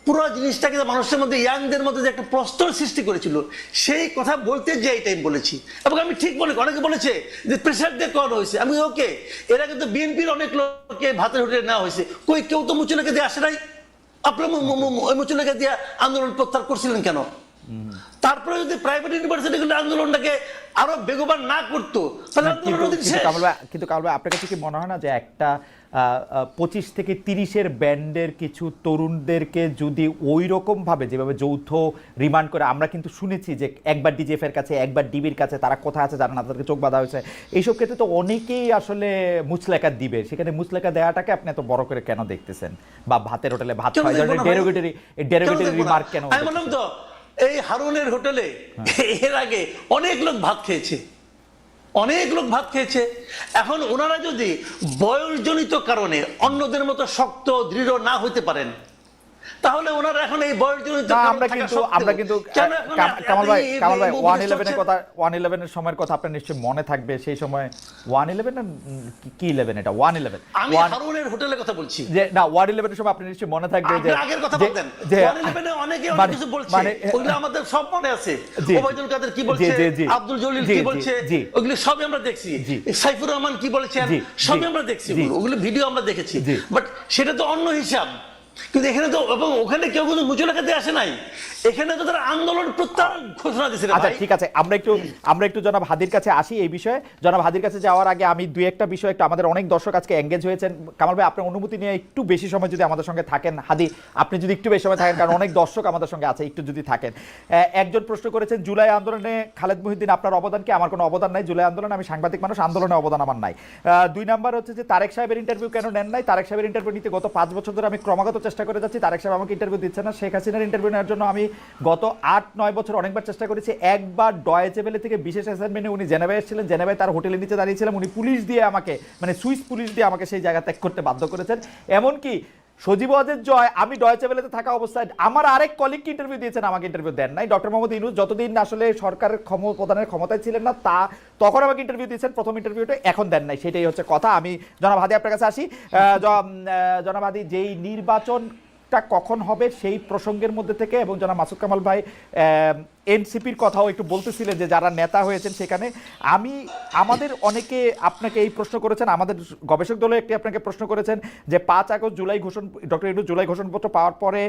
B: পুরো জিনিসটাকে মানুষের মধ্যে, ইয়াংদের মধ্যে যে একটা প্রশ্ন সৃষ্টি করেছিল, সেই কথা বলতে যে এই টাইম বলেছি। এবং আমি ঠিক বলে, অনেকে বলেছে যে প্রেশার দিয়ে করানো হয়েছে। আমি ওকে, এরা কিন্তু বিএনপির অনেক লোককে ভাতের হোটেলে নেওয়া হয়েছে, কেউ তো মুচুলাকে দিয়ে আসে নাই। আপনার ওই মুচুলাকে দিয়ে আন্দোলন প্রত্যাহার করছিলেন কেন? তারপরে যদি প্রাইভেট ইউনিভার্সিটিগুলো আন্দোলনটাকে আরো বেগবান না করতো, তাহলে
A: কিন্তু কামাল ভাই, আপনার কাছে কি মনে হয় না যে একটা 25 থেকে 30-এর ব্যান্ডের কিছু তরুণদেরকে যদি ওই রকমভাবে যেভাবে যৌথ রিমান্ড করে, আমরা কিন্তু শুনেছি যে একবার ডিজিএফ এর কাছে একবার ডিবির কাছে, তারা কোথায় আছে জানা না, তাদেরকে চোখ বাঁধা হয়েছে, এইসব ক্ষেত্রে তো অনেকেই আসলে মুচলেকা দিবে, সেখানে মুচলেকা দেওয়াটাকে আপনি এত বড় করে কেন দেখতেছেন? বা ভাতের হোটেলে ভাত খাওয়া, ডেরোগেটরি রিমার্ক কেন?
B: আমি বললাম তো এই হারুনের হোটেলে এর আগে অনেক লোক ভাত খেয়েছে, অনেক লোক ভাত খেয়েছে। এখন ওনারা যদি বয়সজনিত কারণে অন্যদের মতো শক্ত দৃঢ় না হইতে পারেন, তাহলে ওনারা এখন এই বয়সজনিত
A: আমরা কিন্তু কামাল ভাই 111 এর কথা, 111 এর সময়ের কথা আপনার নিশ্চয়ই মনে থাকবে। সেই সময় 111 না কি 11, এটা 111,
B: আমি হারুনের হোটেলের কথা বলছি,
A: যে না 111 এর সময় আপনি নিশ্চয়ই মনে থাকবে যে
B: আগের কথা বলতেন 111 এ অনেকে অনেক কিছু বলছে, ওগুলো আমাদের সব মনে আছে। ওবায়দুল কাদের কি বলছে, আব্দুল জলিল কি বলছে, ওগুলো সবই আমরা দেখছি। সাইফুর রহমান কি বলেছেন সবই আমরা দেখছি, ওগুলো ভিডিও আমরা দেখেছি। বাট সেটা তো অন্য হিসাব। কিন্তু এখানে তো, এবং ওখানে কেউ কিন্তু মুচলেকা দিয়ে আসে নাই, এখানে তো তারা আন্দোলন প্রত্যাহার ঘোষণা দিয়েছে।
A: আচ্ছা ঠিক আছে, আমরা একটু জনাব হাদির কাছে আসি এই বিষয়ে। জনাব হাদির কাছে যাওয়ার আগে আমি দুই একটা বিষয়, একটু আমাদের অনেক দর্শক আজকে এঙ্গেজ হয়েছেন। কামাল ভাই আপনার অনুমতি নিয়ে একটু বেশি সময় যদি আমাদের সঙ্গে থাকেন, হাদি আপনি যদি একটু বেশি সময় থাকেন, কারণ অনেক দর্শক আমাদের সঙ্গে আছে, একটু যদি থাকেন। একজন প্রশ্ন করেছেন জুলাই আন্দোলনে খালেদ মহিউদ্দিন আপনার অবদান কি? আমার কোনো অবদান নাই জুলাই আন্দোলনে, আমি সাংবাদিক মানুষ, আন্দোলনে অবদান আমার নাই। 2 নাম্বার হচ্ছে যে তারেক সাহেবের ইন্টারভিউ কেন নেন নাই? তারেক সাহেবের ইন্টারভিউ নিতে গত 5 বছর ধরে আমি ক্রমাগত চেষ্টা করে যাচ্ছি, তারেক সাহেব আমাকে ইন্টারভিউ দিচ্ছে না। শেখ হাসিনার ইন্টারভিউ নেওয়ার জন্য আমি গত 8-9 বছর অনেকবার চেষ্টা করেছি। একবার ডয়েচে ভেলে থেকে বিশেষ অ্যাসাইনমেন্টে উনি জেনেভায় এসেছিলেন, জেনেভায় তার হোটেলের নিচে দাঁড়িয়েছিলাম, উনি পুলিশ দিয়ে আমাকে, মানে সুইস পুলিশ দিয়ে আমাকে সেই জায়গা ত্যাগ করতে বাধ্য করেছেন। এমনকি সজীব ওয়াজেদ জয়, আমি ডয়েচে ভেলেতে থাকা অবস্থায় আমার আরেক কলিগকে ইন্টারভিউ দিয়েছেন, আমাকে ইন্টারভিউ দেন নাই। ডক্টর মোহাম্মদ ইউনূস যতদিন আসলে সরকারের প্রধানের ক্ষমতায় ছিলেন না, তখন আমাকে ইন্টারভিউ দিয়েছেন, প্রথম ইন্টারভিউটা, এখন দেন নাই। সেটাই হচ্ছে কথা। আমি জনাব হাদি আপনার কাছে আসি। জনাব হাদি, যেই নির্বাচন কখন হবে সেই প্রসঙ্গের মধ্যে থেকে, এবং জনাব মাসুদ কামাল ভাই এনসিপির কথাও একটু বলতেছিলেন যে যারা নেতা হয়েছেন সেখানে, আমাদের অনেকে আপনাকে এই প্রশ্ন করেছেন, আমাদের গবেষক দলে একটি আপনাকে প্রশ্ন করেছেন যে 5 আগস্ট ডক্টর ইউনূস জুলাই ঘোষণাপত্র পাওয়ার পরে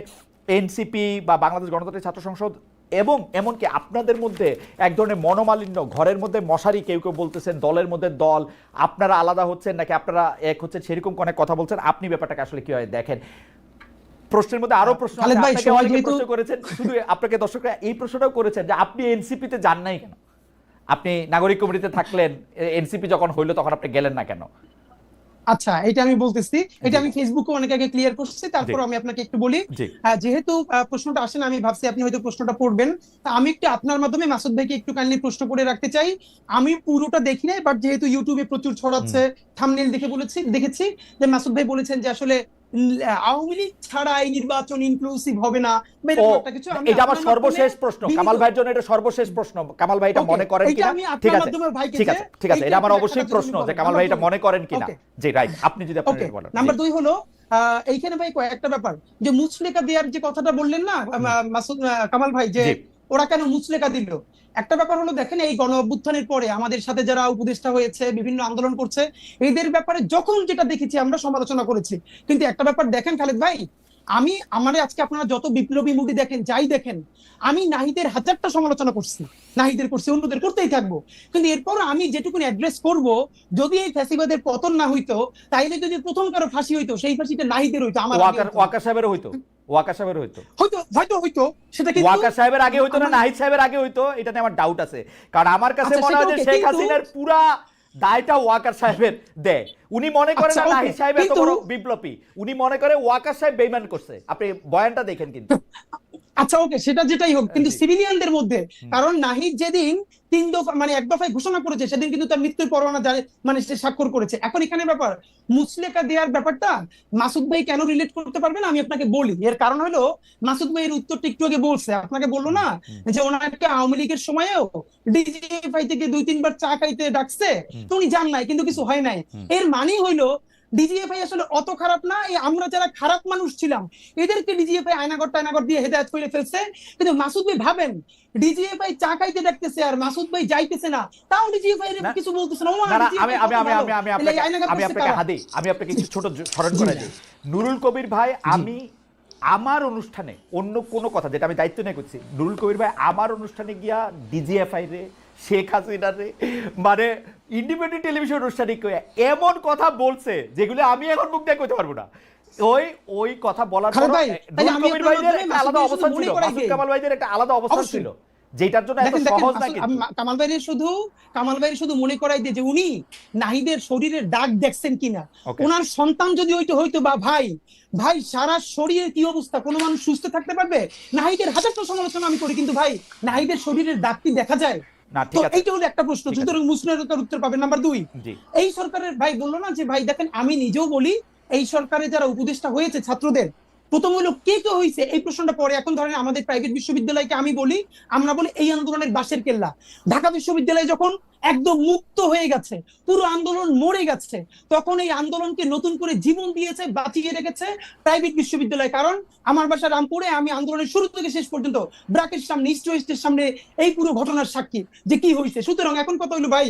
A: এনসিপি বা বাংলাদেশ গণতান্ত্রিক ছাত্র সংসদ এবং এমনকি আপনাদের মধ্যে এক ধরনের মনোমালিন্য, ঘরের মধ্যে মশারি, কেউ কেউ বলতেছেন দলের মধ্যে দল, আপনারা আলাদা হচ্ছেন নাকি আপনারা এক হচ্ছেন, সেরকম অনেক কথা বলছেন। আপনি ব্যাপারটাকে আসলে কিভাবে দেখেন? প্রশ্নের মধ্যে আরো প্রশ্ন করেছেন, শুধু আপনাকে দর্শকরা এই প্রশ্নটাও করেছেন যে আপনি এনসিপিতে যান নাই কেন? আপনি নাগরিক কমিটিতে থাকলেন, এনসিপি যখন হইলো তখন আপনি গেলেন না কেন?
C: আচ্ছা, এটা আমি বলতেছি, এটা আমি ফেসবুকে অনেক আগে ক্লিয়ার করছি, তারপর আমি আপনাকে একটু বলি। যেহেতু প্রশ্নটা আসে না, আমি ভাবছি আপনি হয়তো প্রশ্নটা পড়বেন, তা আমি একটু আপনার মাধ্যমে মাসুদ ভাইকে একটু কাইন্ডলি প্রশ্ন করে রাখতে চাই। আমি পুরোটা দেখি নাই, বাট যেহেতু ইউটিউবে প্রচুর ছড়াচ্ছে, থাম্বনেল দেখে দেখেছি যে মাসুদ ভাই বলেছেন যে আসলে আওয়ামী লীগ ছাড়া এই নির্বাচন ইনক্লুসিভ হবে না।
A: এটা আমার সর্বশেষ প্রশ্ন কামাল ভাইয়ের জন্য, এটা সর্বশেষ প্রশ্ন। কামাল ভাই এটা মনে করেন কিনা? ঠিক আছে ঠিক আছে ঠিক আছে, এটা আমার অবশ্যই প্রশ্ন যে কামাল ভাই এটা মনে করেন কিনা। জি রাইট, আপনি যদি আপনি বলেন।
C: নাম্বার 2 হলো এইখানে ভাই একটা ব্যাপার, যে মুচলেকা দেওয়ার যে কথাটা বললেন না মাসুদ কামাল ভাই, যে ওরা কেন মুচলেকা দিল, একটা ব্যাপার হলো দেখেন, এই গণ অভ্যুত্থানের পরে আমাদের সাথে যারা উপদেষ্টা হয়েছে, বিভিন্ন আন্দোলন করছে, এদের ব্যাপারে যখন যেটা দেখেছি আমরা সমালোচনা করেছি। কিন্তু একটা ব্যাপার দেখেন খালেদ ভাই, আমারে আজকে আপনারা যত বিপ্লবী মুভি দেখেন, যাই দেখেন, আমি নাহিদের 1000টা সমালোচনা করছি, নাহিদের করছি, অন্যদের করতেই থাকবো। কিন্তু এরপর আমি যেটুকুনি অ্যাড্রেস করব, যদি এই ফ্যাসিবাদের পতন না হইতো, তাইলে যদি প্রথম কারো ফাঁসি হইতো, সেই ফাঁসিটা নাহিদের হইতো, আমার
A: ওয়াকার সাহেবের হইতো, ওয়াকার সাহেবের
C: হয়তো সেটা কি
A: ওয়াকার সাহেবের আগে হইতো না নাহিদ সাহেবের আগে হইতো? এটা নিয়ে আমার ডাউট আছে, কারণ আমার কাছে মনে হয় যে শেখ হাসিনার পুরা দায়টা ওয়াকার সাহেবের দেয়। উনি মনে করেন না নাহিদ সাহেব এত বড় বিপ্লবী, উনি মনে করে ওয়াকার সাহেব বেইমান করছে। আপনি বয়ানটা দেখেন কিন্তু।
C: আচ্ছা ওকে, সেটা যেটাই হোক, কিন্তু সিভিলিয়ানদের মধ্যে, কারণ নাহিদ যেদিন 3 দফা মানে 1 দফায় ঘোষণা করেছে, সেদিন কিন্তু তার মৃত্যুর পরোয়ানা মানে সে স্বাক্ষর করেছে। এখন এখানে ব্যাপার মুচলেকা দেওয়ার ব্যাপারটা মাসুদ ভাই কেন রিলেট করতে পারবে না, আমি আপনাকে বলি। এর কারণ হলো মাসুদ ভাই এর উত্তরটা একটু আগে বলছে, আপনাকে বললো না যে ওনাকে আওয়ামী লীগের সময়ও ডিজিএফআই থেকে 2-3 বার চা খাইতে ডাকছে, তো উনি যান নাই, কিন্তু কিছু হয় নাই। এর মানে হইলো ডিজিএফআই আসলে অত খারাপ না, আমরা যারা খারাপ মানুষ ছিলাম এদেরকে ডিজিএফআই আয়নাগর দিয়ে হেদায়েত করে ফেলছে। কিন্তু মাসুদ ভাই ভাবেন, ডিজিএফআই চা খাইতে ডাকতেছে আর মাসুদ ভাই যাইতেছে না, তাও ডিজিএফআই এর কিছু বলতেছে না।
A: আমি আপনাকে কিছু ছোট স্মরণ করে দিই। নুরুল কবির ভাই, আমি আমার অনুষ্ঠানে অন্য কোনো কথা, যেটা আমি দায়িত্ব নিয়ে করছি, নুরুল কবির ভাই আমার অনুষ্ঠানে গিয়া ডিজিএফআই রে শেখ হাসিনা রে মানে ইন্ডিপেন্ডেন্ট টেলিভিশন অনুষ্ঠানে এমন কথা বলছে যেগুলো আমি এখন মুখ দিয়ে কইতে পারবো না। ওই কথা বলার পর
C: খালেদ ভাই, তাই আমি
A: কবির ভাইদের একটা আলাদা
C: আপনাদের
A: অবস্থান
C: মনে
A: ছিল,
C: করাই
A: মাসুদ
C: দিই।
A: কামাল ভাইদের একটা আলাদা অবস্থান
C: অবশ্যই।
A: ছিল, যেটার জন্য এত
C: দেখেন
A: সহজ না
C: আসলে
A: কিন্তু।
C: কামাল ভাইয়ের শুধু মনে করাই দিয়ে যে উনি নাহিদের শরীরের দাগ দেখছেন কিনা,
A: Okay.
C: ওনার সন্তান যদি হইতো বা ভাই সারা শরীরের কি অবস্থা, কোনো মানুষ সুস্থ থাকতে পারবে? নাহিদের হাজারটা সমালোচনা আমি করি, কিন্তু ভাই নাহিদের শরীরের দাগ কি দেখা যায়?
A: না
C: তো
A: ঠিক আছে,
C: এইটা হলো একটা প্রশ্ন,
A: ঠিক আছে।
C: সুতরাং মুসলিমের উত্তর পাবেন। নাম্বার 2,
A: জি
C: এই সরকারের ভাই বললো না যে ভাই দেখেন আমি নিজেও বলি এই সরকারে যারা উপদেষ্টা হয়েছে ছাত্রদের, প্রথম হলো কে কে হয়েছে এই প্রশ্নটা পরে। এখন ধরেন আমাদের প্রাইভেট বিশ্ববিদ্যালয়কে আমি বলি, আমরা বলি এই আন্দোলনের বাঁশের কেল্লা। ঢাকা বিশ্ববিদ্যালয় যখন একদম মুক্ত হয়ে গেছে, পুরো আন্দোলন মরে গেছে, তখন এই আন্দোলনকে নতুন করে জীবন দিয়েছে, বাঁচিয়ে রেখেছে প্রাইভেট বিশ্ববিদ্যালয়। কারণ আমার বাসা রামপুরে, আমি আন্দোলনের শুরু থেকে শেষ পর্যন্ত ব্র্যাকের সামনে, ইস্ট ওয়েস্টের সামনে এই পুরো ঘটনার সাক্ষী যে কি হয়েছে। সুতরাং এখন কথা হলো ভাই,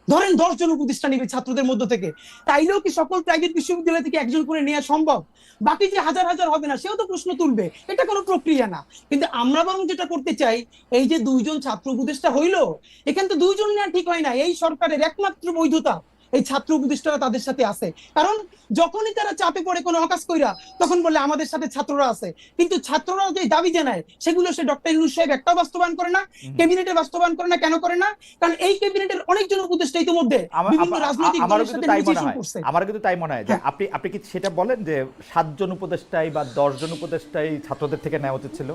C: ধরেন 10 জন উপদেষ্টা নিবে ছাত্রদের মধ্য থেকে, তাইলেও কি সকল প্রাইভেট বিশ্ববিদ্যালয় থেকে একজন করে নেওয়া সম্ভব? বাকি যে হাজার হাজার হবে না, সেও তো প্রশ্ন তুলবে, এটা কোনো প্রক্রিয়া না। কিন্তু আমরা বরং যেটা করতে চাই, এই যে 2 জন ছাত্র উপদেষ্টা হইলো, এখানে তো 2 জন নেওয়া ঠিক হয় না। এই সরকারের একমাত্র বৈধতা এই ছাত্র উপদেষ্টারা তাদের সাথে আছে। কারণ যখনই তারা চাপে পড়ে কোনো অকাজ কইরা, তখন বলে আমাদের সাথে ছাত্ররা আছে। কিন্তু ছাত্ররা যে দাবি জানায় সেগুলো সে ডক্টর ইউনূস সাহেব একটাও বাস্তবায়ন করে না, ক্যাবিনেটে বাস্তবায়ন করে না। কেন করে না? কারণ এই ক্যাবিনেটের অনেকজন উপদেষ্টা ইতিমধ্যে বিভিন্ন রাজনৈতিক দলের সাথে নেগোসিয়েশন করছে।
A: আমার কিন্তু তাই মনে হয় যে আপনি কি সেটা বলেন যে 7 জন উপদেষ্টাই বা 10 জন উপদেষ্টাই ছাত্রদের থেকে নেওয়া উচিত ছিল?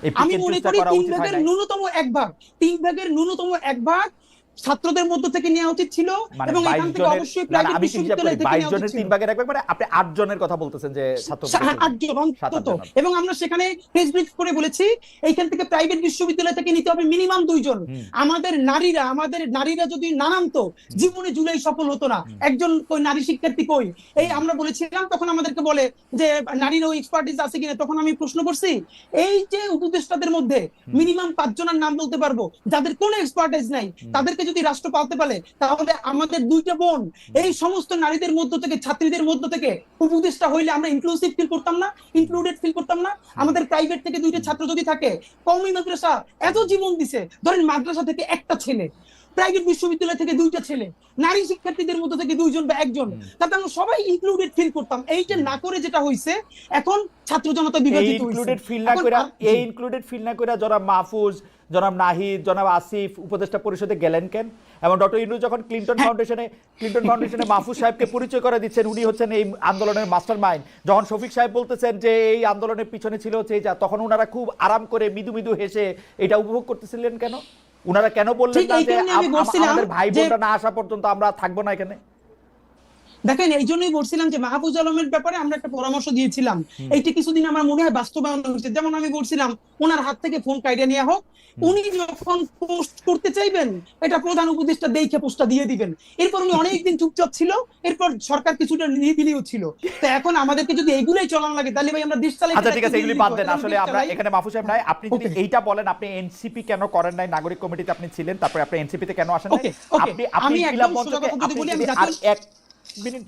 A: এই
C: আমি মনে করি
A: করা
C: 3
A: উচিত হয়
C: ভাগের
A: নাই?
C: ন্যূনতম 1 ভাগ, 3 ভাগের ন্যূনতম 1 ভাগ ছাত্রদের মধ্য থেকে নেওয়া উচিত ছিল,
A: মানে
C: এবং
A: 22
C: এখান থেকে
A: জনের,
C: অবশ্যই
A: না,
C: প্রাইভেট
A: আমি কি হিসাব করি
C: বিশ্ববিদ্যালয় থেকে
A: 22
C: নেওয়া
A: জনের
C: উচিত ছিল।
A: 3 ভাগের 1 ভাগ, মানে আপনি 8 জনের কথা বলতেছেন যে ছাত্র
C: 8 জন অন্তত। এবং আমরা সেখানে প্রেস ব্রিফ করে বলেছি এইখান থেকে প্রাইভেট বিশ্ববিদ্যালয় থেকে নিতে হবে মিনিমাম 2 জন। আমাদের নারীরা যদি না নামতো, জীবনে জুলাই সফল হতো না। একজন কই নারী শিক্ষার্থী কই? এই আমরা বলেছিলাম, তখন আমাদেরকে বলে যে নারীরও এক্সপার্টিস আছে কিনা। তখন আমি প্রশ্ন করছি, এই যে উপদেষ্টাদের মধ্যে মিনিমাম 5 জনের নাম বলতে পারবো যাদের কোনো এক্সপার্টিস নাই, তাদেরকে যদি রাষ্ট্র পালতে পারে, তাহলে আমাদের 2টা বোন এই সমস্ত নারীদের মধ্য থেকে, ছাত্রীদের মধ্য থেকে উপদেষ্টা হইলে আমরা ইনক্লুসিভ ফিল করতাম না, ইনক্লুডেড ফিল করতাম না? আমাদের প্রাইভেট থেকে 2টা ছাত্র যদি থাকে, কওমি মাদ্রাসা এত জীবন দিছে, ধরেন মাদ্রাসা থেকে একটা ছেলে, প্রাইভেট বিশ্ববিদ্যালয় থেকে 2টা ছেলে, নারী শিক্ষার্থীদের মধ্যে থেকে 2 জন বা 1 জন, তাতে আমরা সবাই ইনক্লুডেড ফিল করতাম। এইটা না করে যেটা হইছে, এখন ছাত্র জনতা বিভাজিত হইছে।
A: ইনক্লুডেড ফিল না কইরা জনাব মাহফুজ, জনাব নাহিদ, জনাব আসিফ উপদেষ্টা পরিষদে গেলেন কেন? এবং ডক্টর ইউনূস যখন ক্লিনটন ফাউন্ডেশনে মাহফুজ সাহেবকে পরিচয় করে দিচ্ছেন, উনি হচ্ছেন এই আন্দোলনের মাস্টার মাইন্ড, যখন শফিক সাহেব বলতেছেন যে এই আন্দোলনের পিছনে ছিল হচ্ছে এই যা, তখন ওনারা খুব আরাম করে মৃদু মৃদু হেসে এটা উপভোগ করতেছিলেন কেন? উনারা কেন বললেন না যে আমাদের ভাই বোনরা না আসা পর্যন্ত আমরা থাকবো না এখানে?
C: দেখেন, এই জন্যই বলছিলাম যে মাহফুজ আলমের ব্যাপারে আমরা একটা পরামর্শ দিয়েছিলাম, এইটা কিছুদিন আমার মনে হয় বাস্তবায়ন হয়েছে। যেমন আমি বলছিলাম ওনার হাত থেকে ফোন কাইডে নেওয়া হোক, উনি যখন পোস্ট করতে চাইবেন এটা প্রধান উপদেষ্টা দেখে পোস্টটা দিয়ে দিবেন। এরপর উনি অনেকদিন চুপচাপ ছিল, এরপর সরকার কিছুটা নিরিবিলিও ছিল। তো এখন আমাদেরকে যদি এগুলাই চলান লাগে, তাহলে ভাই আমরা দেশ চালাই।
A: আচ্ছা ঠিক আছে, এগুলি বাদ দেন। আসলে আমরা এখানে মাহফুজ সাহেব নাই, আপনি যদি এইটা বলেন আপনি এনসিপি কেন করেন নাই? নাগরিক কমিটিতে আপনি ছিলেন, তারপরে আপনি এনসিপি তে কেন আসেন নাই?
C: আমি
A: ইনকিলাব
C: একদম সোজা
A: মঞ্চকে
C: কথা যদি বলি, আমি
A: আর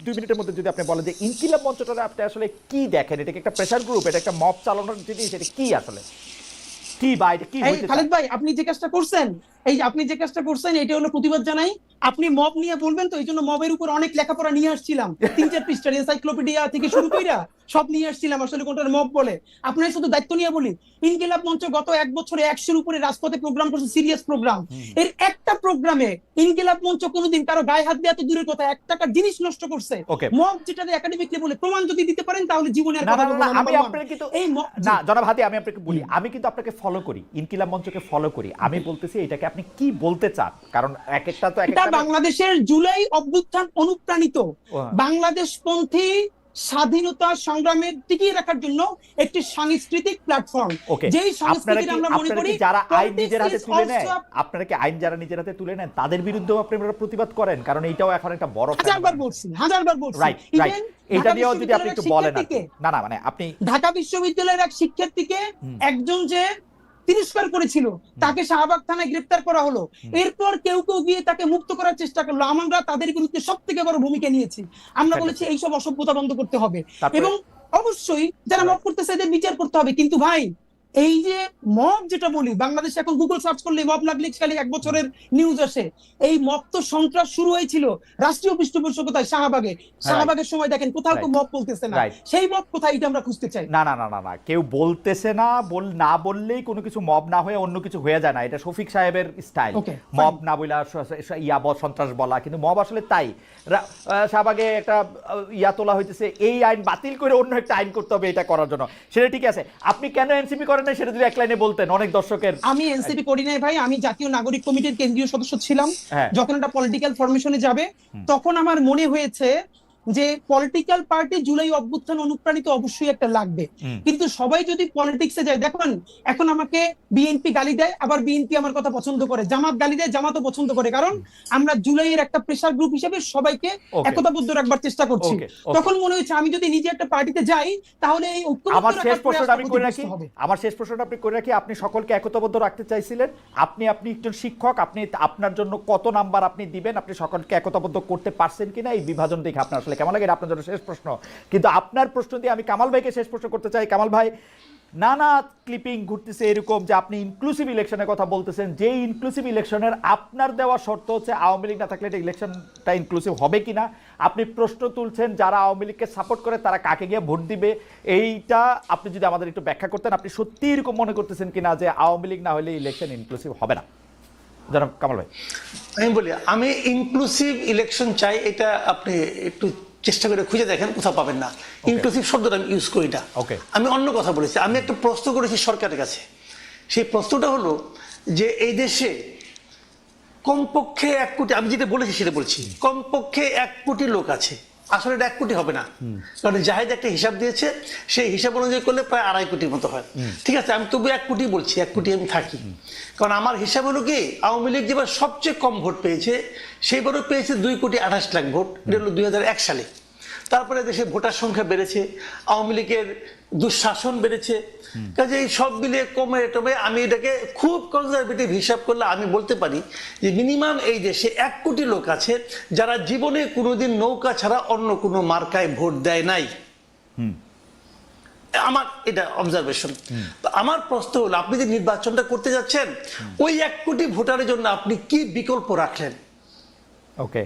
A: 2 মিনিটের মধ্যে যদি আপনি বলেন যে ইনকিলাব মঞ্চটা আপনি আসলে কি দেখেন? এটা কি একটা প্রেসার গ্রুপ, এটা একটা মব চালানোর জিনিস, এটা কি আসলে কি বাইরে কি হইতে চায়?
C: খালেদ ভাই, আপনি যে কাজটা করছেন, এটা হলো প্রতিবাদ জানাই। আপনি মব নিয়ে বলবেন তো, এই জন্য মবের উপর অনেক লেখাপড়া নিয়ে আসছিলাম, 3-4 পৃষ্ঠার এনসাইক্লোপিডিয়া থেকে শুরু কইরা সব নিয়ে আসছিলাম, আসলে কোনটার মব বলে। আপনার শুধু দায়িত্ব নিয়ে বলি, ইনকিলাব মঞ্চ গত 1 বছরে 100-এর উপরে রাজপথে প্রোগ্রাম করছে, সিরিয়াস প্রোগ্রাম। এর একটা প্রোগ্রামে ইনকিলাব মঞ্চ কোনোদিন কারো গায়ে হাত দেওয়া তো দূরের কথা, 1 টাকার জিনিস নষ্ট করছে। মব যেটাতে একাডেমিকলি বলে, প্রমাণ যদি দিতে পারেন তাহলে জীবনে আর কথা বলবো না।
A: আমি আপনাকে কিন্তু এই না জনাব হাদি, আমি আপনাকে বলি, আমি কিন্তু আপনাকে ফলো করি, ইনকিলাব মঞ্চকে ফলো করি। আমি বলতেছি এটাকে আপনি কি বলতে চান, কারণ এক একটা তো
C: এটা বাংলাদেশের জুলাই অভ্যুত্থান অনুপ্রাণিত বাংলাদেশপন্থী স্বাধীনতা সংগ্রামের টিকিয়ে রাখার জন্য একটি সাংস্কৃতিক প্ল্যাটফর্ম। যেই সংস্কৃতির আমরা মনে করি
A: যারা আইন নিজের হাতে তুলে নেয়, আপনারা কি আইন যারা নিজের হাতে তুলে নেন তাদের বিরুদ্ধেও আপনারা প্রতিবাদ করেন? কারণ এইটাও এখন একটা বড়
C: হাজারবার বলছি।
A: রাইট, এটা নিয়েও যদি আপনি একটু বলেন। না মানে আপনি
C: ঢাকা বিশ্ববিদ্যালয়ের এক শিক্ষার্থীকে একজন যে তিরস্কার করেছিল, তাকে শাহবাগ থানায় গ্রেফতার করা হলো। এরপর কেউ গিয়ে তাকে মুক্ত করার চেষ্টা করলো। আমরা তাদের বিরুদ্ধে সবথেকে বড় ভূমিকা নিয়েছি। আমরা বলেছি এইসব অসভ্যতা বন্ধ করতে হবে, এবং অবশ্যই যারা মব করতেছে এদের বিচার করতে হবে। কিন্তু ভাই, এই যে মব যেটা বলি, বাংলাদেশে এখন গুগল সার্চ করলে মব লাগলে খালি 1 বছরের নিউজ আসে। এই মব তো সন্ত্রাস শুরু হয়েছিল রাষ্ট্রীয় পৃষ্ঠপোষকতায় শাহবাগে। শাহবাগের সময় দেখেন কোথাও তো মব বলতেছে না, সেই মব কোথায় এটা আমরা খুঁজতে চাই।
A: না না না না না, কেউ বলতেছে না, না বললেই কোনো কিছু মব না হয়ে অন্য কিছু হয়ে যায় না, এটা শফিক সাহেবের স্টাইল। মব না বলা সন্ত্রাস বলা, কিন্তু মব আসলে তাই। শাহবাগে একটা ইয়া তোলা হইতেছে, এই আইন বাতিল করে অন্য একটা আইন করতে হবে এটা করার জন্য, সেটা ঠিক আছে। আপনি কেন এনসিপি করেন না সেটা যদি এক লাইনে বলতেন, অনেক দর্শকের।
C: আমি এনসিপি করি নাই ভাই, আমি জাতীয় নাগরিক কমিটির কেন্দ্রীয় সদস্য ছিলাম। যখন এটা পলিটিক্যাল ফরমেশনে যাবে তখন আমার মনে হয়েছে যে পলিটিক্যাল পার্টি জুলাই অভ্যুত্থান অনুপ্রাণিত অবশ্যই একটা লাগবে, কিন্তু সবাই যদি পলিটিক্সে যায়, দেখুন এখন আমাকে বিএনপি গালি দেয়, আবার বিএনপি আমার কথা পছন্দ করে, জামাত গালি দেয়, জামাতও পছন্দ করে, কারণ আমরা জুলাইয়ের একটা প্রেসার গ্রুপ হিসেবে সবাইকে একতাবদ্ধ রাখবার চেষ্টা করছি। তখন মনে হয়েছে আমি যদি নিজে একটা পার্টিতে যাই তাহলে এই
A: আমার শেষ প্রশ্নটা আমি করে রাখি, আপনি করে রাখি, আপনি সকলকে একতাবদ্ধ রাখতে চাইছিলেন, আপনি একজন শিক্ষক, আপনি আপনার জন্য কত নাম্বার আপনি দিবেন, আপনি সকলকে একতাবদ্ধ করতে পারছেন কিনা এই বিভাজন দেখে আপনার আসলে কেমন লাগে, আপনার জন্য শেষ প্রশ্ন। কিন্তু আপনার প্রশ্ন দিয়ে আমি কামাল ভাইকে শেষ প্রশ্ন করতে চাই। কামাল ভাই, নানা ক্লিপিং ঘুরতেছে এরকম যে আপনি ইনক্লুসিভ ইলেকশনের কথা বলতেছেন, যে ইনক্লুসিভ ইলেকশনের আপনার দেওয়া শর্ত হচ্ছে আওয়ামী লীগ না থাকলে এটা ইলেকশনটা ইনক্লুসিভ হবে কিনা। আপনি প্রশ্ন তুলছেন যারা আওয়ামী লীগকে সাপোর্ট করে তারা কাকে গিয়ে ভোট দিবে, এইটা আপনি যদি আমাদের একটু ব্যাখ্যা করতেন, আপনি সত্যি এরকম মনে করতেছেন কিনা যে আওয়ামী লীগ না হলে ইলেকশন ইনক্লুসিভ হবে না? জনাব কামাল ভাই।
B: আমি বলি, আমি ইনক্লুসিভ ইলেকশন চাই, এটা আপনি একটু চেষ্টা করে খুঁজে দেখেন, কোথাও পাবেন না। ইনক্লুসিভ শব্দটা আমি ইউজ করি না, আমি অন্য কথা বলেছি। আমি একটা প্রশ্ন করেছি সরকারের কাছে, সেই প্রশ্নটা হলো যে এই দেশে কমপক্ষে 1 কোটি, আমি যেটা বলেছি সেটা বলছি, কমপক্ষে 1 কোটি লোক আছে। আসলে এটা 1 কোটি হবে না, কারণ জাহেদ একটা হিসাব দিয়েছে, সেই হিসাব অনুযায়ী করলে প্রায় 2.5 কোটির মতো হয়। ঠিক আছে, আমি তবু 1 কোটি বলছি, 1 কোটি আমি থাকি। কারণ আমার হিসাব হলো কি, আওয়ামী লীগ যেবার সবচেয়ে কম ভোট পেয়েছে সেইবারও পেয়েছে 2,28,00,000 ভোট, এটা হলো 2001 সালে। তারপরে দেশে ভোটার সংখ্যা বেড়েছে, আওয়ামী লীগের দুঃশাসন বেড়েছে, কাজে এই সব মিলে কমে টমে আমি এটাকে খুব কনজারভেটিভ হিসাব করলে আমি বলতে পারি যে মিনিমাম এই দেশে 1 কোটি লোক আছে যারা জীবনে কোনোদিন নৌকা ছাড়া অন্য কোনো মার্কায় ভোট দেয় নাই। আমার এটা অবজারভেশন। আমার প্রশ্ন হলো, আপনি যে নির্বাচনটা করতে যাচ্ছেন ওই 1 কোটি ভোটারের জন্য আপনি কি বিকল্প রাখলেন?
A: ওকে,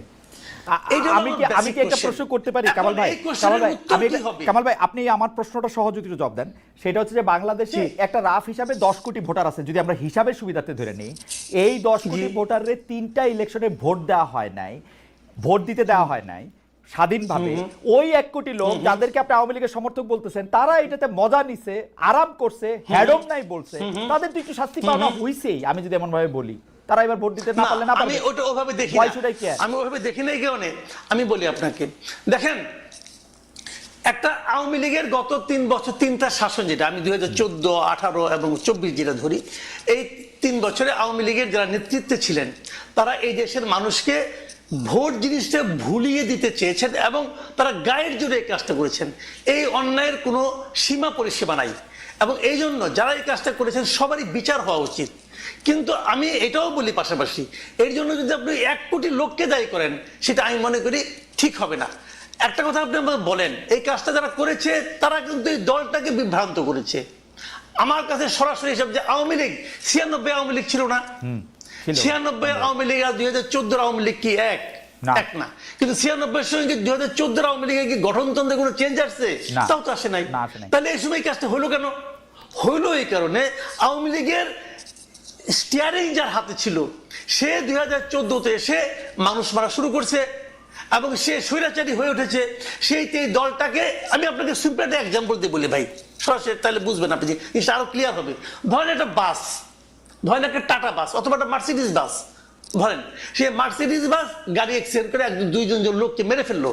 A: আমি কি একটা প্রশ্ন করতে পারি কামাল ভাই? কামাল ভাই, আপনি আমার প্রশ্নটা সহযোগী জবাব দেন। সেটা হচ্ছে যে বাংলাদেশে একটা রাফ হিসাবে 10 কোটি ভোটার আছে, যদি আমরা হিসাবের সুবিধাতে ধরে নিই, এই 10 কোটি ভোটারের 3টা ইলেকশনে ভোট দেওয়া হয় নাই, ভোট দিতে দেওয়া হয় নাই স্বাধীনভাবে। ওই 1 কোটি লোক যাদেরকে আপনি আওয়ামী লীগের সমর্থক বলতেছেন, তারা এটাতে মজা নিছে, আরাম করছে, হ্যাডম নাই বলছে, তাদের তো একটু শাস্তি পাওয়া হইছেই। আমি যদি এমন ভাবে বলি, তারা এবার ভোট দিতে না পারলে না পারবে,
B: আমি ওটা ওভাবে দেখি না, আমি ওভাবে দেখি নাই কেন। আমি বলি আপনাকে, দেখেন একটা আওয়ামী লীগের গত 3 বছর 3টা শাসন, যেটা আমি 2014, 18 এবং 24 যেটা ধরি, এই 3 বছরে আওয়ামী লীগের যারা নেতৃত্বে ছিলেন তারা এই দেশের মানুষকে ভোট জিনিসটা ভুলিয়ে দিতে চেয়েছেন এবং তারা গায়ের জোরে এই কাজটা করেছেন। এই অন্যায়ের কোনো সীমা পরিসীমা নাই এবং এই জন্য যারা এই কাজটা করেছেন সবারই বিচার হওয়া উচিত। কিন্তু আমি এটাও বলি পাশাপাশি, এর জন্য যদি আপনি 1 কোটি লোককে দায়ী করেন সেটা আমি মনে করি ঠিক হবে না। একটা কথা আপনি আমাকে বলেন, এই কাজটা যারা করেছে তারা কিন্তু এই দলটাকে বিভ্রান্ত করেছে। আমার কাছে সরাসরি হিসাব যে আওয়ামী লীগ 96 আওয়ামী লীগ ছিল না, 96 আওয়ামী লীগ আর 2014 আওয়ামী লীগ কি এক না? কিন্তু 96 সঙ্গে 2014 আওয়ামী লীগের কি গঠনতন্ত্রে কোনো চেঞ্জ আসছে? তাও তো আসে নাই। তাহলে এই সময় কাজটা হলো কেন? হলো এই কারণে আওয়ামী লীগের স্টিয়ারিং যার হাতে ছিল সে 2014-তে এসে মানুষ মারা শুরু করছে এবং সে স্বৈরাচারী হয়ে উঠেছে। সেইতে এই দলটাকে, আমি আপনাকে সিম্পল একটা এক্সাম্পল দিয়ে বলি ভাই, সরাসরি, তাহলে বুঝবেন আপনি, জিনিসটা আরো ক্লিয়ার হবে। ধরেন একটা বাস, ধরেন একটা টাটা বাস অথবা একটা মার্সিডিজ বাস, ধরেন সে মার্সিডিজ বাস গাড়ি অ্যাক্সিডেন্ট করে 2-3 লোককে মেরে ফেললো,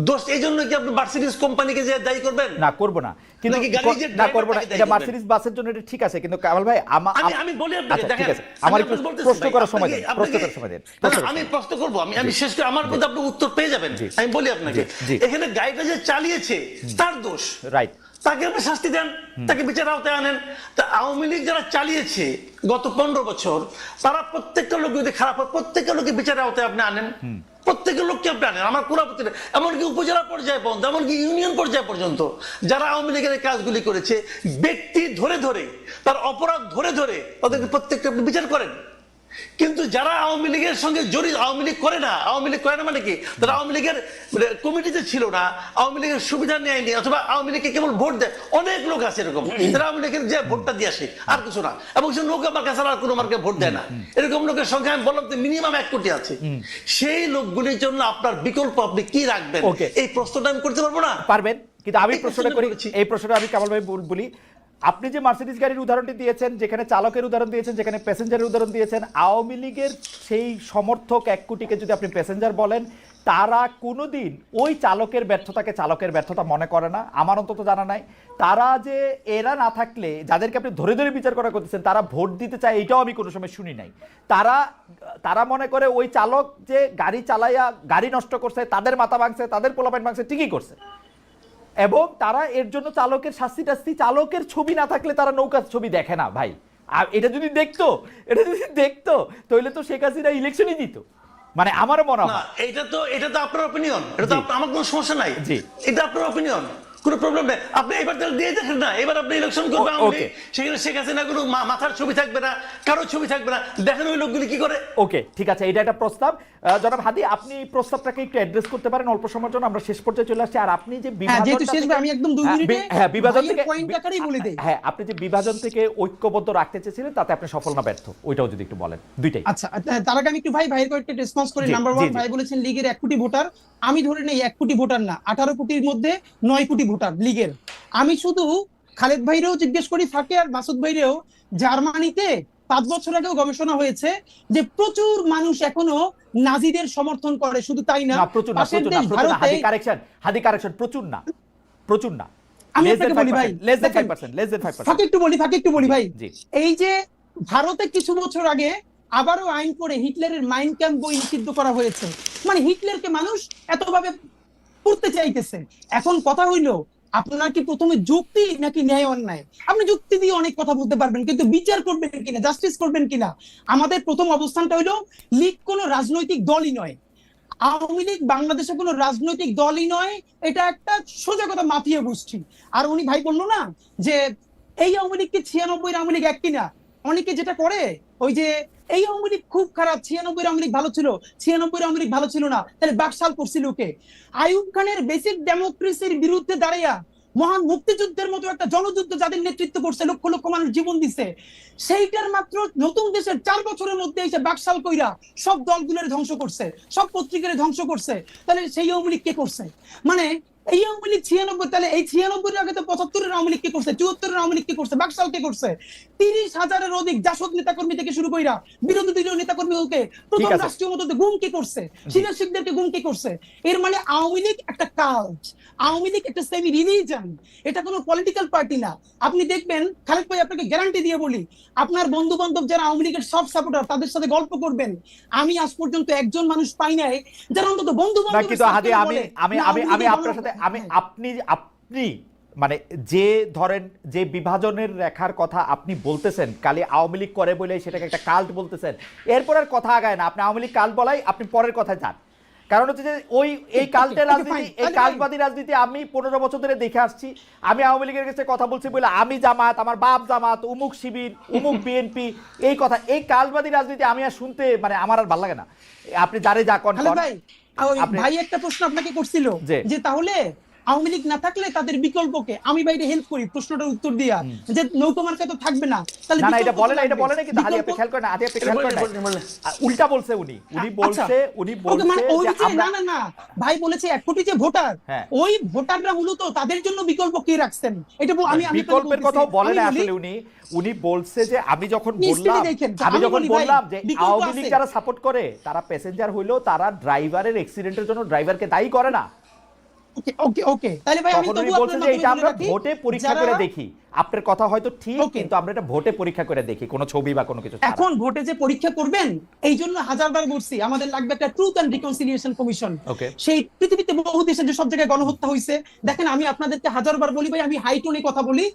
B: দোষ এই জন্য কি আপনি মার্সিডিজ কোম্পানিকে যে দায়ী করবেন?
A: না, করব না, কিন্তু না করব না, এটা মার্সিডিজ বাসের জন্য এটা ঠিক আছে। কিন্তু কামাল ভাই,
B: আমি বলি আপনাকে, দেখেন
A: আমার প্রশ্ন করার সময় দেন, প্রশ্ন করার সময় দেন।
B: আমি প্রশ্ন করব, আমি শেষ করে আমার কথা আপনি উত্তর পেয়ে যাবেন। আমি বলি আপনাকে, এখানে গাড়িটা যে চালিয়েছে তার দোষ, রাইট, তাকে আপনি শাস্তি দেন, তাকে বিচার আওতায় আনেন। তা আওয়ামী লীগ যারা চালিয়েছে গত 15 বছর, তারা প্রত্যেকটা লোক যদি খারাপ হয় প্রত্যেকটা লোকের বিচার আওতায় আপনি আনেন, প্রত্যেকের লোককে আপনি আনেন, আমার কোনো আপত্তি নেই। এমনকি উপজেলা পর্যায়ে পর্যন্ত, এমনকি ইউনিয়ন পর্যায়ে পর্যন্ত যারা আওয়ামী লীগের এই কাজগুলি করেছে, ব্যক্তি ধরে ধরে, তার অপরাধ ধরে ধরে তাদেরকে প্রত্যেকটা আপনি বিচার করেন। কিন্তু যারা আওয়ামী লীগের সঙ্গে জড়িত, আওয়ামী লীগ করে না মানে কি, তারা আওয়ামী লীগের কমিটিতে ছিল না, আওয়ামী লীগের সুবিধা নেয়নি, অথবা আওয়ামী লীগকে কেবল ভোট দেয়, অনেক লোক আছে এরকম, তারা আওয়ামী লীগের যে ভোটটা দিয়ে আসে আর কিছু না, এবং সে নৌকা মার্কা ছাড়া আর কোনো মার্কে ভোট দেয় না। এরকম লোকের সংখ্যা আমি বললাম মিনিমাম 1 কোটি আছে। সেই লোকগুলির জন্য আপনার বিকল্প আপনি কি রাখবেন, এই প্রশ্নটা আমি করতে পারবো না।
A: পারবেন, কিন্তু আমি প্রশ্নটা করি, এই প্রশ্নটা আমি কামাল ভাই বলি, আপনি যে মার্সিডিজ গাড়ির উদাহরণটি দিয়েছেন, যেখানে চালকের উদাহরণ দিয়েছেন, যেখানে প্যাসেঞ্জারের উদাহরণ দিয়েছেন, আওয়ামী লীগের সেই সমর্থক 1 কোটিকে যদি আপনি প্যাসেঞ্জার বলেন, তারা কোনোদিন ওই চালকের ব্যর্থতাকে চালকের ব্যর্থতা মনে করে না, আমার অন্তত জানা নাই। তারা যে এরা না থাকলে, যাদেরকে আপনি ধরে ধরে বিচার করা করতেছেন, তারা ভোট দিতে চায়, এটাও আমি কোনো সময় শুনি নাই। তারা মনে করে ওই চালক যে গাড়ি চালাইয়া গাড়ি নষ্ট করছে, তাদের মাথা ভাঙছে, তাদের পোলাপাইন ভাঙছে, ঠিকই করছে, এবং তারা এর জন্য চালকের শাস্তি টাস্তি, চালকের ছবি না থাকলে তারা নৌকার ছবি দেখে না ভাই। আর এটা যদি দেখতো তাহলে তো শেখ হাসিনা ইলেকশনই দিত, মানে আমারও মনে হয়।
B: এটা তো আপনার অপিনিয়ন, এটা তো আমার কোনো সমস্যা নাই, এটা আপনার অপিনিয়ন, কোনো প্রবলেম নেই। আপনি এবার দিয়ে দেখেন না, এবার আপনি ইলেকশন করবেন, সেখানে শেখ হাসিনা কোনো মাথার ছবি থাকবে না, কারো ছবি থাকবে না, দেখেন ওই লোকগুলি কি করে।
A: ওকে, ঠিক আছে, এটা একটা প্রস্তাব। জনাব হাদি, আপনি প্রস্তাবটাকে একটু অ্যাড্রেস করতে পারেন অল্প সময়ের জন্য, আমরা শেষ পর্যায়ে চলে আসছি। আর আপনি যে
C: আমি একদম 2 মিনিটে
A: বিভাজন থেকে
C: পয়েন্ট আকারেই বলে দেই।
A: হ্যাঁ, আপনি যে বিভাজন থেকে ঐক্যবদ্ধ রাখতে চেয়েছিলেন, তাতে আপনি সফল না ব্যর্থ, ওইটাও যদি একটু বলেন, দুইটাই।
C: আচ্ছা, তার আগে আমি একটু ভাইয়ের কয়েকটা রেসপন্স করি। নাম্বার 1, ভাই বলেছেন লীগের 1 কোটি ভোটার, আমি ধরে নেই 1 কোটি ভোটার না, 18 কোটির মধ্যে 9 কোটি ভোটার লীগের। আমি শুধু খালেদ ভাইরেও জিজ্ঞেস করি ফাঁকে, আর মাসুদ ভাইরেও, জার্মানিতে 5 বছর আগেও গবেষণা হয়েছে যে প্রচুর মানুষ এখনো নাজিদের সমর্থন করে, শুধু তাই না, পাশের দেশ ভারতে,
A: হাদি কারেকশন, প্রচুর না,
C: আমি আপনাকে বলি ভাই,
A: less than 5%,
C: ফাঁকে একটু বলি ভাই, এই যে ভারতে কিছু বছর আগে আবারও আইন করে হিটলারের মাইন ক্যাম্প বই নিষিদ্ধ করা হয়েছে, মানে হিটলারকে মানুষ এতভাবে পড়তে চাইতেছে। এখন কথা হইলো, আপনার কি প্রথমে যুক্তি নাকি ন্যায় অন্যায়? আপনি যুক্তি দিয়ে অনেক কথা বলতে পারবেন, কিন্তু বিচার করবেন কিনা, জাস্টিস করবেন কিনা? আমাদের প্রথম অবস্থানটা হইলো, লীগ কোনো রাজনৈতিক দলই নয়, আওয়ামী লীগ বাংলাদেশে কোনো রাজনৈতিক দলই নয়, এটা একটা সোজা কথা মাফিয়া গোষ্ঠী। আর উনি ভাই বললো না যে এই আওয়ামী লীগ কি 96 আওয়ামী লীগ এক কিনা, অনেকে যেটা করে ওই যে এই আওয়ামী লীগ খুব খারাপ, 96 আওয়ামী লীগ ভালো ছিল, 96 আওয়ামী লীগ ভালো ছিল না, তাহলে বাকশাল করছিল কে? আইয়ুব খানের বেসিক ডেমোক্রেসির বিরুদ্ধে দাঁড়াইয়া মহান মুক্তিযুদ্ধের মতো একটা জনযুদ্ধ যাদের নেতৃত্ব করছে, লক্ষ লক্ষ মানুষ জীবন দিছে, সেইটার মাত্র নতুন দেশের 4 বছরের মধ্যে এসে বাকশাল কইরা সব দলগুলোর ধ্বংস করছে, সব পত্রিকার ধ্বংস করছে। তাহলে সেই আওয়ামী লীগ কে করছে? মানে এই আওয়ামী লীগ 96, তাহলে এই 96 এর আগে তো 75 আওয়ামী লীগ কে করছে, 74 আওয়ামী লীগ কে করছে, বাকশাল কে করছে? 30,000-এর অধিক জাসদ নেতাকর্মী থেকে শুরু কইরা বিরোধী দলীয় নেতাকর্মীকে প্রথম রাষ্ট্রীয় মদতে গুম কে করছে, সিনিয়র শিক্ষকদেরকে গুম কে করছে। এর মানে আওয়ামী লীগ একটা কাল্ট, আওয়ামী লীগ একটা সেমি রিলিজিয়ন, এটা কোনো পলিটিক্যাল পার্টি না। আপনি দেখবেন, খালেদ ভাই আপনাকে গ্যারান্টি দিয়ে বলি, আপনার বন্ধু বান্ধব যারা আওয়ামী লীগের সব সাপোর্টার, তাদের সাথে গল্প করবেন, আমি আজ পর্যন্ত একজন মানুষ পাই নাই যারা অন্তত বন্ধু বান্ধব।
A: আমি আপনার সাথে আপনি মানে যে ধরেন যে বিভাজনের রেখার কথা আপনি বলতেছেন, কালি আওয়ামী লীগ করে বলে সেটাকে একটা কাল্ট বলতেছেন, এরপর আর কথা আগায় না, আপনি আওয়ামী লীগ কাল্ট বলাই, আপনি পরের কথায় যান। কারণ হচ্ছে যে এই কাল্টের রাজনীতি, এই কাল্টবাদী রাজনীতি আমি 15 বছর ধরে দেখে আসছি। আমি আওয়ামী লীগের কাছে কথা বলছি বলে আমি জামাত, আমার বাপ জামাত, উমুক শিবির, উমুক বিএনপি, এই কথা, এই কাল্টবাদী রাজনীতি আমি আর শুনতে, মানে আমার আর ভালো লাগে না। আপনি যারে যা করেন।
C: ভাই একটা প্রশ্ন আপনাকে করছিল যে তাহলে আওয়ামী লীগ না থাকলে তাদের বিকল্পকে, আমি বাইরে হেল্প করি প্রশ্নটার উত্তর দিয়া, যে নৌকা মার্কা তো থাকবে না, তাহলে
A: না এটা বলে না, এটা বলে না, কিন্তু আদি আপনি খেয়াল করেন না, আদি আপনি খেয়াল করেন উল্টা বলছে উনি বলছে
C: না ভাই বলেছে 1 কোটি যে ভোটার, ওই ভোটাররা মূলত তাদের জন্য বিকল্প কি রাখছেন, এটা আমি
A: বিকল্পের কথাও বলে না আসলে। উনি বলছে যে আমি যখন বললাম যে আওয়ামী লীগ যারা সাপোর্ট করে তারা প্যাসেঞ্জার হইলেও তারা ড্রাইভারের অ্যাক্সিডেন্টের জন্য ড্রাইভারকে দায়ী করে না।
C: ওকে তাহলে ভাই আমি
A: তবুও বলছি যে এটা আমরা ভোটে পরীক্ষা করে দেখি। আপনার কথা হয়তো ঠিক, কিন্তু আমরা এটা ভোটে পরীক্ষা করে দেখি, কোনো ছবি বা কোনো কিছু।
C: এখন ভোটে যে পরীক্ষা করবেন, এই জন্য হাজারবার বলছি আমাদের লাগবে একটা ট্রুথ এন্ড রিকনসিলিয়েশন কমিশন। সেই পৃথিবীতে বহু দেশে যে সব জায়গায় গণহত্যা হইছে, দেখেন আমি আপনাদেরকে হাজারবার বলি ভাই, আমি হাই টোনে কথা বলি,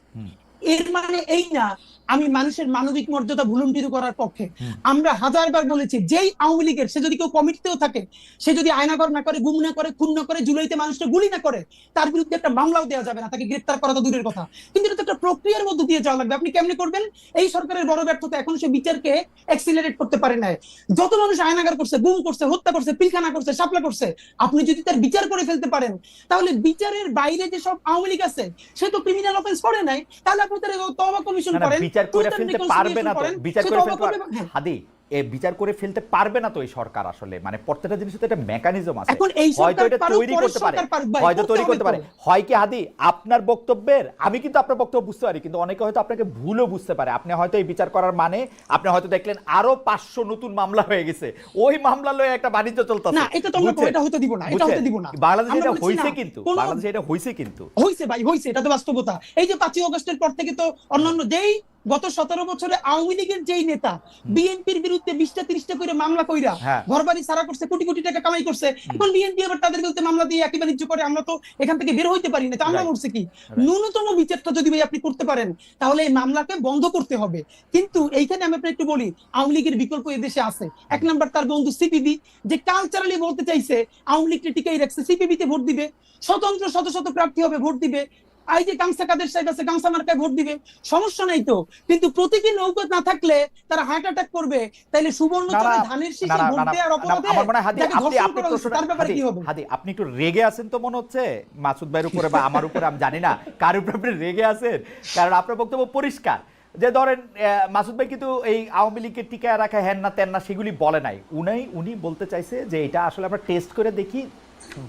C: এর মানে এই না আমি মানুষের মানবিক মর্যাদা ভুলুণ্ঠিত করার পক্ষে। আমরা হাজারবার বলেছি, যেই আওয়ামী লীগের সে যদি কেউ কমিটিতেও থাকে, সে যদি আয়নাঘর না করে, গুম না করে, খুন না করে, জুলাইতে মানুষকে গুলি না করে, তার বিরুদ্ধে একটা মামলাও দেওয়া যাবে না, তাকে গ্রেফতার করা তো দূরের কথা। কিন্তু এটা তো একটা প্রক্রিয়ার মধ্যে দিয়ে যাওয়া লাগবে। আপনি কেমনে করবেন? এই সরকারের বড় ব্যর্থতা, এখন সে বিচারকে এক্সিলারেট করতে পারে না। যত মানুষ আয়নাঘর করছে, গুম করছে, হত্যা করছে, পিলখানা করছে, শাপলা করছে, আপনি যদি তার বিচার করে ফেলতে পারেন, তাহলে বিচারের বাইরে যে সব আওয়ামী লীগ আছে সে তো ক্রিমিনাল অফেন্স করে নাই, তাহলে আপনি তার তওবা কমিশন করেন।
A: বিচার করে ফেলতে পারবে না তো, বিচার করে ফেলতে
C: হ্যাঁ।
A: হাদি বিচার করে ফেলতে পারবে না তো এই সরকার। আসলে মানে প্রত্যেকটা জিনিস তো একটা মেকানিজম আছে,
C: এখন এই
A: হয়তো
C: সরকার
A: এটা
C: পারুক,
A: তৈরি
C: পরের
A: করতে পারে,
C: সরকার পারুক, ভাই,
A: হয়তো তৈরি
C: করতে
A: করতে পারে।
C: হবে তো।
A: হয় কি হাদি আপনার বক্তব্যের, আমি কিন্তু আপনার বক্তব্য বুঝতে পারি, কিন্তু অনেকে হয়তো আপনাকে ভুলও বুঝতে পারে। আপনি হয়তো এই বিচার করার মানে আপনি হয়তো দেখলেন আরো 500 নতুন মামলা হয়ে গেছে, ওই মামলা লয়ে একটা বাণিজ্য চলতেছে।
C: না, এটা তো আমরা এটা হতে দিব না, এটা হতে দিব না।
A: বাংলাদেশে
C: আমরা
A: এটা
C: বলছি
A: হইছে,
C: না,
A: কিন্তু
C: কোনো-
A: বাংলাদেশে এটা হইছে, কিন্তু
C: হইছে ভাই, হইছে, এটা তো বাস্তবতা। এই যে 5ই আগস্টের পর থেকে তো অন্যান্য যেই গত 17 বছরে আওয়ামী লীগের যেই নেতা বিএনপির বিরুদ্ধে 20টা 30টা করে মামলা কইরা
A: হ্যাঁ।
C: ঘরবাড়ি সারা করছে, কোটি কোটি টাকা কামাই করছে, এখন বিএনপি আবার তাদের বিরুদ্ধে মামলা দিয়ে একই বাণিজ্য করে। আমরা তো এখান থেকে বের হইতে পারি না, তো আমরা
A: Right.
C: বলছি কি, ন্যূনতম বিচারটা যদি ভাই আপনি করতে পারেন, তাহলে এই মামলাকে বন্ধ করতে হবে। কিন্তু এইখানে আমি আপনাকে একটু বলি, আওয়ামী লীগের বিকল্প এদেশে আছে। এক নাম্বার তার বন্ধু সিপিবি, যে কালচারালি বলতে চাইছে আওয়ামী লীগকে টিকাই রাখছে, সিপিবি তে ভোট দিবে, স্বতন্ত্র শত শত প্রার্থী হবে, ভোট দিবে। এই যে গামসা কাদের সাহেব আছে, গামসা মার্কায় ভোট দিবে, সমস্যা নাই তো। কিন্তু প্রতীকী নৌকা না থাকলে তারা হার্ট অ্যাটাক করবে, তাইলে সুবর্ণচরে ধানের শীষে ভোট দেওয়ার অপরাধে
A: আমার মনে হয় হাদি
C: যাকে
A: আপনি
C: ধর্ষণ
A: আপনি
C: করা হয়েছে, তার ব্যাপারে কি হবে?
A: হাদি আপনি একটু রেগে আছেন তো মনে হচ্ছে, মাসুদ ভাইয়ের উপরে বা আমার উপরে, আমি জানি না কার উপরে আপনি রেগে আছেন, কারণ আপনার বক্তব্য পরিষ্কার যে ধরেন মাসুদ ভাই কিন্তু এই আওয়ামী লীগের টিকায় রাখা হ্যান না তেন না সেগুলি বলে নাই। উনি বলতে চাইছে যে এটা আসলে আমরা টেস্ট করে দেখি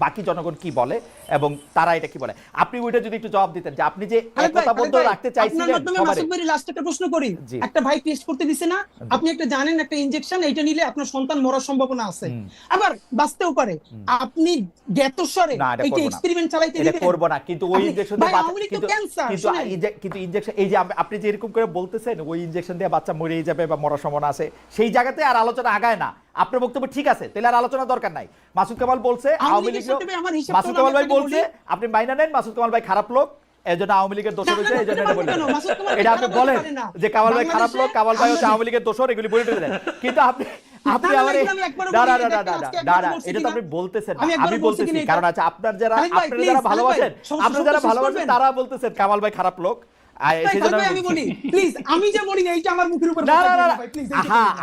A: বাকি জনগণ কি বলে এবং তারা এটা কি বলে। আপনি ওইটা যদি একটু জবাব দিতেন যে আপনি যে একতাবদ্ধ রাখতে চাইছিলেন।
C: মাসুদ ভাই লাস্ট একটা প্রশ্ন করি, একটা ভাই টেস্ট করতে দিছে না, আপনি একটা জানেন একটা ইনজেকশন, এইটা নিলে আপনার সন্তান মরার সম্ভাবনা আছে, আবার বাঁচতেও পারে, আপনি জ্ঞাতস্বরে এইটা এক্সপেরিমেন্ট চালাইতে দিবেন?
A: এটা করব না, কিন্তু ওই ইনজেকশন দিয়ে কিন্তু ইনজেকশন এই যে আপনি যে এরকম করে বলতেছেন ওই ইনজেকশন দিয়ে বাচ্চা মরেই যাবে বা মরার সম্ভাবনা আছে, সেই জায়গাতে আর আলোচনা আগায় না। আপনার বক্তব্য ঠিক আছে, তাহলে আর আলোচনা দরকার নাই। মাসুদ কামাল বলছে আওয়ামী লীগ, মাসুদ কামাল ভাই বলছে আপনি মাইনা নেন মাসুদ কামাল ভাই খারাপ লোক, এজন্য আওয়ামী লীগের দোষর হয়েছে, এজন্য এটা বললেন। এটা আপনি বলেন যে কামাল ভাই খারাপ লোক, কামাল ভাই হচ্ছে আওয়ামী লীগের দোষর, এগুলি বলে দিলেন। কিন্তু আপনি আমার এটা তো আপনি বলতেছেন, আমি বলতেছি কারণ আছে আপনারা যারা ভালোবাসেন, আপনারা যারা ভালোবাসেন তারা বলতেছেন কামাল ভাই খারাপ লোক।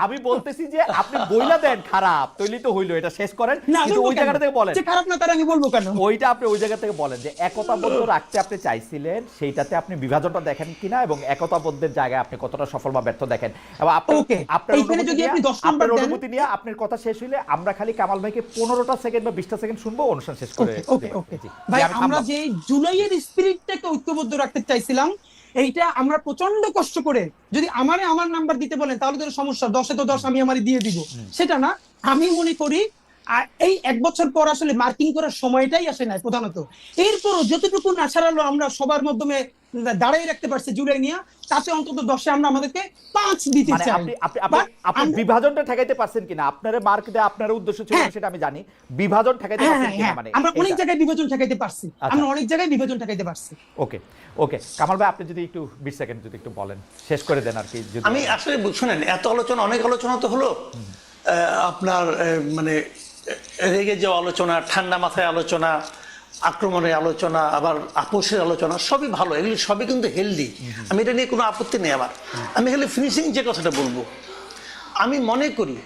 A: আমি বলতেছি যে আপনি বইলা দেন খারাপ, তৈলি তো হইলো, এটা শেষ করেন, কিন্তু ওই জায়গা থেকে বলেন
C: খারাপ না, তার আমি বলবো কেন?
A: ওইটা আপনি ওই জায়গা থেকে বলেন যে একতাবদ্ধ রাখতে আপনি চাইছিলেন, সেইটাতে আপনি বিভাজনটা দেখেন কিনা এবং একতাবদ্ধের জায়গায় আপনি কতটা সফল বা ব্যর্থ দেখেন। এবং আপনার অনুমতি নিয়ে আপনার কথা শেষ হইলে আমরা খালি কামাল ভাইকে 15টা সেকেন্ড বা 20টা সেকেন্ড শুনবো, অনুষ্ঠান শেষ করে।
C: ভাই আমরা যে জুলাইয়ের স্পিরিটটাকে ঐক্যবদ্ধ রাখতে চাইছিলাম, এইটা আমরা প্রচন্ড কষ্ট করে, যদি আমার নাম্বার দিতে বলেন তাহলে তো সমস্যা, 10-এ তো 10 আমি আমারই দিয়ে দিব, সেটা না। আমি মনে করি এই 1 বছর পর আসলে মার্কিং করার সময়টাই আসে নাই প্রধানত। এরপরও যতটুকু না ছাড়ালো আমরা সবার মাধ্যমে দাঁড়াই রাখতে পারছি জুলাই নিয়ে, তাতে অন্তত 10-এ আমরা আমাদেরকে 5 দিতে চাই।
A: আপনি বিভাজনটা ঠেকাইতে পারছেন কিনা, আপনার মার্ক দেয়া আপনার উদ্দেশ্য ছিল সেটা আমি জানি, বিভাজন ঠেকাইতে পারছেন কিনা, মানে
C: আমরা অনেক জায়গায় বিভাজন ঠেকাইতে পারছি, আমরা অনেক জায়গায় বিভাজন ঠেকাইতে পারছি।
A: ওকে কামাল ভাই আপনি যদি একটু 20 সেকেন্ড যদি একটু বলেন, শেষ করে দেন আর কি।
B: আমি আসলে শুনেন, এত আলোচনা, অনেক আলোচনা তো হলো, আপনার মানে রেগে যাওয়া আলোচনা, ঠান্ডা মাথায় আলোচনা, আক্রমণের আলোচনা, আবার আপোষের আলোচনা, সবই ভালো, এগুলি সবই কিন্তু হেলদি, আমি এটা নিয়ে কোনো আপত্তি নেই। আবার আমি খালি ফিনিশিং যে কথাটা বলবো, আমি মনে করি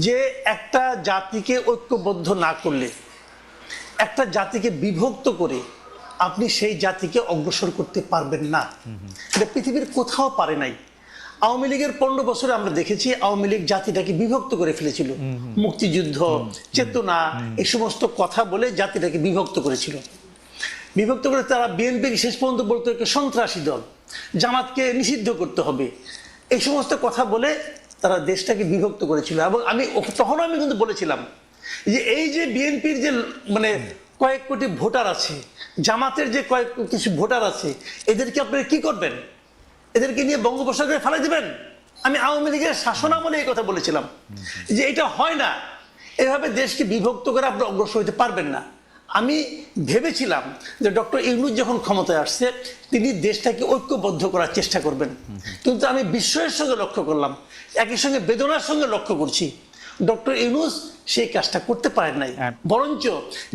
B: যে একটা জাতিকে ঐক্যবদ্ধ না করলে, একটা জাতিকে বিভক্ত করে আপনি সেই জাতিকে অগ্রসর করতে পারবেন না। এটা পৃথিবীর কোথাও পারে নাই। আওয়ামী লীগের 15 বছরে আমরা দেখেছি আওয়ামী লীগ জাতিটাকে বিভক্ত করে ফেলেছিল, মুক্তিযুদ্ধ, চেতনা, এই সমস্ত কথা বলে জাতিটাকে বিভক্ত করেছিল। বিভক্ত করে তারা বিএনপিকে শেষ পর্যন্ত বলতো একটা সন্ত্রাসী দল, জামাতকে নিষিদ্ধ করতে হবে, এই সমস্ত কথা বলে তারা দেশটাকে বিভক্ত করেছিল। এবং তখন আমি কিন্তু বলেছিলাম যে এই যে বিএনপির যে মানে কয়েক কোটি ভোটার আছে, জামাতের যে কিছু ভোটার আছে, এদেরকে আপনারা কি করবেন? এদেরকে নিয়ে বঙ্গোপসাগরে ফেলে দিবেন? আমি আওয়ামী লীগের শাসনামলে এই কথা বলেছিলাম যে এটা হয় না, এভাবে দেশকে বিভক্ত করে আপনি অগ্রসর হতে পারবেন না। আমি ভেবেছিলাম যে ডক্টর ইউনূস যখন ক্ষমতায় আসছে তিনি দেশটাকে ঐক্যবদ্ধ করার চেষ্টা করবেন, কিন্তু আমি বিস্ময়ের সঙ্গে লক্ষ্য করলাম, একই সঙ্গে বেদনার সঙ্গে লক্ষ্য করছি, ডক্টর ইউনূস সেই কাজটা করতে পারেন নাই। বরঞ্চ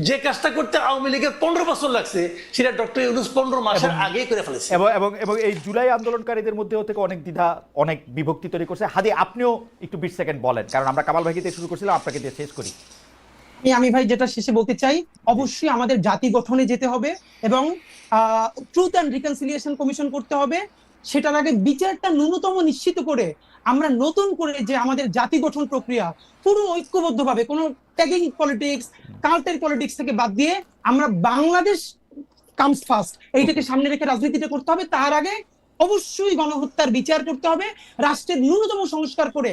B: যে কাজটা করতে আওয়ামী লীগের 15 বছর লাগছে সেটা ডক্টর ইউনূস 15 মাসের আগেই করে ফেলেছে।
A: এবং এবং এবং এই জুলাই আন্দোলনকারীদের মধ্যেও থেকে অনেক দ্বিধা, অনেক বিভক্তি তৈরি করছে। হাদি, আপনিও একটু 20 সেকেন্ড বলেন, কারণ আমরা কামাল ভাইকে দিয়ে শুরু করছিলাম, আপনাকে দিয়ে শেষ করি।
C: আমি ভাই যেটা শেষে বলতে চাই, অবশ্যই আমাদের জাতি গঠনে যেতে হবে এবং ট্রুথ অ্যান্ড রিকনসিলিয়েশন কমিশন করতে হবে। সেটার আগে বিচারটা ন্যূনতম নিশ্চিত করে আমরা নতুন করে যে আমাদের জাতি গঠন প্রক্রিয়া পুরো ঐক্যবদ্ধভাবে, কোনো ট্যাগিং পলিটিক্স, কাল্টের পলিটিক্স থেকে বাদ দিয়ে আমরা বাংলাদেশ কামস ফার্স্ট এইটাকে সামনে রেখে রাজনীতিটা করতে হবে। তার আগে অবশ্যই গণহত্যার বিচার করতে হবে, রাষ্ট্রের ন্যূনতম সংস্কার করে